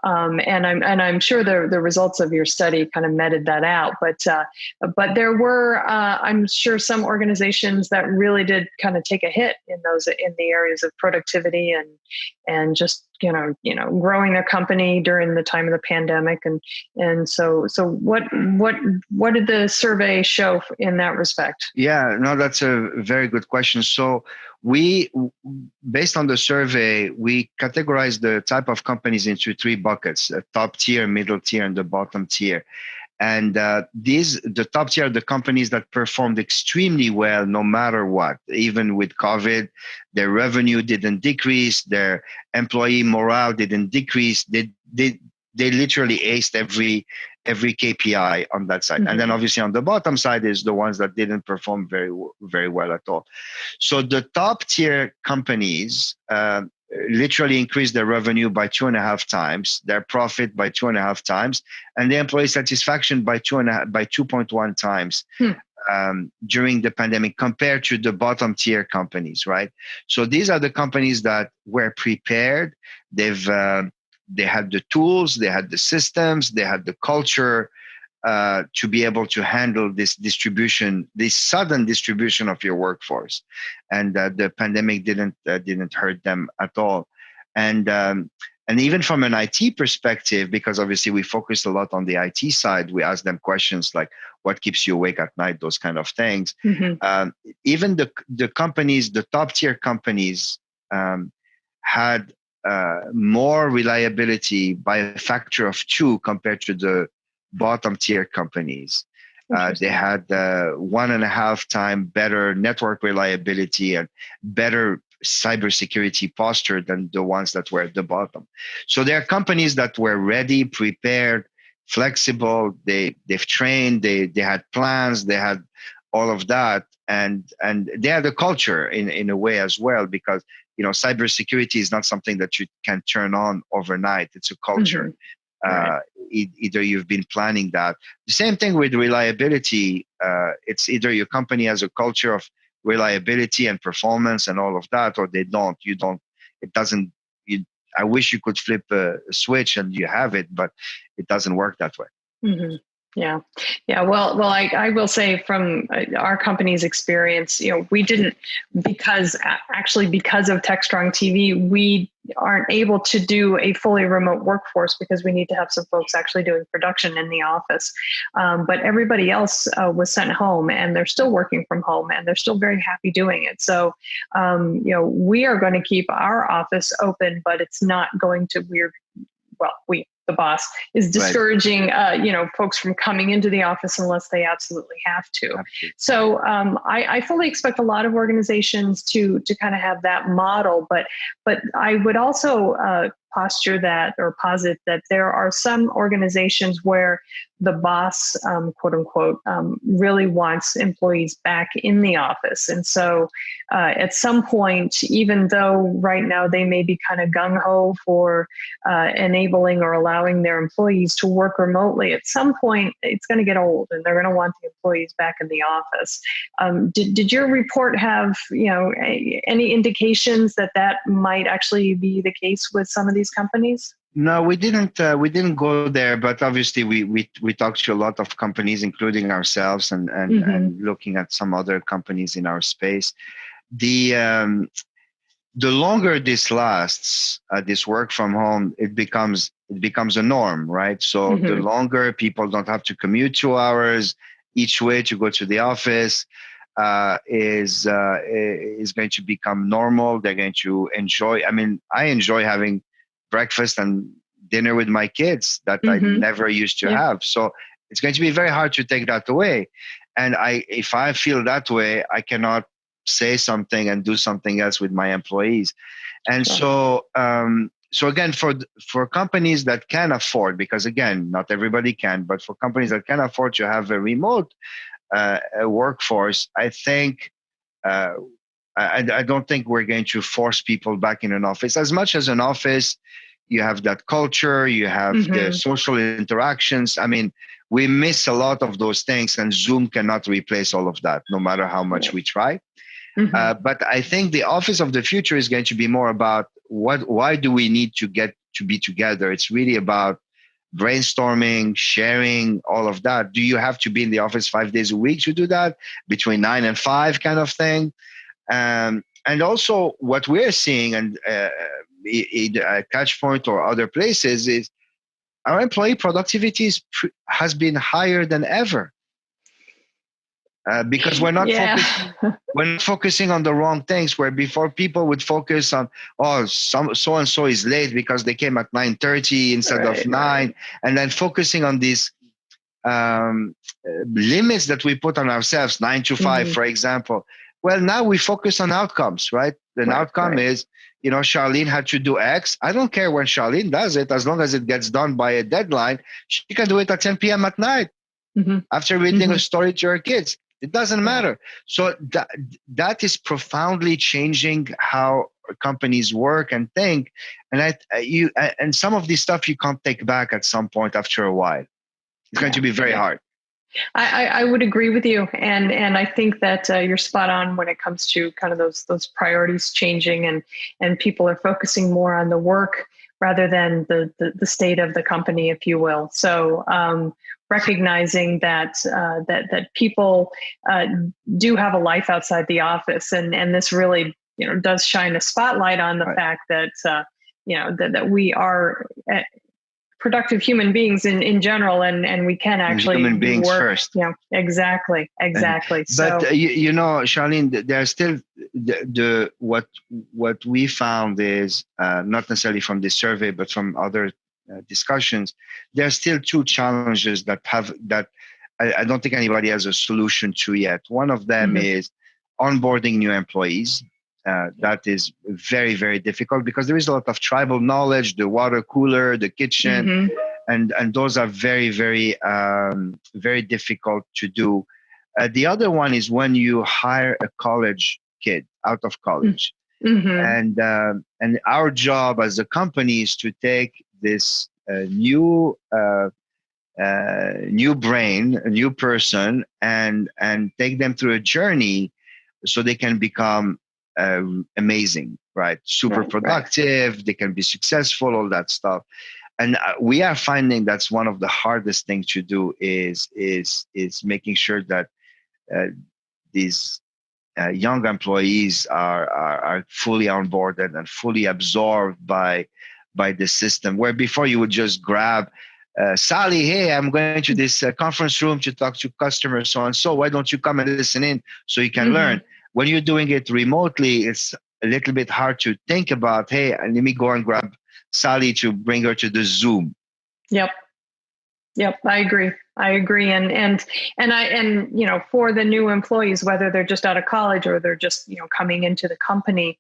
And I'm sure the results of your study kind of meted that out. But there were, I'm sure, some organizations that really did kind of take a hit in the areas of productivity and just growing their company during the time of the pandemic, and so what did the survey show in that respect? Yeah, no, that's a very good question. So we, based on the survey, we categorized the type of companies into three buckets: a top tier, middle tier, and the bottom tier. And the top tier are the companies that performed extremely well no matter what. Even with COVID, their revenue didn't decrease, their employee morale didn't decrease. They literally aced every KPI on that side. And then obviously on the bottom side is the ones that didn't perform very well at all. So the top tier companies literally increased their revenue by 2.5 times, their profit by 2.5 times, and the employee satisfaction by 2.1 times during the pandemic compared to the bottom tier companies, right? So these are the companies that were prepared. They had the tools, they had the systems, they had the culture to be able to handle this distribution, this sudden distribution of your workforce, and the pandemic didn't hurt them at all. And even from an IT perspective, because obviously we focused a lot on the IT side, we asked them questions like, "What keeps you awake at night?" Those kind of things. Even the companies, the top tier companies, had more reliability by a factor of 2 compared to the bottom tier companies. They had 1.5 times better network reliability and better cybersecurity posture than the ones that were at the bottom. So there are companies that were ready, prepared, flexible. They've trained. They had plans. They had all of that, and they had a culture in a way as well, because cybersecurity is not something that you can turn on overnight. It's a culture. Either you've been planning that. The same thing with reliability. It's either your company has a culture of reliability and performance and all of that, or they don't. You don't. It doesn't. I wish you could flip a switch and you have it, but it doesn't work that way. Yeah. Well, I will say from our company's experience, we didn't, because of TechStrong TV, we aren't able to do a fully remote workforce because we need to have some folks actually doing production in the office. But everybody else was sent home, and they're still working from home, and they're still very happy doing it. So, we are going to keep our office open, but it's not going to, the boss is discouraging, folks from coming into the office unless they absolutely have to. So I fully expect a lot of organizations to kind of have that model, but I would also posit that there are some organizations where the boss, quote unquote, really wants employees back in the office. And so at some point, even though right now they may be kind of gung-ho for enabling or allowing their employees to work remotely, at some point it's going to get old and they're going to want the employees back in the office. Did your report have any indications that might actually be the case with some of these companies? No, we didn't go there, but obviously we talked to a lot of companies, including ourselves, and looking at some other companies in our space. The longer this lasts, this work from home, it becomes a norm, right? So the longer people don't have to commute 2 hours each way to go to the office, is going to become normal. They're going to enjoy. I mean, I enjoy having breakfast and dinner with my kids that I never used to have. So it's going to be very hard to take that away. And if I feel that way, I cannot say something and do something else with my employees. And so again, for companies that can afford, because again, not everybody can, but for companies that can afford to have a remote workforce, I think I don't think we're going to force people back in an office. As much as an office, you have that culture, you have the social interactions. I mean, we miss a lot of those things, and Zoom cannot replace all of that, no matter how much we try. But I think the office of the future is going to be more about why do we need to get to be together? It's really about brainstorming, sharing, all of that. Do you have to be in the office 5 days a week to do that? Between 9 and 5 kind of thing. And also what we're seeing, and at Catchpoint or other places, is our employee productivity has been higher than ever. Because we're not focusing on the wrong things, where before people would focus on, so and so is late because they came at 9:30 instead of 9, and then focusing on these limits that we put on ourselves, 9 to 5, for example. Well, now we focus on outcomes, right? The outcome is Charlene had to do X. I don't care when Charlene does it, as long as it gets done by a deadline. She can do it at 10 p.m. at night after reading a story to her kids. It doesn't matter. So that is profoundly changing how companies work and think. And and some of this stuff you can't take back at some point after a while. It's going to be very hard. I would agree with you, and I think that you're spot on when it comes to kind of those priorities changing, and people are focusing more on the work rather than the state of the company, if you will. So recognizing that people do have a life outside the office, and this really does shine a spotlight on the fact that that we are productive human beings in general, and we can actually human beings work first. Yeah, exactly. But Charlene, there's still what we found is not necessarily from this survey, but from other discussions. There's still two challenges that I don't think anybody has a solution to yet. One of them is onboarding new employees. That is very, very difficult because there is a lot of tribal knowledge, the water cooler, the kitchen, and those are very, very, very difficult to do. The other one is when you hire a college kid out of college. And our job as a company is to take this new brain, a new person, and take them through a journey so they can become amazing, right? Super productive. They can be successful, all that stuff. And we are finding that's one of the hardest things to do is making sure that these young employees are fully onboarded and fully absorbed by the system. Where before you would just grab Sally, hey, I'm going to this conference room to talk to customers, so and so. Why don't you come and listen in so you can learn? When you're doing it remotely, it's a little bit hard to think about, hey, let me go and grab Sally to bring her to the Zoom. Yep, I agree. And for the new employees, whether they're just out of college or they're just coming into the company,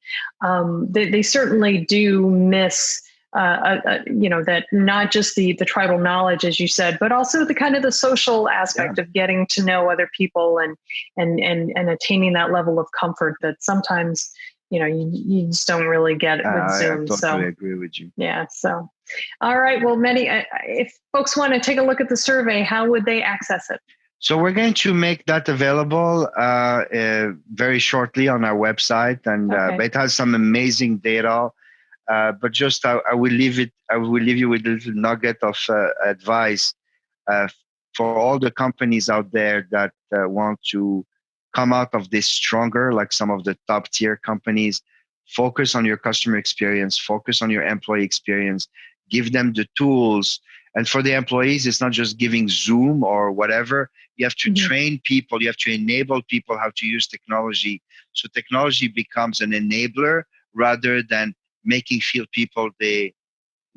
they certainly do miss that not just the tribal knowledge, as you said, but also the kind of the social aspect of getting to know other people and attaining that level of comfort that sometimes you just don't really get with Zoom. I totally agree with you. Yeah. So, all right. Well, if folks want to take a look at the survey, how would they access it? So we're going to make that available very shortly on our website, and it has some amazing data. But just I will leave you with a little nugget of advice for all the companies out there that want to come out of this stronger, like some of the top tier companies. Focus on your customer experience, focus on your employee experience, give them the tools. And for the employees, it's not just giving Zoom or whatever. You have to train people, you have to enable people how to use technology. So technology becomes an enabler rather than making feel people they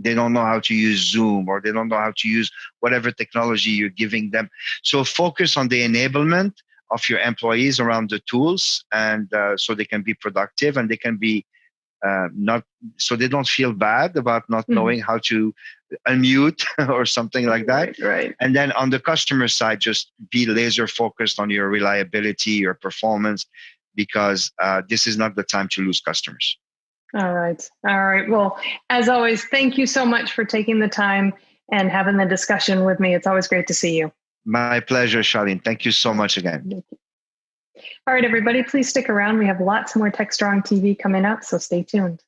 don't know how to use Zoom or they don't know how to use whatever technology you're giving them. So focus on the enablement of your employees around the tools, and so they can be productive and they can be so they don't feel bad about not knowing how to unmute or something like that. Right. And then on the customer side, just be laser focused on your reliability, your performance, because this is not the time to lose customers. All right. Well, as always, thank you so much for taking the time and having the discussion with me. It's always great to see you. My pleasure, Charlene. Thank you so much again. All right, everybody, please stick around. We have lots more TechStrong TV coming up, so stay tuned.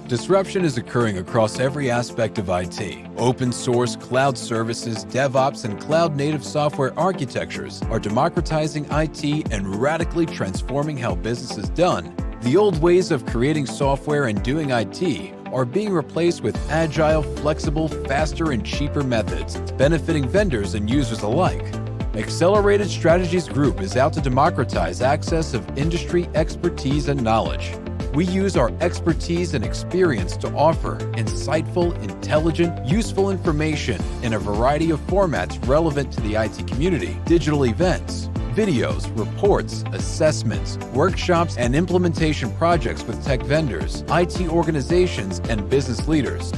Disruption is occurring across every aspect of IT. Open source, cloud services, DevOps, and cloud-native software architectures are democratizing IT and radically transforming how business is done. The old ways of creating software and doing IT are being replaced with agile, flexible, faster, and cheaper methods, benefiting vendors and users alike. Accelerated Strategies Group is out to democratize access of industry expertise and knowledge. We use our expertise and experience to offer insightful, intelligent, useful information in a variety of formats relevant to the IT community, digital events, videos, reports, assessments, workshops, and implementation projects with tech vendors, IT organizations, and business leaders.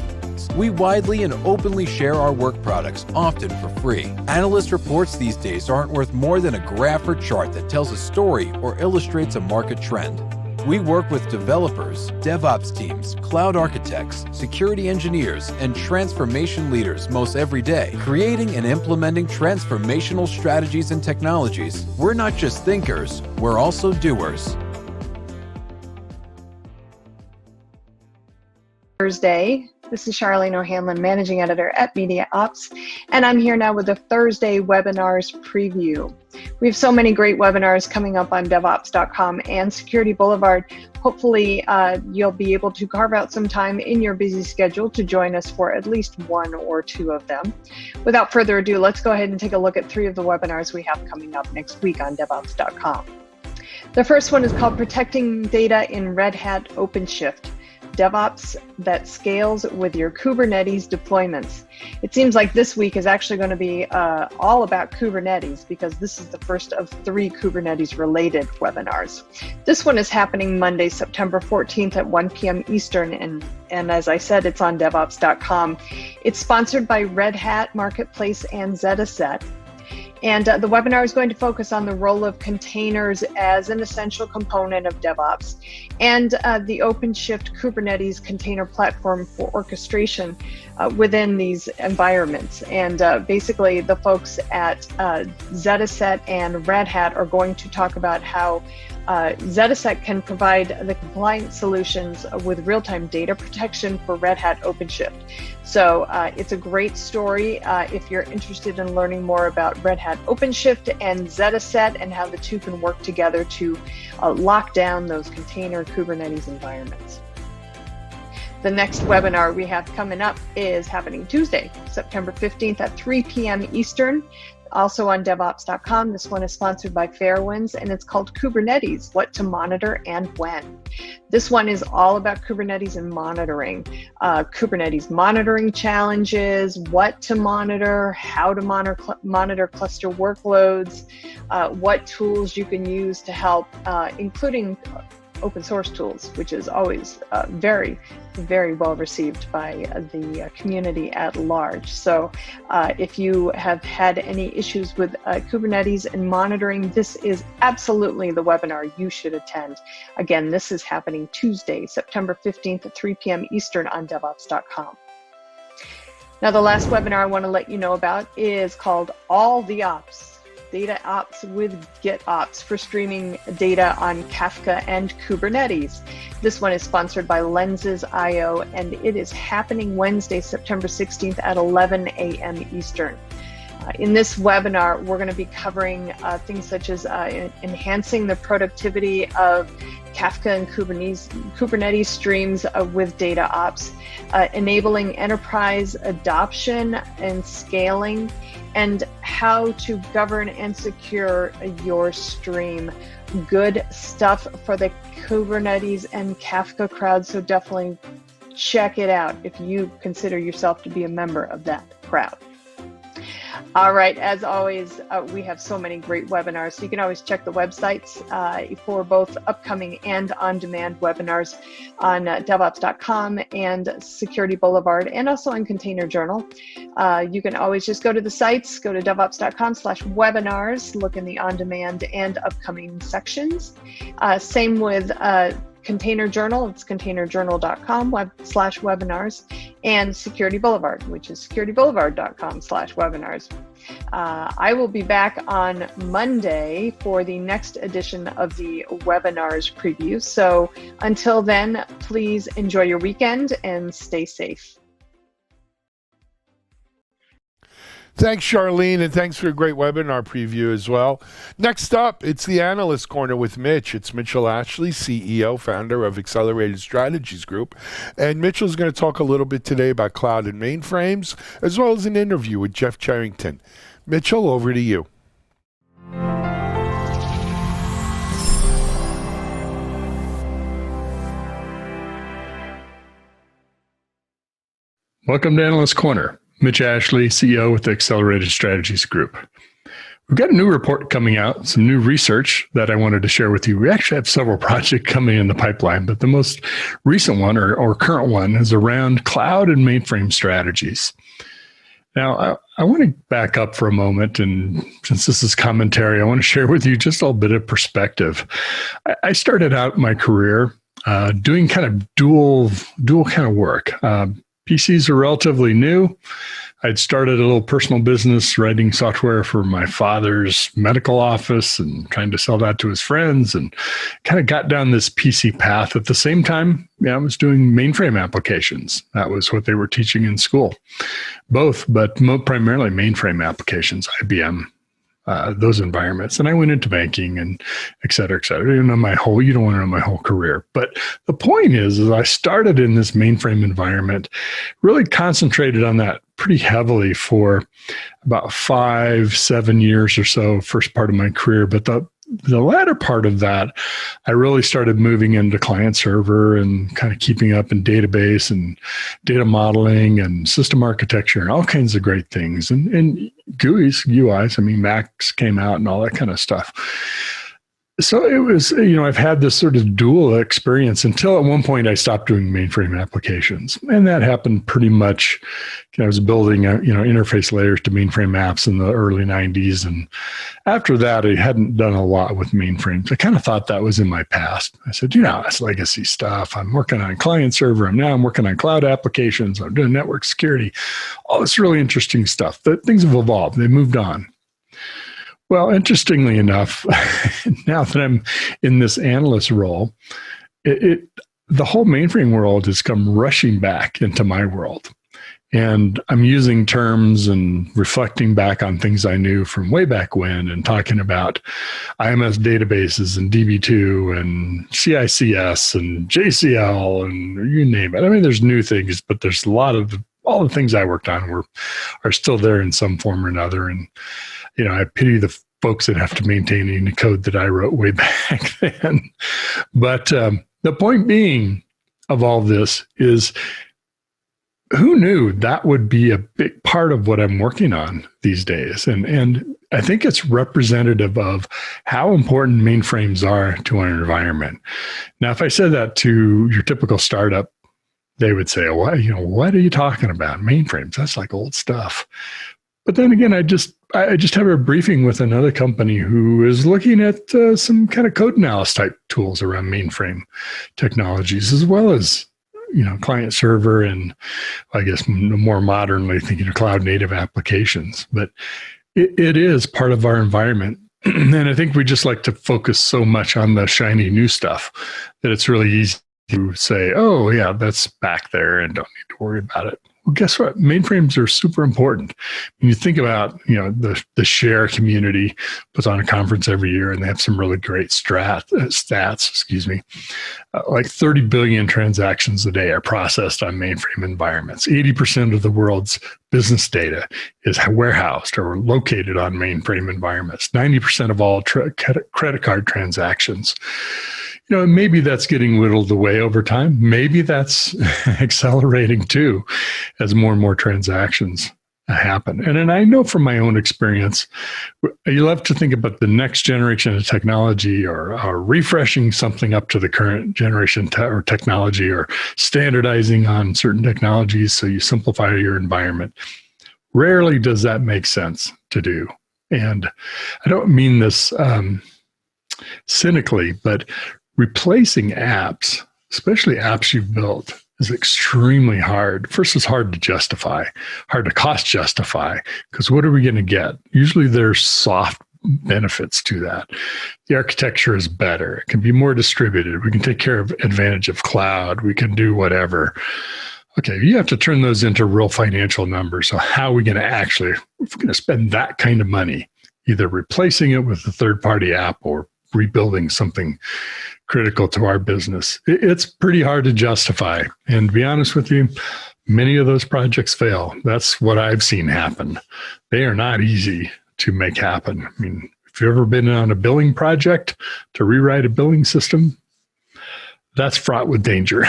We widely and openly share our work products, often for free. Analyst reports these days aren't worth more than a graph or chart that tells a story or illustrates a market trend. We work with developers, DevOps teams, cloud architects, security engineers, and transformation leaders most every day, creating and implementing transformational strategies and technologies. We're not just thinkers, we're also doers. Thursday. This is Charlene O'Hanlon, Managing Editor at Media Ops, and I'm here now with the Thursday webinars preview. We have so many great webinars coming up on Devops.com and Security Boulevard. Hopefully, you'll be able to carve out some time in your busy schedule to join us for at least one or two of them. Without further ado, let's go ahead and take a look at 3 of the webinars we have coming up next week on Devops.com. The first one is called Protecting Data in Red Hat OpenShift. DevOps that scales with your Kubernetes deployments. It seems like this week is actually going to be all about Kubernetes because this is the first of 3 Kubernetes related webinars. This one is happening Monday, September 14th at 1 p.m. Eastern, and as I said, it's on devops.com. It's sponsored by Red Hat Marketplace and Zetaset. And the webinar is going to focus on the role of containers as an essential component of DevOps and the OpenShift Kubernetes container platform for orchestration within these environments. And basically, the folks at Zetaset and Red Hat are going to talk about how Zetaset can provide the compliant solutions with real-time data protection for Red Hat OpenShift. So it's a great story if you're interested in learning more about Red Hat OpenShift and Zetaset and how the two can work together to lock down those container Kubernetes environments. The next webinar we have coming up is happening Tuesday, September 15th at 3 p.m. Eastern. Also on devops.com. This one is sponsored by Fairwinds, and it's called Kubernetes, What to Monitor and When. This one is all about Kubernetes and monitoring. Kubernetes monitoring challenges, what to monitor, how to monitor cluster workloads, what tools you can use to help, including open source tools, which is always very, very well received by the community at large. So if you have had any issues with Kubernetes and monitoring, this is absolutely the webinar you should attend. Again, this is happening Tuesday, September 15th at 3 p.m. Eastern on devops.com. Now, the last webinar I want to let you know about is called All the Ops. Data Ops with GitOps for streaming data on Kafka and Kubernetes. This one is sponsored by Lenses.io, and it is happening Wednesday, September 16th at 11 a.m. Eastern. In this webinar, we're going to be covering things such as enhancing the productivity of Kafka and Kubernetes streams with data ops, enabling enterprise adoption and scaling, and how to govern and secure your stream. Good stuff for the Kubernetes and Kafka crowd, so definitely check it out if you consider yourself to be a member of that crowd. All right, as always, we have so many great webinars, so you can always check the websites for both upcoming and on-demand webinars on devops.com and Security Boulevard, and also on Container Journal. You can always just go to the sites, go to devops.com/webinars, look in the on-demand and upcoming sections. Same with Container Journal, it's containerjournal.com/webinars, and Security Boulevard, which is securityboulevard.com/webinars. I will be back on Monday for the next edition of the webinars preview. So until then, please enjoy your weekend and stay safe. Thanks, Charlene, and thanks for a great webinar preview as well. Next up, it's the Analyst Corner with Mitch. It's Mitchell Ashley, CEO, founder of Accelerated Strategies Group. And Mitchell's going to talk a little bit today about cloud and mainframes, as well as an interview with Jeff Charrington. Mitchell, over to you. Welcome to Analyst Corner. Mitch Ashley, CEO with the Accelerated Strategies Group. We've got a new report coming out, some new research that I wanted to share with you. We actually have several projects coming in the pipeline, but the most recent one or current one is around cloud and mainframe strategies. Now, I want to back up for a moment, and since this is commentary, I want to share with you just a little bit of perspective. I started out my career doing kind of dual kind of work. PCs are relatively new. I'd started a little personal business writing software for my father's medical office and trying to sell that to his friends, and kind of got down this PC path. At the same time, I was doing mainframe applications. That was what they were teaching in school. Both, but primarily mainframe applications, IBM, those environments. And I went into banking and et cetera, et cetera. You don't want to know my whole career. But the point is I started in this mainframe environment, really concentrated on that pretty heavily for about 5-7 years or so, first part of my career. But the latter part of that, I really started moving into client server and kind of keeping up in database and data modeling and system architecture and all kinds of great things. And GUIs, UIs, Macs came out and all that kind of stuff. So it was, I've had this sort of dual experience until at one point I stopped doing mainframe applications. And that happened pretty much, I was building, interface layers to mainframe apps in the early 90s. And after that, I hadn't done a lot with mainframes. I kind of thought that was in my past. I said, that's legacy stuff. I'm working on client server. Now I'm working on cloud applications. I'm doing network security, all this really interesting stuff. Things have evolved. They moved on. Well, interestingly enough, now that I'm in this analyst role, the whole mainframe world has come rushing back into my world. And I'm using terms and reflecting back on things I knew from way back when and talking about IMS databases and DB2 and CICS and JCL and you name it. There's new things, but there's all the things I worked on are still there in some form or another. And I pity the folks that have to maintain any code that I wrote way back then. But the point being of all this is, who knew that would be a big part of what I'm working on these days? And I think it's representative of how important mainframes are to our environment. Now, if I said that to your typical startup, they would say, what are you talking about? Mainframes, that's like old stuff. But then again, I just have a briefing with another company who is looking at some kind of code analysis type tools around mainframe technologies, as well as client server and I guess more modernly thinking of cloud native applications. But it is part of our environment. And I think we just like to focus so much on the shiny new stuff that it's really easy to say, oh yeah, that's back there and don't need to worry about it. Well, guess what? Mainframes are super important. When you think about, the share community puts on a conference every year and they have some really great stats, like 30 billion transactions a day are processed on mainframe environments. 80% of the world's business data is warehoused or located on mainframe environments. 90% of all credit card transactions. Maybe that's getting whittled away over time. Maybe that's accelerating too as more and more transactions happen. And I know from my own experience, you love to think about the next generation of technology or refreshing something up to the current generation or technology or standardizing on certain technologies so you simplify your environment. Rarely does that make sense to do. And I don't mean this cynically, but replacing apps, especially apps you've built, is extremely hard. First, it's hard to justify, hard to cost justify, because what are we going to get? Usually there's soft benefits to that. The architecture is better. It can be more distributed. We can take care of advantage of cloud. We can do whatever. Okay, you have to turn those into real financial numbers. So how are we going to if we're going to spend that kind of money, either replacing it with a third-party app or rebuilding something critical to our business, it's pretty hard to justify. And to be honest with you, many of those projects fail. That's what I've seen happen. They are not easy to make happen. If you've ever been on a billing project to rewrite a billing system, that's fraught with danger.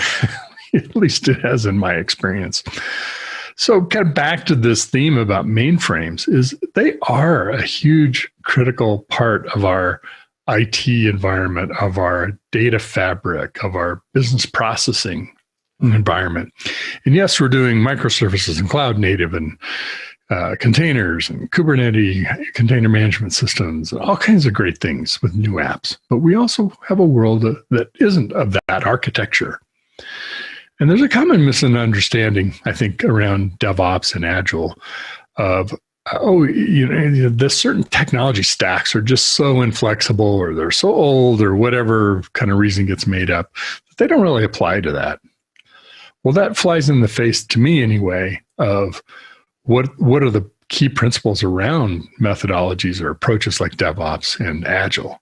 At least it has in my experience. So kind of back to this theme about mainframes is they are a huge critical part of our IT environment, of our data fabric, of our business processing environment. And yes, we're doing microservices and cloud native and containers and Kubernetes container management systems, and all kinds of great things with new apps. But we also have a world that isn't of that architecture. And there's a common misunderstanding, I think, around DevOps and Agile of, the certain technology stacks are just so inflexible, or they're so old, or whatever kind of reason gets made up, that they don't really apply to that. Well, that flies in the face, to me anyway, of what are the key principles around methodologies or approaches like DevOps and Agile.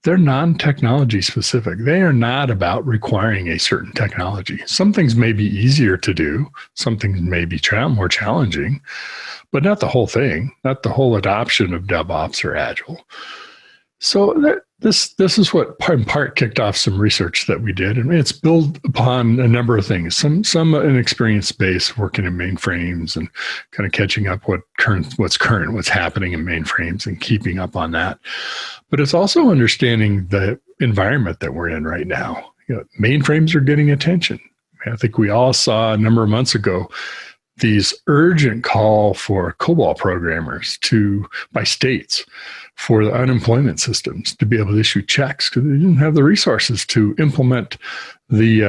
They're non-technology specific. They are not about requiring a certain technology. Some things may be easier to do. Some things may be more challenging, but not the whole thing, not the whole adoption of DevOps or Agile. So this is what in part kicked off some research that we did, and it's built upon a number of things. Some an experience base working in mainframes and kind of catching up what's happening in mainframes and keeping up on that. But it's also understanding the environment that we're in right now. Mainframes are getting attention. I think we all saw a number of months ago these urgent call for COBOL programmers by states for the unemployment systems to be able to issue checks because they didn't have the resources to implement the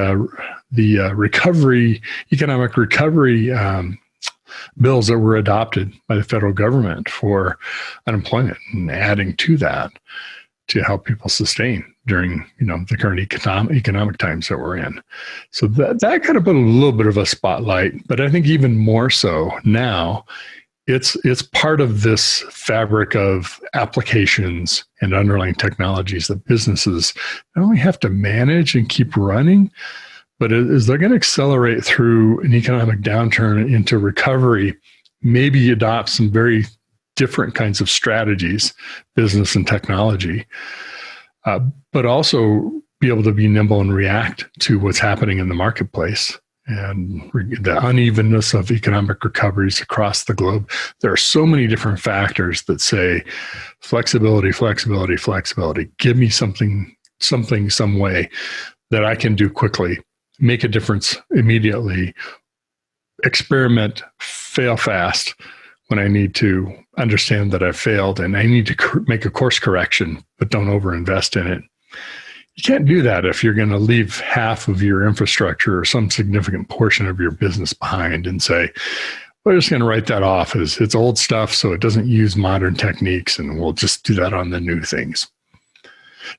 economic recovery bills that were adopted by the federal government for unemployment, and adding to that to help people sustain during the current economic times that we're in. So that kind of put a little bit of a spotlight, but I think even more so now, it's part of this fabric of applications and underlying technologies that businesses not only have to manage and keep running, but as they're going to accelerate through an economic downturn into recovery, maybe adopt some very different kinds of strategies, business and technology, but also be able to be nimble and react to what's happening in the marketplace and the unevenness of economic recoveries across the globe. There are so many different factors that say flexibility, flexibility, flexibility. Give me something, some way that I can do quickly, make a difference immediately, experiment, fail fast when I need to, understand that I've failed and I need to make a course correction, but don't overinvest in it. You can't do that if you're going to leave half of your infrastructure or some significant portion of your business behind and say, we're just going to write that off as it's old stuff, so it doesn't use modern techniques, and we'll just do that on the new things.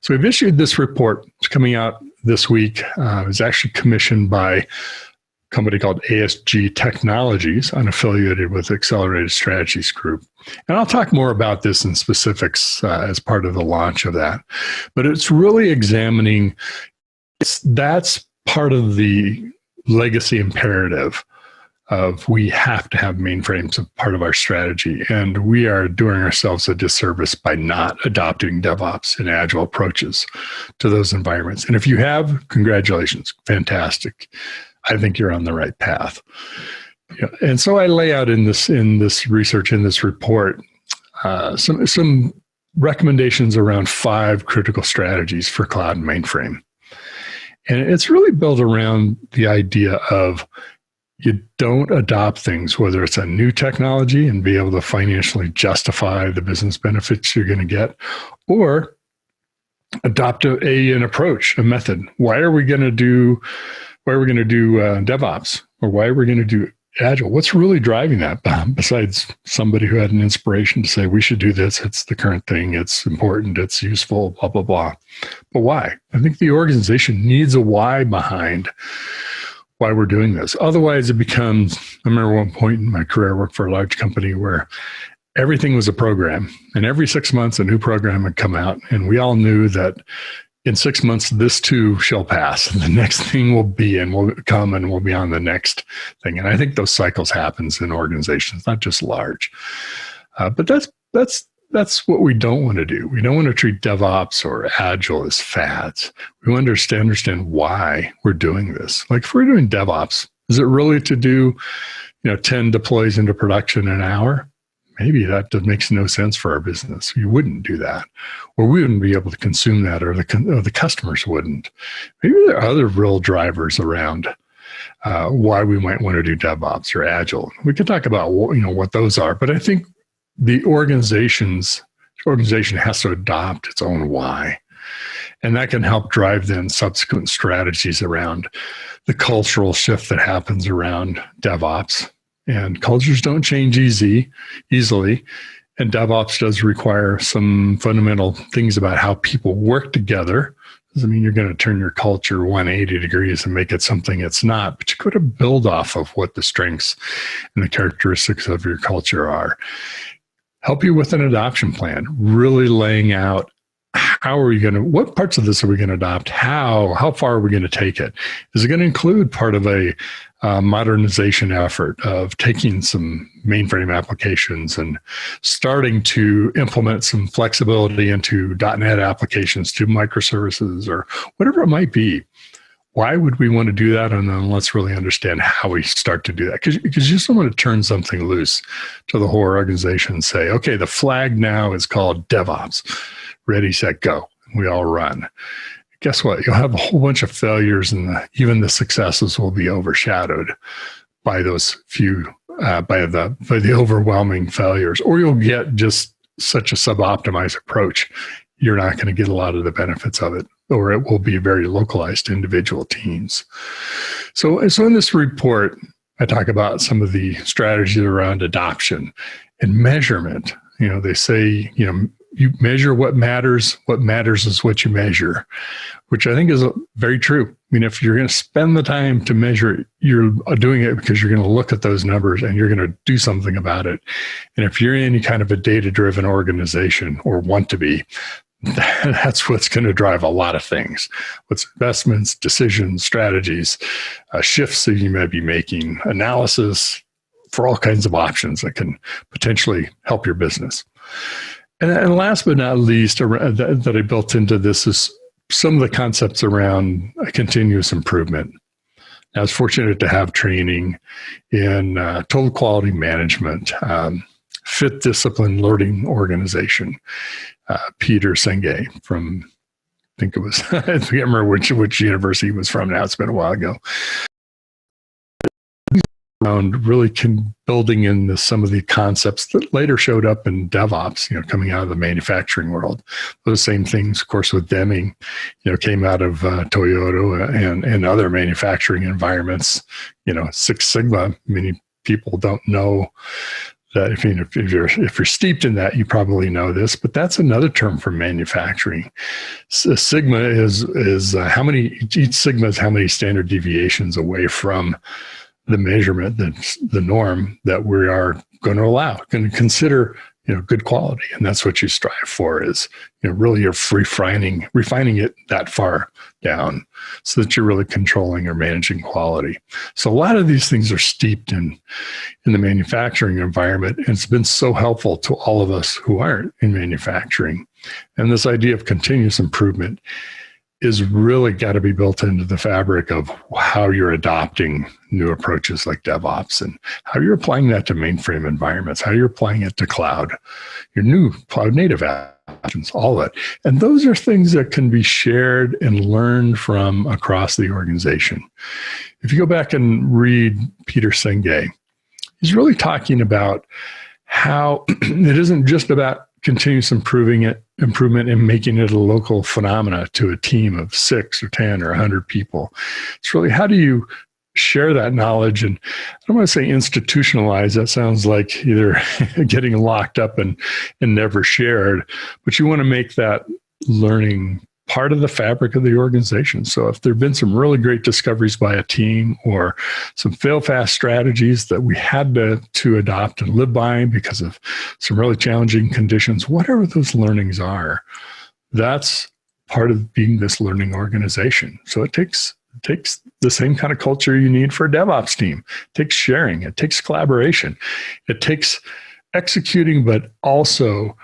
So we've issued this report. It's coming out this week. It was actually commissioned by company called ASG Technologies, unaffiliated with Accelerated Strategies Group. And I'll talk more about this in specifics as part of the launch of that. But it's really examining, that's part of the legacy imperative of we have to have mainframes as part of our strategy. And we are doing ourselves a disservice by not adopting DevOps and Agile approaches to those environments. And if you have, congratulations, fantastic. I think you're on the right path. And so I lay out in this research, in this report, some recommendations around 5 critical strategies for cloud and mainframe. And it's really built around the idea of you don't adopt things, whether it's a new technology and be able to financially justify the business benefits you're going to get, or adopt an approach, a method. Why are we going to do DevOps, or why are we going to do Agile? What's really driving that besides somebody who had an inspiration to say, we should do this. It's the current thing. It's important. It's useful, blah, blah, blah. But why? I think the organization needs a why behind why we're doing this. Otherwise it becomes, I remember one point in my career, I worked for a large company where everything was a program, and every 6 months a new program would come out, and we all knew that in 6 months, this too shall pass. And the next thing will be, and will come, and we'll be on the next thing. And I think those cycles happens in organizations, not just large. But that's what we don't want to do. We don't want to treat DevOps or Agile as fads. We want to understand why we're doing this. Like if we're doing DevOps, Is it really to do, 10 deploys into production an hour? Maybe that makes no sense for our business. You wouldn't do that, or we wouldn't be able to consume that, or the customers wouldn't. Maybe there are other real drivers around why we might want to do DevOps or Agile. We could talk about what those are, but I think the organization has to adopt its own why, and that can help drive then subsequent strategies around the cultural shift that happens around DevOps. And cultures don't change easily, and DevOps does require some fundamental things about how people work together. Doesn't mean you're going to turn your culture 180 degrees and make it something it's not, but you got to build off of what the strengths and the characteristics of your culture are. Help you with an adoption plan, really laying out what parts of this are we going to adopt? How far are we going to take it? Is it going to include part of a modernization effort of taking some mainframe applications and starting to implement some flexibility into .NET applications to microservices or whatever it might be? Why would we want to do that? And then let's really understand how we start to do that. Because you just don't want to turn something loose to the whole organization and say, okay, the flag now is called DevOps. Ready, set, go. We all run. Guess what? You'll have a whole bunch of failures, and even the successes will be overshadowed by those few, by the overwhelming failures. Or you'll get just such a sub-optimized approach. You're not going to get a lot of the benefits of it, or it will be very localized to individual teams. So in this report, I talk about some of the strategies around adoption and measurement. They say, you measure what matters. What matters is what you measure, which I think is very true. I mean, if you're going to spend the time to measure, you're doing it because you're going to look at those numbers and you're going to do something about it. And if you're in any kind of a data-driven organization or want to be, that's what's going to drive a lot of things. What's investments, decisions, strategies, shifts that you may be making, analysis for all kinds of options that can potentially help your business. And last but not least, that I built into this is some of the concepts around continuous improvement. I was fortunate to have training in total quality management, fit discipline learning organization. Peter Senge from, I think it was, I can't remember which university he was from now. It's been a while ago. Around really building in some of the concepts that later showed up in DevOps, coming out of the manufacturing world. Those same things, of course, with Deming, came out of Toyota and other manufacturing environments. Six Sigma, many people don't know that. If you're steeped in that, you probably know this, but that's another term for manufacturing. Sigma is how many, each Sigma is how many standard deviations away from the measurement, that's the norm that we are going to allow, going to consider, good quality. And that's what you strive for is, really you're refining it that far down so that you're really controlling or managing quality. So a lot of these things are steeped in the manufacturing environment. And it's been so helpful to all of us who aren't in manufacturing. And this idea of continuous improvement is really got to be built into the fabric of how you're adopting new approaches like DevOps and how you're applying that to mainframe environments, how you're applying it to cloud, your new cloud native applications, all of it. And those are things that can be shared and learned from across the organization. If you go back and read Peter Senge, he's really talking about how it isn't just about continuous improvement and making it a local phenomena to a team of 6 or 10 or 100 people. It's really, how do you share that knowledge? And I don't want to say institutionalize. That sounds like either getting locked up and never shared, but you want to make that learning part of the fabric of the organization. So if there have been some really great discoveries by a team or some fail-fast strategies that we had to adopt and live by because of some really challenging conditions, whatever those learnings are, that's part of being this learning organization. So it takes the same kind of culture you need for a DevOps team. It takes sharing. It takes collaboration. It takes executing, but also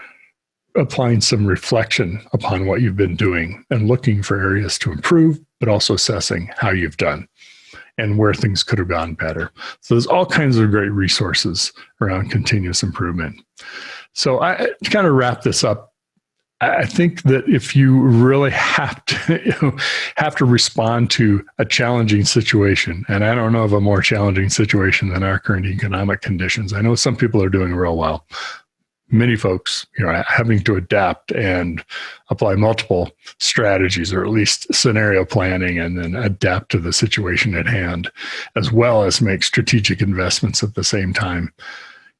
applying some reflection upon what you've been doing and looking for areas to improve, but also assessing how you've done. and where things could have gone better. So there's all kinds of great resources around continuous improvement. So to kind of wrap this up, I think that if you really have to respond to a challenging situation, and I don't know of a more challenging situation than our current economic conditions. I know some people are doing real well. Many folks, having to adapt and apply multiple strategies, or at least scenario planning, and then adapt to the situation at hand, as well as make strategic investments at the same time.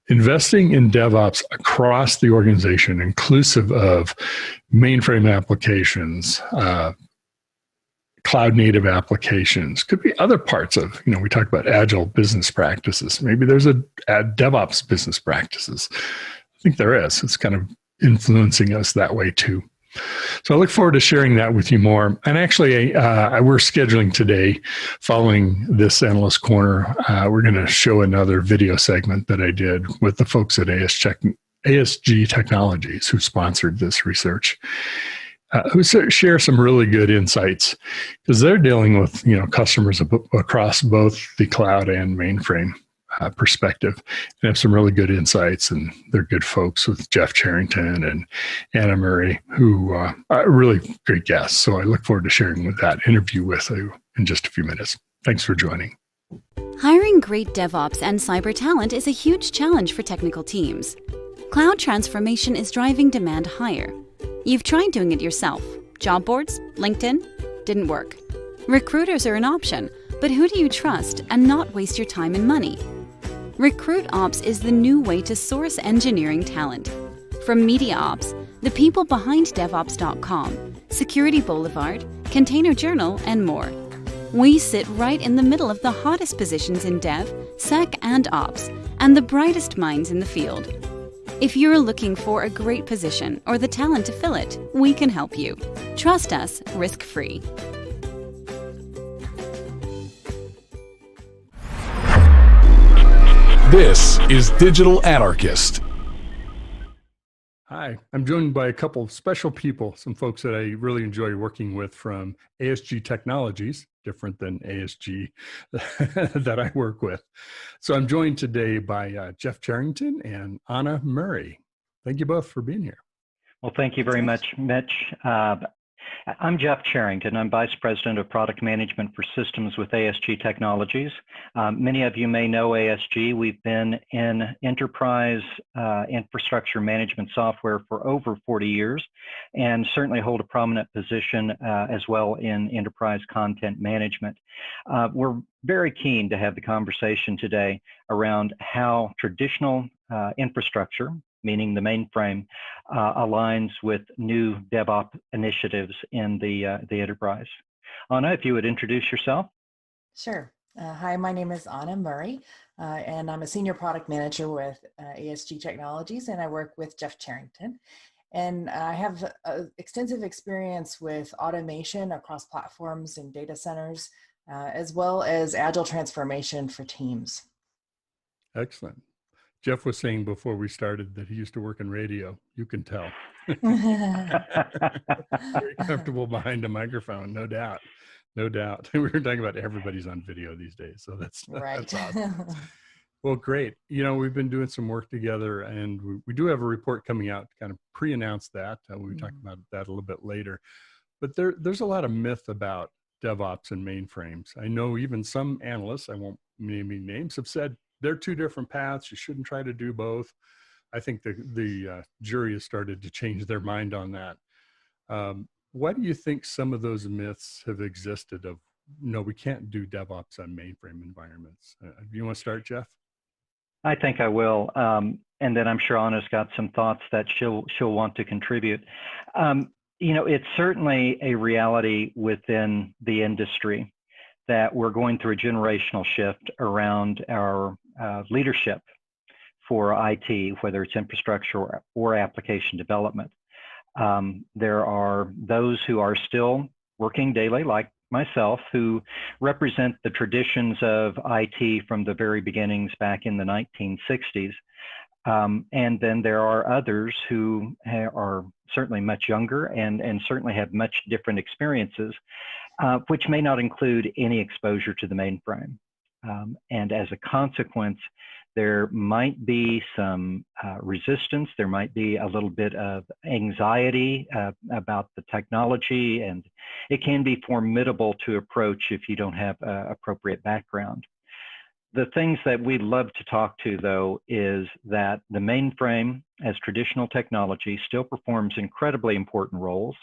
Investing in DevOps across the organization, inclusive of mainframe applications, cloud native applications, could be other parts of, we talk about agile business practices. Maybe there's a DevOps business practices. I think there is. It's kind of influencing us that way too. So I look forward to sharing that with you more. And actually, we're scheduling today, following this Analyst Corner, we're going to show another video segment that I did with the folks at ASG Technologies, who sponsored this research, who share some really good insights, because they're dealing with customers across both the cloud and mainframe perspective, and have some really good insights. And they're good folks, with Jeff Charrington and Anna Murray, who are really great guests. So I look forward to sharing that interview with you in just a few minutes. Thanks for joining. Hiring great DevOps and cyber talent is a huge challenge for technical teams. Cloud transformation is driving demand higher. You've tried doing it yourself. Job boards, LinkedIn, didn't work. Recruiters are an option, but who do you trust and not waste your time and money? RecruitOps is the new way to source engineering talent. From MediaOps, the people behind DevOps.com, Security Boulevard, Container Journal, and more. We sit right in the middle of the hottest positions in Dev, Sec, and Ops, and the brightest minds in the field. If you're looking for a great position or the talent to fill it, we can help you. Trust us, risk-free. This is Digital Anarchist. Hi, I'm joined by a couple of special people, some folks that I really enjoy working with from ASG Technologies, different than ASG that I work with. So I'm joined today by Jeff Charrington and Anna Murray. Thank you both for being here. Well, thank you very much, Mitch. I'm Jeff Charrington. I'm Vice President of Product Management for Systems with ASG Technologies. Many of you may know ASG. We've been in enterprise infrastructure management software for over 40 years, and certainly hold a prominent position as well in enterprise content management. We're very keen to have the conversation today around how traditional infrastructure, meaning the mainframe, aligns with new DevOps initiatives in the enterprise. Anna, if you would introduce yourself. Sure. Hi, my name is Anna Murray, and I'm a Senior Product Manager with ASG Technologies, and I work with Jeff Charrington. And I have extensive experience with automation across platforms and data centers, as well as agile transformation for teams. Excellent. Jeff was saying before we started that he used to work in radio. You can tell. Very comfortable behind a microphone, no doubt. No doubt. We were talking about everybody's on video these days, so that's awesome. Well, great. We've been doing some work together, and we do have a report coming out to kind of pre-announce that. We'll talk about that a little bit later. But there's a lot of myth about DevOps and mainframes. I know even some analysts, I won't name any names, have said they're two different paths. You shouldn't try to do both. I think the jury has started to change their mind on that. Why do you think some of those myths have existed of, no, we can't do DevOps on mainframe environments? Do you want to start, Jeff? I think I will. And then I'm sure Anna's got some thoughts that she'll want to contribute. It's certainly a reality within the industry that we're going through a generational shift around our leadership for IT, whether it's infrastructure or application development. There are those who are still working daily, like myself, who represent the traditions of IT from the very beginnings back in the 1960s. And then there are others who are certainly much younger and certainly have much different experiences. which may not include any exposure to the mainframe. And as a consequence, there might be some resistance, there might be a little bit of anxiety about the technology, and it can be formidable to approach if you don't have appropriate background. The things that we'd love to talk to, though, is that the mainframe as traditional technology still performs incredibly important roles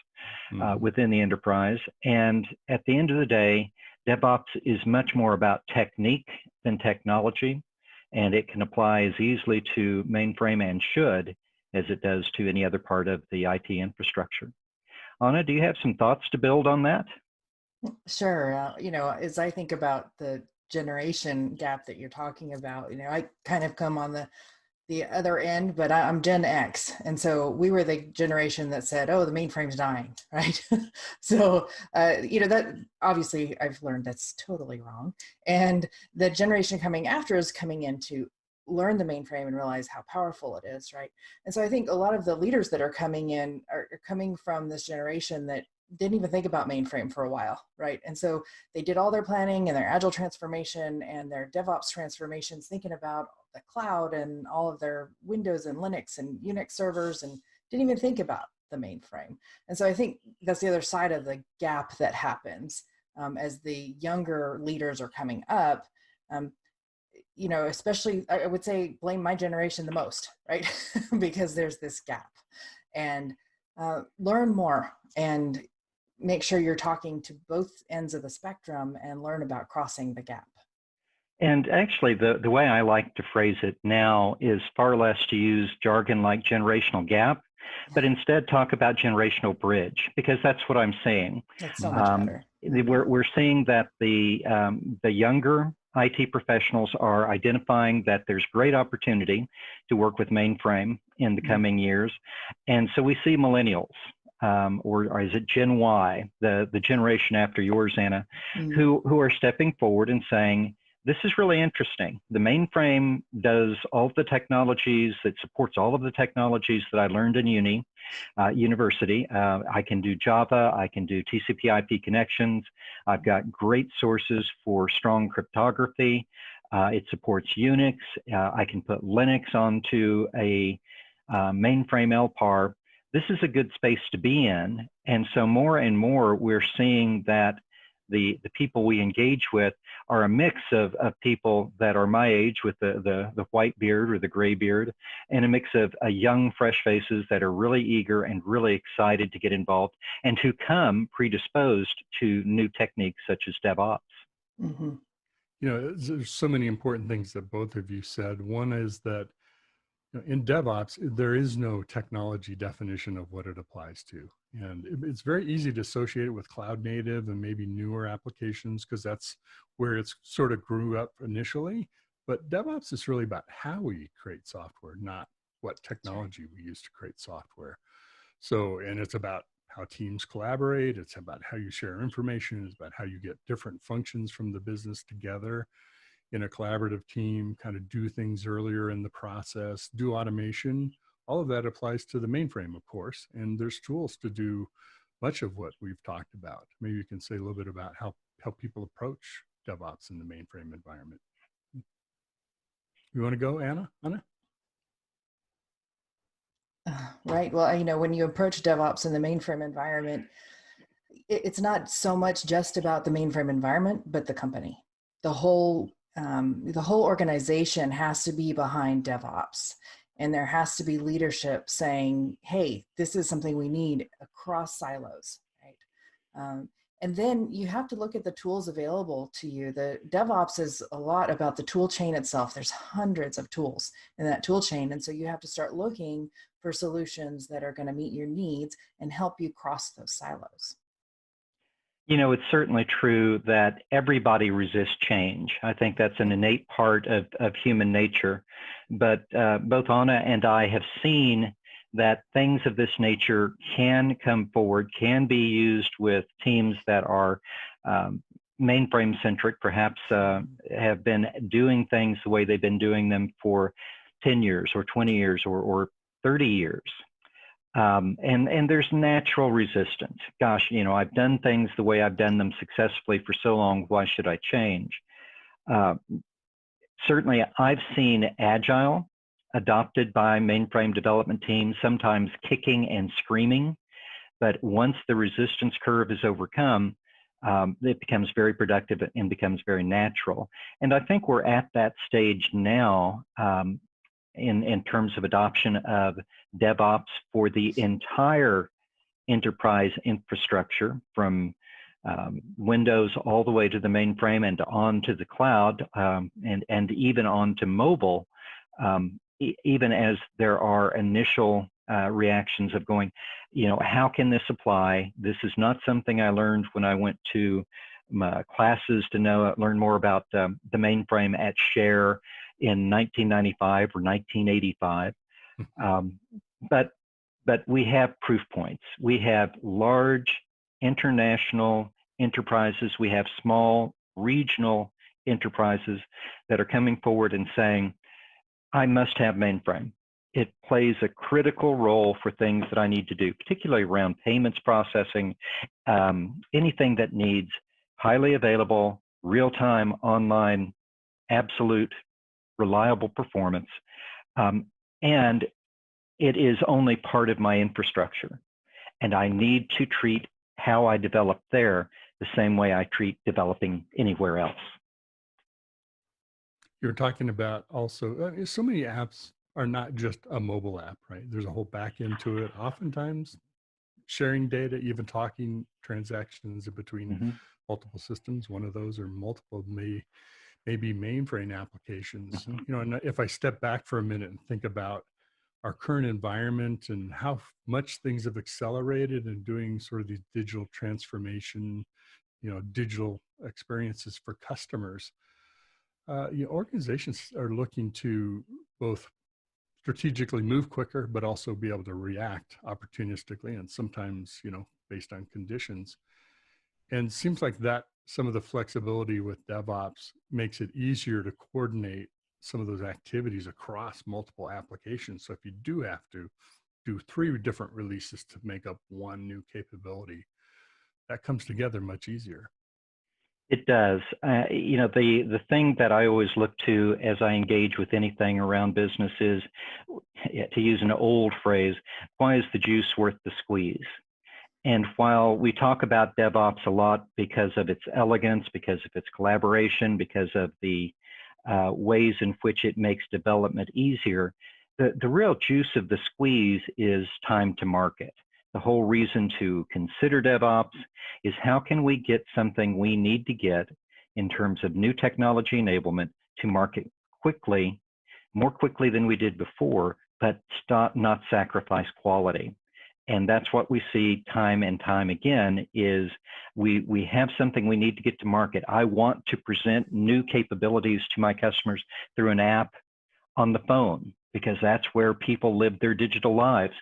within the enterprise. And at the end of the day, DevOps is much more about technique than technology, and it can apply as easily to mainframe and should as it does to any other part of the IT infrastructure. Anna, do you have some thoughts to build on that? Sure. You know, as I think about the generation gap that you're talking about, you know, I kind of come on the other end, but I'm Gen X. And so we were the generation that said, oh, the mainframe's dying, right? So, you know, that obviously I've learned that's totally wrong. And the generation coming after is coming in to learn the mainframe and realize how powerful it is, right? And so I think a lot of the leaders that are coming in are coming from this generation that didn't even think about mainframe for a while, right? And so they did all their planning and their agile transformation and their DevOps transformations thinking about the cloud and all of their Windows and Linux and Unix servers, and didn't even think about the mainframe. And so I think that's the other side of the gap that happens as the younger leaders are coming up. You know, especially I would say blame my generation the most, right? Because there's this gap. And learn more and make sure you're talking to both ends of the spectrum and learn about crossing the gap. And actually, the way I like to phrase it now is far less to use jargon like generational gap, but instead talk about generational bridge, because that's what I'm saying. That's so much better. We're seeing that the younger IT professionals are identifying that there's great opportunity to work with mainframe in the coming years. And so we see millennials, or is it Gen Y, the generation after yours, Anna, who are stepping forward and saying, this is really interesting. The mainframe does all of the technologies, that supports all of the technologies that I learned in university. I can do Java, I can do TCP/IP connections. I've got great sources for strong cryptography. It supports Unix. I can put Linux onto a mainframe LPAR. This is a good space to be in. And so more and more, we're seeing that the people we engage with are a mix of people that are my age with the white beard or the gray beard, and a mix of young, fresh faces that are really eager and really excited to get involved and who come predisposed to new techniques such as DevOps. You know, there's so many important things that both of you said. One is that in DevOps, there is no technology definition of what it applies to. And it's very easy to associate it with cloud native and maybe newer applications because that's where it's sort of grew up initially. But DevOps is really about how we create software, not what technology we use to create software. So, and it's about how teams collaborate. It's about how you share information. It's about how you get different functions from the business together in a collaborative team, kind of do things earlier in the process, do automation. All of that applies to the mainframe, of course, and there's tools to do much of what we've talked about. Maybe you can say a little bit about how people approach DevOps in the mainframe environment. You want to go, Anna? Right. Well, you know, when you approach DevOps in the mainframe environment, it's not so much just about the mainframe environment, but the company. The whole organization has to be behind DevOps. And there has to be leadership saying, hey, this is something we need across silos, right? And then you have to look at the tools available to you. The DevOps is a lot about the tool chain itself. There's hundreds of tools in that tool chain. And so you have to start looking for solutions that are going to meet your needs and help you cross those silos. You know, it's certainly true that everybody resists change. I think that's an innate part of human nature. But both Anna and I have seen that things of this nature can come forward, can be used with teams that are mainframe centric, perhaps have been doing things the way they've been doing them for 10 years or 20 years or 30 years. And there's natural resistance. Gosh, I've done things the way I've done them successfully for so long. Why should I change? Certainly, I've seen Agile adopted by mainframe development teams, sometimes kicking and screaming. But once the resistance curve is overcome, it becomes very productive and becomes very natural. And I think we're at that stage now in terms of adoption of DevOps for the entire enterprise infrastructure, from Windows all the way to the mainframe and on to the cloud, and even on to mobile, even as there are initial reactions of going, how can this apply? This is not something I learned when I went to my classes to learn more about the mainframe at Share in 1995 or 1985. But we have proof points. We have large international enterprises. We have small regional enterprises that are coming forward and saying, I must have mainframe. It plays a critical role for things that I need to do, particularly around payments processing, anything that needs highly available, real-time, online, absolute, reliable performance. And it is only part of my infrastructure. And I need to treat how I develop there the same way I treat developing anywhere else. You're talking about also, so many apps are not just a mobile app, right? There's a whole back end to it. Oftentimes, sharing data, even talking transactions between multiple systems. One of those or multiple maybe mainframe applications. And if I step back for a minute and think about our current environment and how much things have accelerated in doing sort of these digital transformation, digital experiences for customers, organizations are looking to both strategically move quicker, but also be able to react opportunistically and sometimes, based on conditions. And it seems like that some of the flexibility with DevOps makes it easier to coordinate some of those activities across multiple applications. So if you do have to do 3 different releases to make up one new capability, that comes together much easier. It does. The thing that I always look to as I engage with anything around business is, to use an old phrase, why is the juice worth the squeeze? And while we talk about DevOps a lot because of its elegance, because of its collaboration, because of the ways in which it makes development easier, the real juice of the squeeze is time to market. The whole reason to consider DevOps is how can we get something we need to get in terms of new technology enablement to market quickly, more quickly than we did before, but not sacrifice quality. And that's what we see time and time again is we have something we need to get to market. I want to present new capabilities to my customers through an app on the phone because that's where people live their digital lives.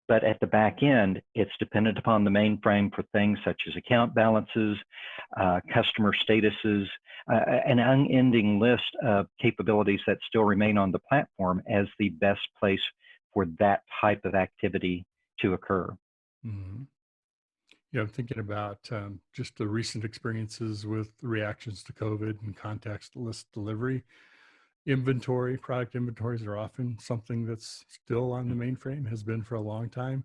But at the back end, it's dependent upon the mainframe for things such as account balances, customer statuses, an unending list of capabilities that still remain on the platform as the best place for that type of activity to occur. Mm-hmm. I'm thinking about just the recent experiences with reactions to COVID and contextless delivery. Product inventories are often something that's still on the mainframe, has been for a long time.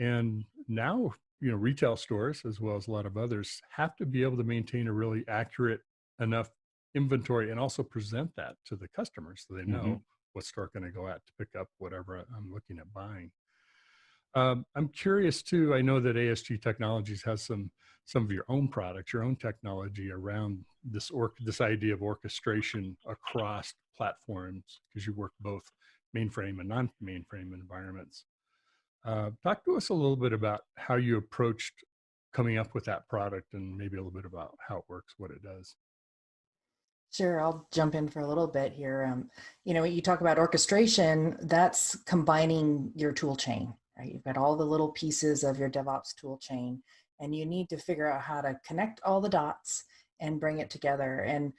And now, retail stores, as well as a lot of others, have to be able to maintain a really accurate enough inventory and also present that to the customers so they know what store can I go at to pick up whatever I'm looking at buying. I'm curious too, I know that ASG Technologies has some of your own products, your own technology around this idea of orchestration across platforms, because you work both mainframe and non-mainframe environments. Talk to us a little bit about how you approached coming up with that product and maybe a little bit about how it works, what it does. Sure, I'll jump in for a little bit here. You talk about orchestration, that's combining your tool chain, right? You've got all the little pieces of your DevOps tool chain, and you need to figure out how to connect all the dots and bring it together. And,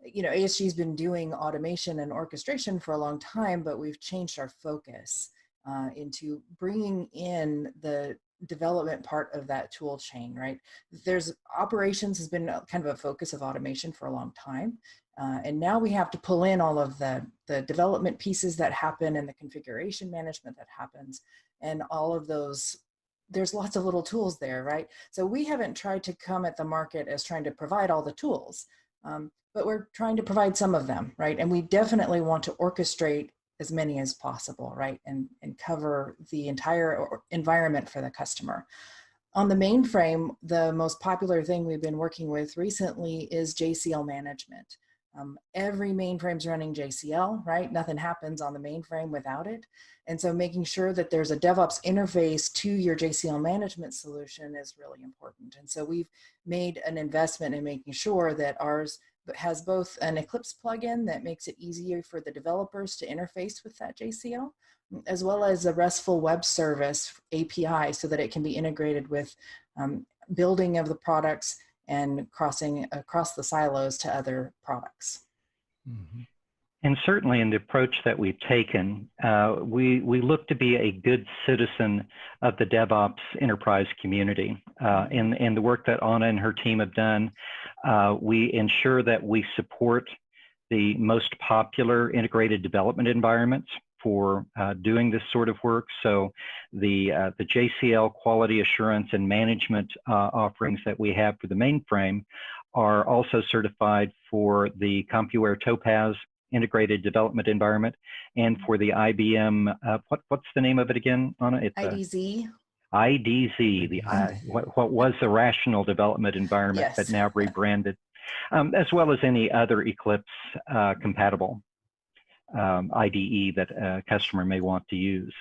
ASG's been doing automation and orchestration for a long time, but we've changed our focus. into bringing in the development part of that tool chain, right? There's operations has been kind of a focus of automation for a long time. And now we have to pull in all of the development pieces that happen and the configuration management that happens and all of those. There's lots of little tools there, right? So we haven't tried to come at the market as trying to provide all the tools, but we're trying to provide some of them, right? And we definitely want to orchestrate as many as possible, right? And cover the entire environment for the customer. On the mainframe, the most popular thing we've been working with recently is JCL management. Every mainframe's running JCL, right? Nothing happens on the mainframe without it. And so making sure that there's a DevOps interface to your JCL management solution is really important. And so we've made an investment in making sure that ours has both an Eclipse plugin that makes it easier for the developers to interface with that JCL, as well as a RESTful web service API so that it can be integrated with building of the products and crossing across the silos to other products. Mm-hmm. And certainly in the approach that we've taken, we look to be a good citizen of the DevOps enterprise community. In the work that Anna and her team have done, we ensure that we support the most popular integrated development environments for doing this sort of work. So the JCL quality assurance and management offerings that we have for the mainframe are also certified for the CompuWare Topaz integrated development environment and for the IBM, what's the name of it again, Anna? It's IDZ. IDZ, what was the rational development environment, Yes. but now rebranded, as well as any other Eclipse compatible IDE that a customer may want to use.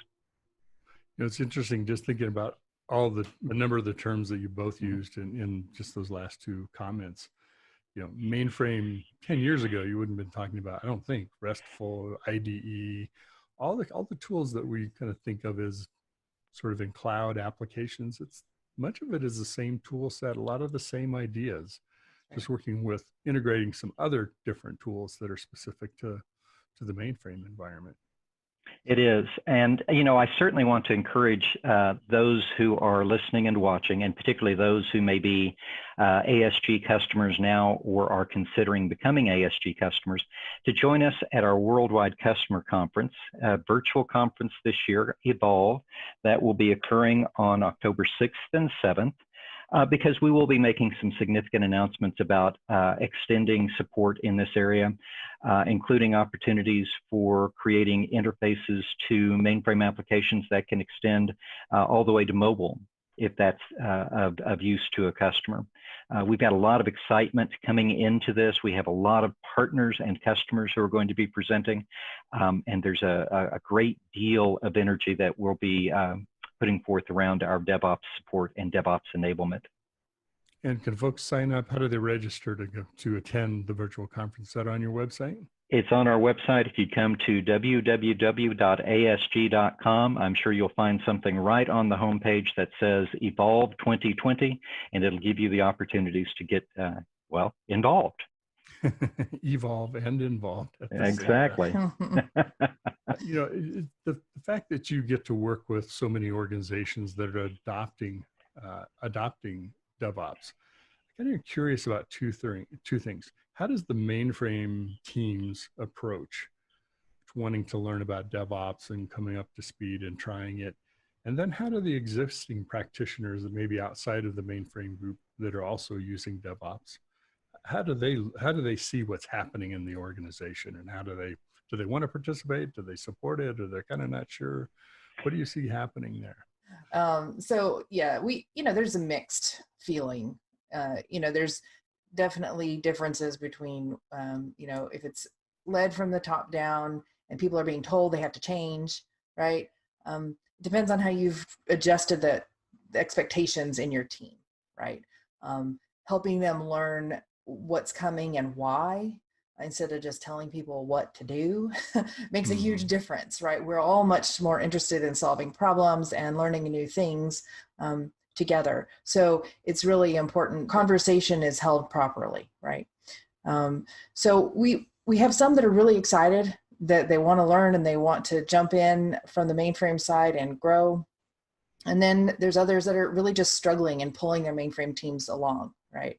You know, it's interesting just thinking about all the number of the terms that you both used in just those last two comments. You know, mainframe 10 years ago, you wouldn't have been talking about, I don't think, RESTful, IDE, all the tools that we kind of think of as sort of in cloud applications. It's much of it is the same tool set, a lot of the same ideas, just working with integrating some other different tools that are specific to the mainframe environment. It is. And, you know, I certainly want to encourage those who are listening and watching, and particularly those who may be ASG customers now or are considering becoming ASG customers, to join us at our Worldwide Customer Conference, a virtual conference this year, Evolve, that will be occurring on October 6th and 7th. Because we will be making some significant announcements about extending support in this area, including opportunities for creating interfaces to mainframe applications that can extend all the way to mobile, if that's of use to a customer. We've got a lot of excitement coming into this. We have a lot of partners and customers who are going to be presenting, and there's a great deal of energy that we'll be putting forth around our DevOps support and DevOps enablement. And can folks sign up? How do they register to attend the virtual conference? Is that on your website? It's on our website. If you come to www.asg.com, I'm sure you'll find something right on the homepage that says Evolve 2020, and it'll give you the opportunities to get, well, involved. Evolve and involved. Exactly. You know, the fact that you get to work with so many organizations that are adopting DevOps, I'm kind of curious about two things. How does the mainframe teams approach wanting to learn about DevOps and coming up to speed and trying it? And then how do the existing practitioners that may be outside of the mainframe group that are also using DevOps, how do they see what's happening in the organization, and do they want to participate? Do they support it? Or they're kind of not sure? What do you see happening there? So yeah, there's a mixed feeling. There's definitely differences between, if it's led from the top down and people are being told they have to change, right? Depends on how you've adjusted the expectations in your team, right? Helping them learn what's coming and why, instead of just telling people what to do, makes a huge difference, right? We're all much more interested in solving problems and learning new things together. So it's really important conversation is held properly, right? So we have some that are really excited that they want to learn and they want to jump in from the mainframe side and grow. And then there's others that are really just struggling and pulling their mainframe teams along, right?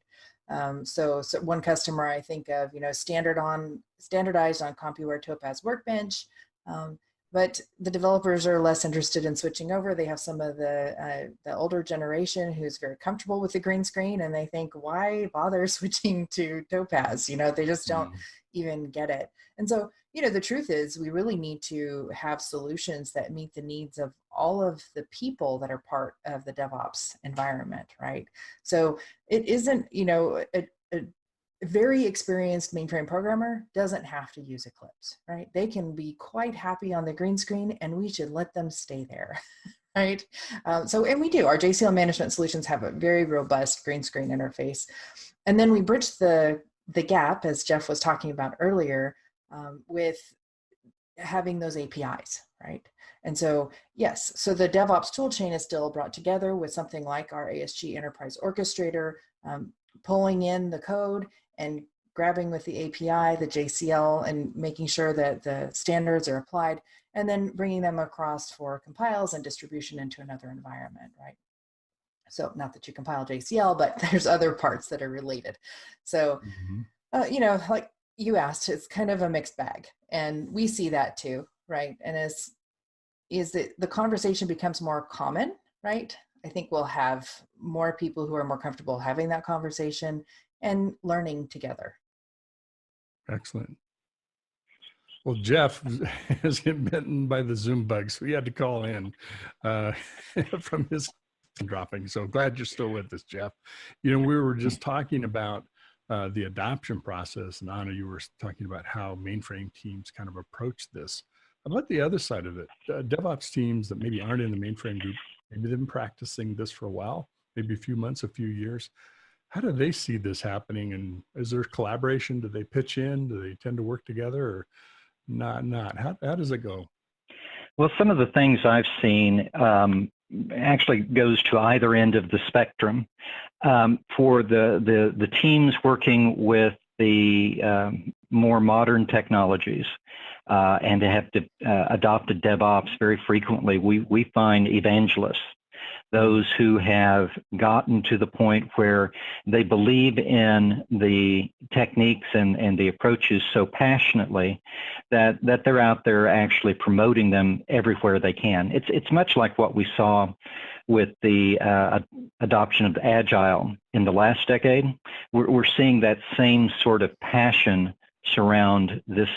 So one customer I think of, standardized on CompuWare Topaz Workbench, but the developers are less interested in switching over. They have some of the older generation who's very comfortable with the green screen, and they think, why bother switching to Topaz? They just don't even get it. And so, the truth is we really need to have solutions that meet the needs of all of the people that are part of the DevOps environment, right? So it isn't, a very experienced mainframe programmer doesn't have to use Eclipse, right? They can be quite happy on the green screen, and we should let them stay there, right? And we do. Our JCL management solutions have a very robust green screen interface. And then we bridge the gap, as Jeff was talking about earlier, with having those APIs, right? And so, yes, so the DevOps toolchain is still brought together with something like our ASG Enterprise Orchestrator, pulling in the code and grabbing with the API, the JCL, and making sure that the standards are applied, and then bringing them across for compiles and distribution into another environment, right? So not that you compile JCL, but there's other parts that are related. So, like you asked, it's kind of a mixed bag, and we see that too, right? And as the conversation becomes more common, right? I think we'll have more people who are more comfortable having that conversation and learning together. Excellent. Well, Jeff has been bitten by the Zoom bug, so he had to call in from his dropping. So glad you're still with us, Jeff. We were just talking about the adoption process, and Anna, you were talking about how mainframe teams kind of approach this. How about the other side of it? DevOps teams that maybe aren't in the mainframe group, maybe they've been practicing this for a while, maybe a few months, a few years. How do they see this happening? And is there collaboration? Do they pitch in? Do they tend to work together, or not? How does it go? Well, some of the things I've seen actually goes to either end of the spectrum. For the teams working with the more modern technologies and have adopted DevOps very frequently, we find evangelists, those who have gotten to the point where they believe in the techniques and the approaches so passionately that they're out there actually promoting them everywhere they can. It's much like what we saw with the adoption of Agile in the last decade. We're seeing that same sort of passion surround this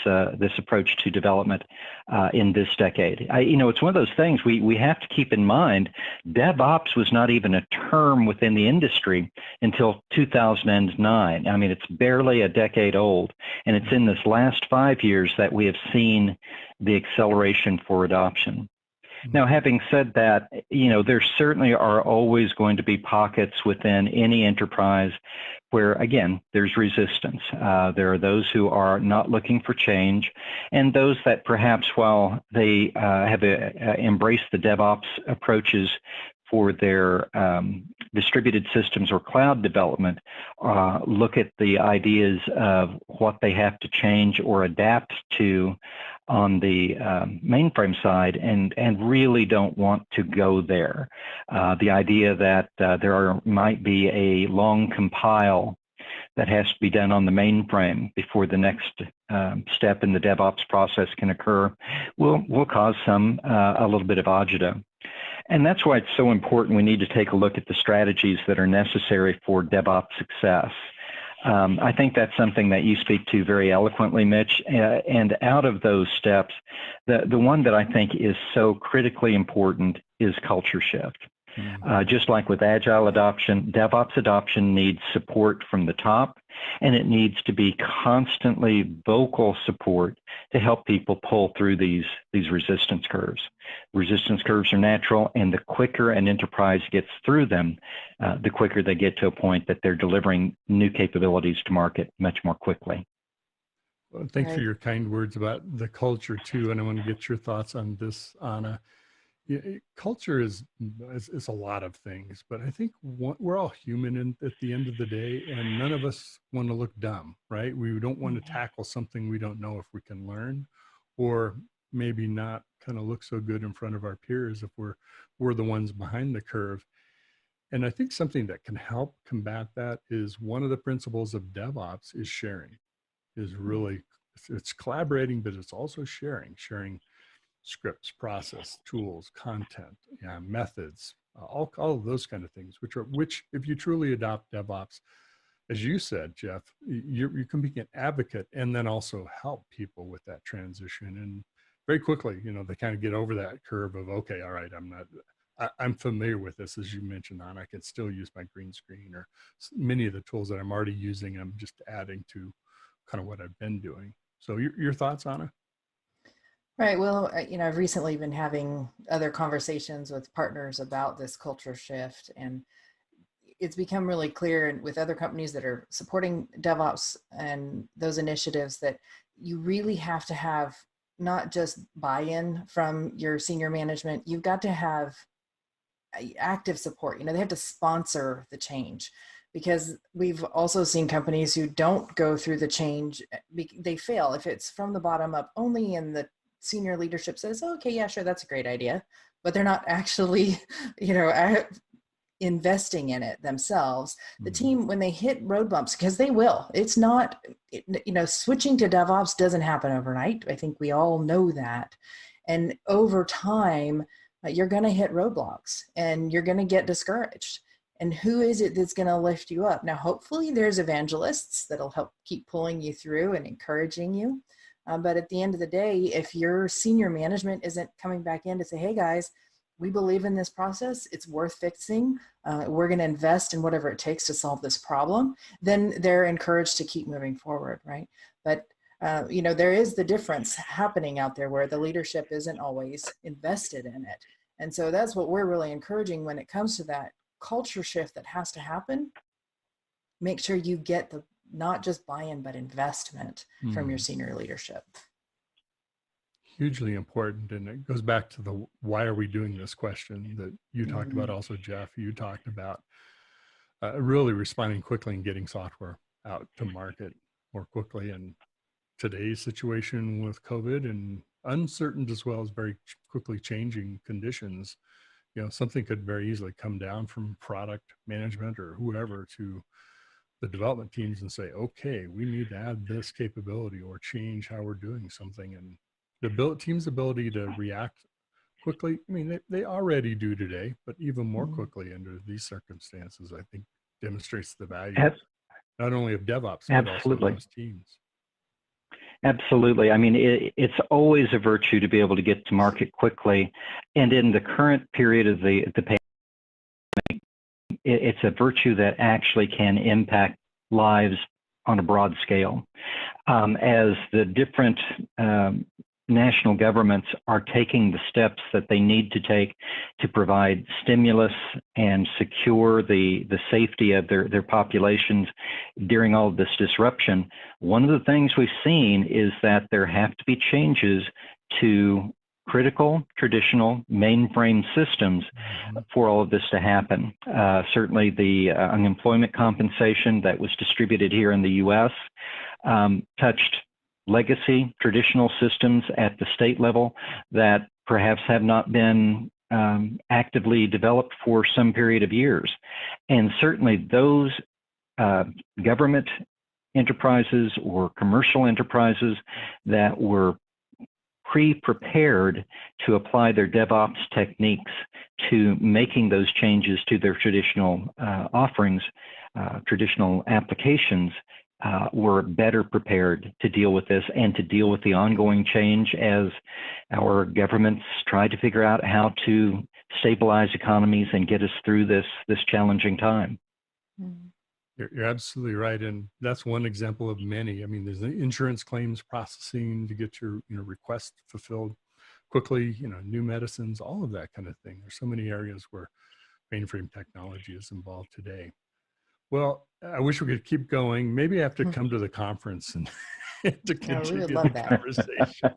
approach to development in this decade. It's one of those things we have to keep in mind. DevOps was not even a term within the industry until 2009. I mean, it's barely a decade old, and it's in this last 5 years that we have seen the acceleration for adoption. Now, having said that, there certainly are always going to be pockets within any enterprise where, again, there's resistance. There are those who are not looking for change, and those that perhaps, while they have embraced the DevOps approaches for their distributed systems or cloud development, look at the ideas of what they have to change or adapt to on the mainframe side and really don't want to go there. The idea that there might be a long compile that has to be done on the mainframe before the next step in the DevOps process can occur will cause some a little bit of agita. And that's why it's so important we need to take a look at the strategies that are necessary for DevOps success. I think that's something that you speak to very eloquently, Mitch. And out of those steps, the one that I think is so critically important is culture shift. Just like with Agile adoption, DevOps adoption needs support from the top, and it needs to be constantly vocal support to help people pull through these resistance curves. Resistance curves are natural, and the quicker an enterprise gets through them, the quicker they get to a point that they're delivering new capabilities to market much more quickly. Well, thanks for your kind words about the culture too, and I want to get your thoughts on this, Anna. Culture is a lot of things, but I think we're all human at the end of the day, and none of us want to look dumb, right? We don't want to tackle something we don't know if we can learn, or maybe not kind of look so good in front of our peers if we're the ones behind the curve. And I think something that can help combat that is one of the principles of DevOps is sharing, is really, it's collaborating, but it's also sharing scripts, process, tools, content, methods, all of those kind of things, which if you truly adopt DevOps, as you said, Jeff, you can be an advocate and then also help people with that transition. And very quickly, they kind of get over that curve of, okay, all right, I'm familiar with this, as you mentioned, Anna. I can still use my green screen, or many of the tools that I'm already using, I'm just adding to kind of what I've been doing. So your thoughts, Anna? Right. Well, I've recently been having other conversations with partners about this culture shift, and it's become really clear with other companies that are supporting DevOps and those initiatives that you really have to have not just buy-in from your senior management, you've got to have active support. They have to sponsor the change, because we've also seen companies who don't go through the change, they fail. If it's from the bottom up only and the senior leadership says, okay, yeah, sure, that's a great idea, but they're not actually, investing in it themselves. The team, when they hit road bumps, because they will, it's not, switching to DevOps doesn't happen overnight. I think we all know that. And over time, you're going to hit roadblocks and you're going to get discouraged. And who is it that's going to lift you up? Now, hopefully there's evangelists that'll help keep pulling you through and encouraging you. But at the end of the day, if your senior management isn't coming back in to say, hey guys, we believe in this process, it's worth fixing, we're going to invest in whatever it takes to solve this problem, then they're encouraged to keep moving forward, right? But there is the difference happening out there where the leadership isn't always invested in it. And so that's what we're really encouraging when it comes to that culture shift that has to happen. Make sure you get the not just buy-in, but investment from your senior leadership. Hugely important. And it goes back to the why are we doing this question that you talked about also, Jeff. You talked about really responding quickly and getting software out to market more quickly. And today's situation with COVID and uncertain as well as very quickly changing conditions, something could very easily come down from product management or whoever to the development teams and say, okay, we need to add this capability or change how we're doing something. And the team's ability to react quickly, they already do today, but even more quickly under these circumstances, I think demonstrates the value not only of DevOps, but also of those teams. Absolutely. It's always a virtue to be able to get to market quickly. And in the current period of the pandemic, it's a virtue that actually can impact lives on a broad scale. As the different national governments are taking the steps that they need to take to provide stimulus and secure the safety of their populations during all of this disruption, one of the things we've seen is that there have to be changes to critical traditional mainframe systems for all of this to happen. Certainly the unemployment compensation that was distributed here in the US touched legacy traditional systems at the state level that perhaps have not been actively developed for some period of years. And certainly those government enterprises or commercial enterprises that were pre-prepared to apply their DevOps techniques to making those changes to their traditional offerings, traditional applications, were better prepared to deal with this and to deal with the ongoing change as our governments try to figure out how to stabilize economies and get us through this challenging time. You're absolutely right. And that's one example of many. There's the insurance claims processing to get your request fulfilled quickly, new medicines, all of that kind of thing. There's so many areas where mainframe technology is involved today. Well, I wish we could keep going. Maybe I have to come to the conference and to continue the conversation.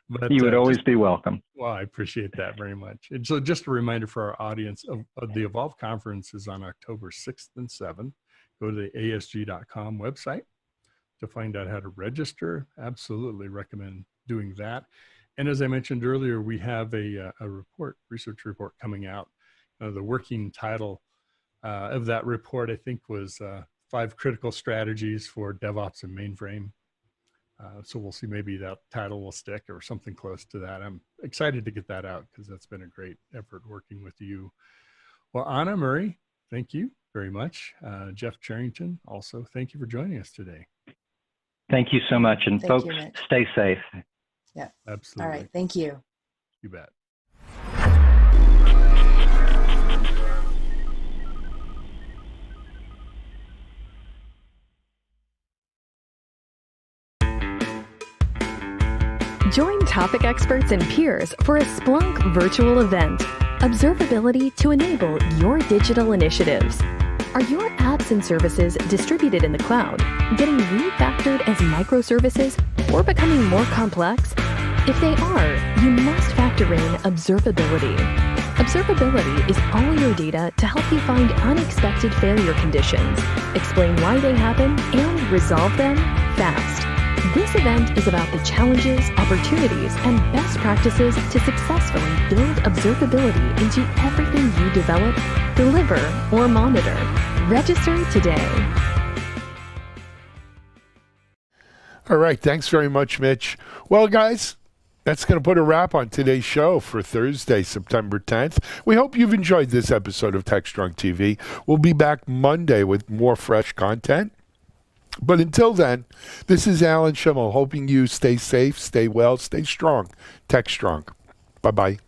But you would always be welcome. Well, I appreciate that very much. And so just a reminder for our audience of the Evolve conference is on October 6th and 7th. Go to the ASG.com website to find out how to register. Absolutely recommend doing that. And as I mentioned earlier, we have a research report coming out. The working title of that report, I think, was 5 critical strategies for DevOps and mainframe. So we'll see, maybe that title will stick or something close to that. I'm excited to get that out because that's been a great effort working with you. Well, Anna Murray, thank you very much. Jeff Charrington, also, thank you for joining us today. Thank you so much. And Thank you, folks, Mitch. stay safe. Yeah. Absolutely. All right. Thank you. You bet. Join topic experts and peers for a Splunk virtual event. Observability to enable your digital initiatives. Are your apps and services distributed in the cloud, getting refactored as microservices, or becoming more complex? If they are, you must factor in observability. Observability is all your data to help you find unexpected failure conditions, explain why they happen, and resolve them fast. This event is about the challenges, opportunities, and best practices to successfully build observability into everything you develop, deliver, or monitor. Register today. All right. Thanks very much, Mitch. Well, guys, that's going to put a wrap on today's show for Thursday, September 10th. We hope you've enjoyed this episode of TechStrong TV. We'll be back Monday with more fresh content. But until then, this is Alan Schimmel hoping you stay safe, stay well, stay strong. TechStrong. Bye-bye.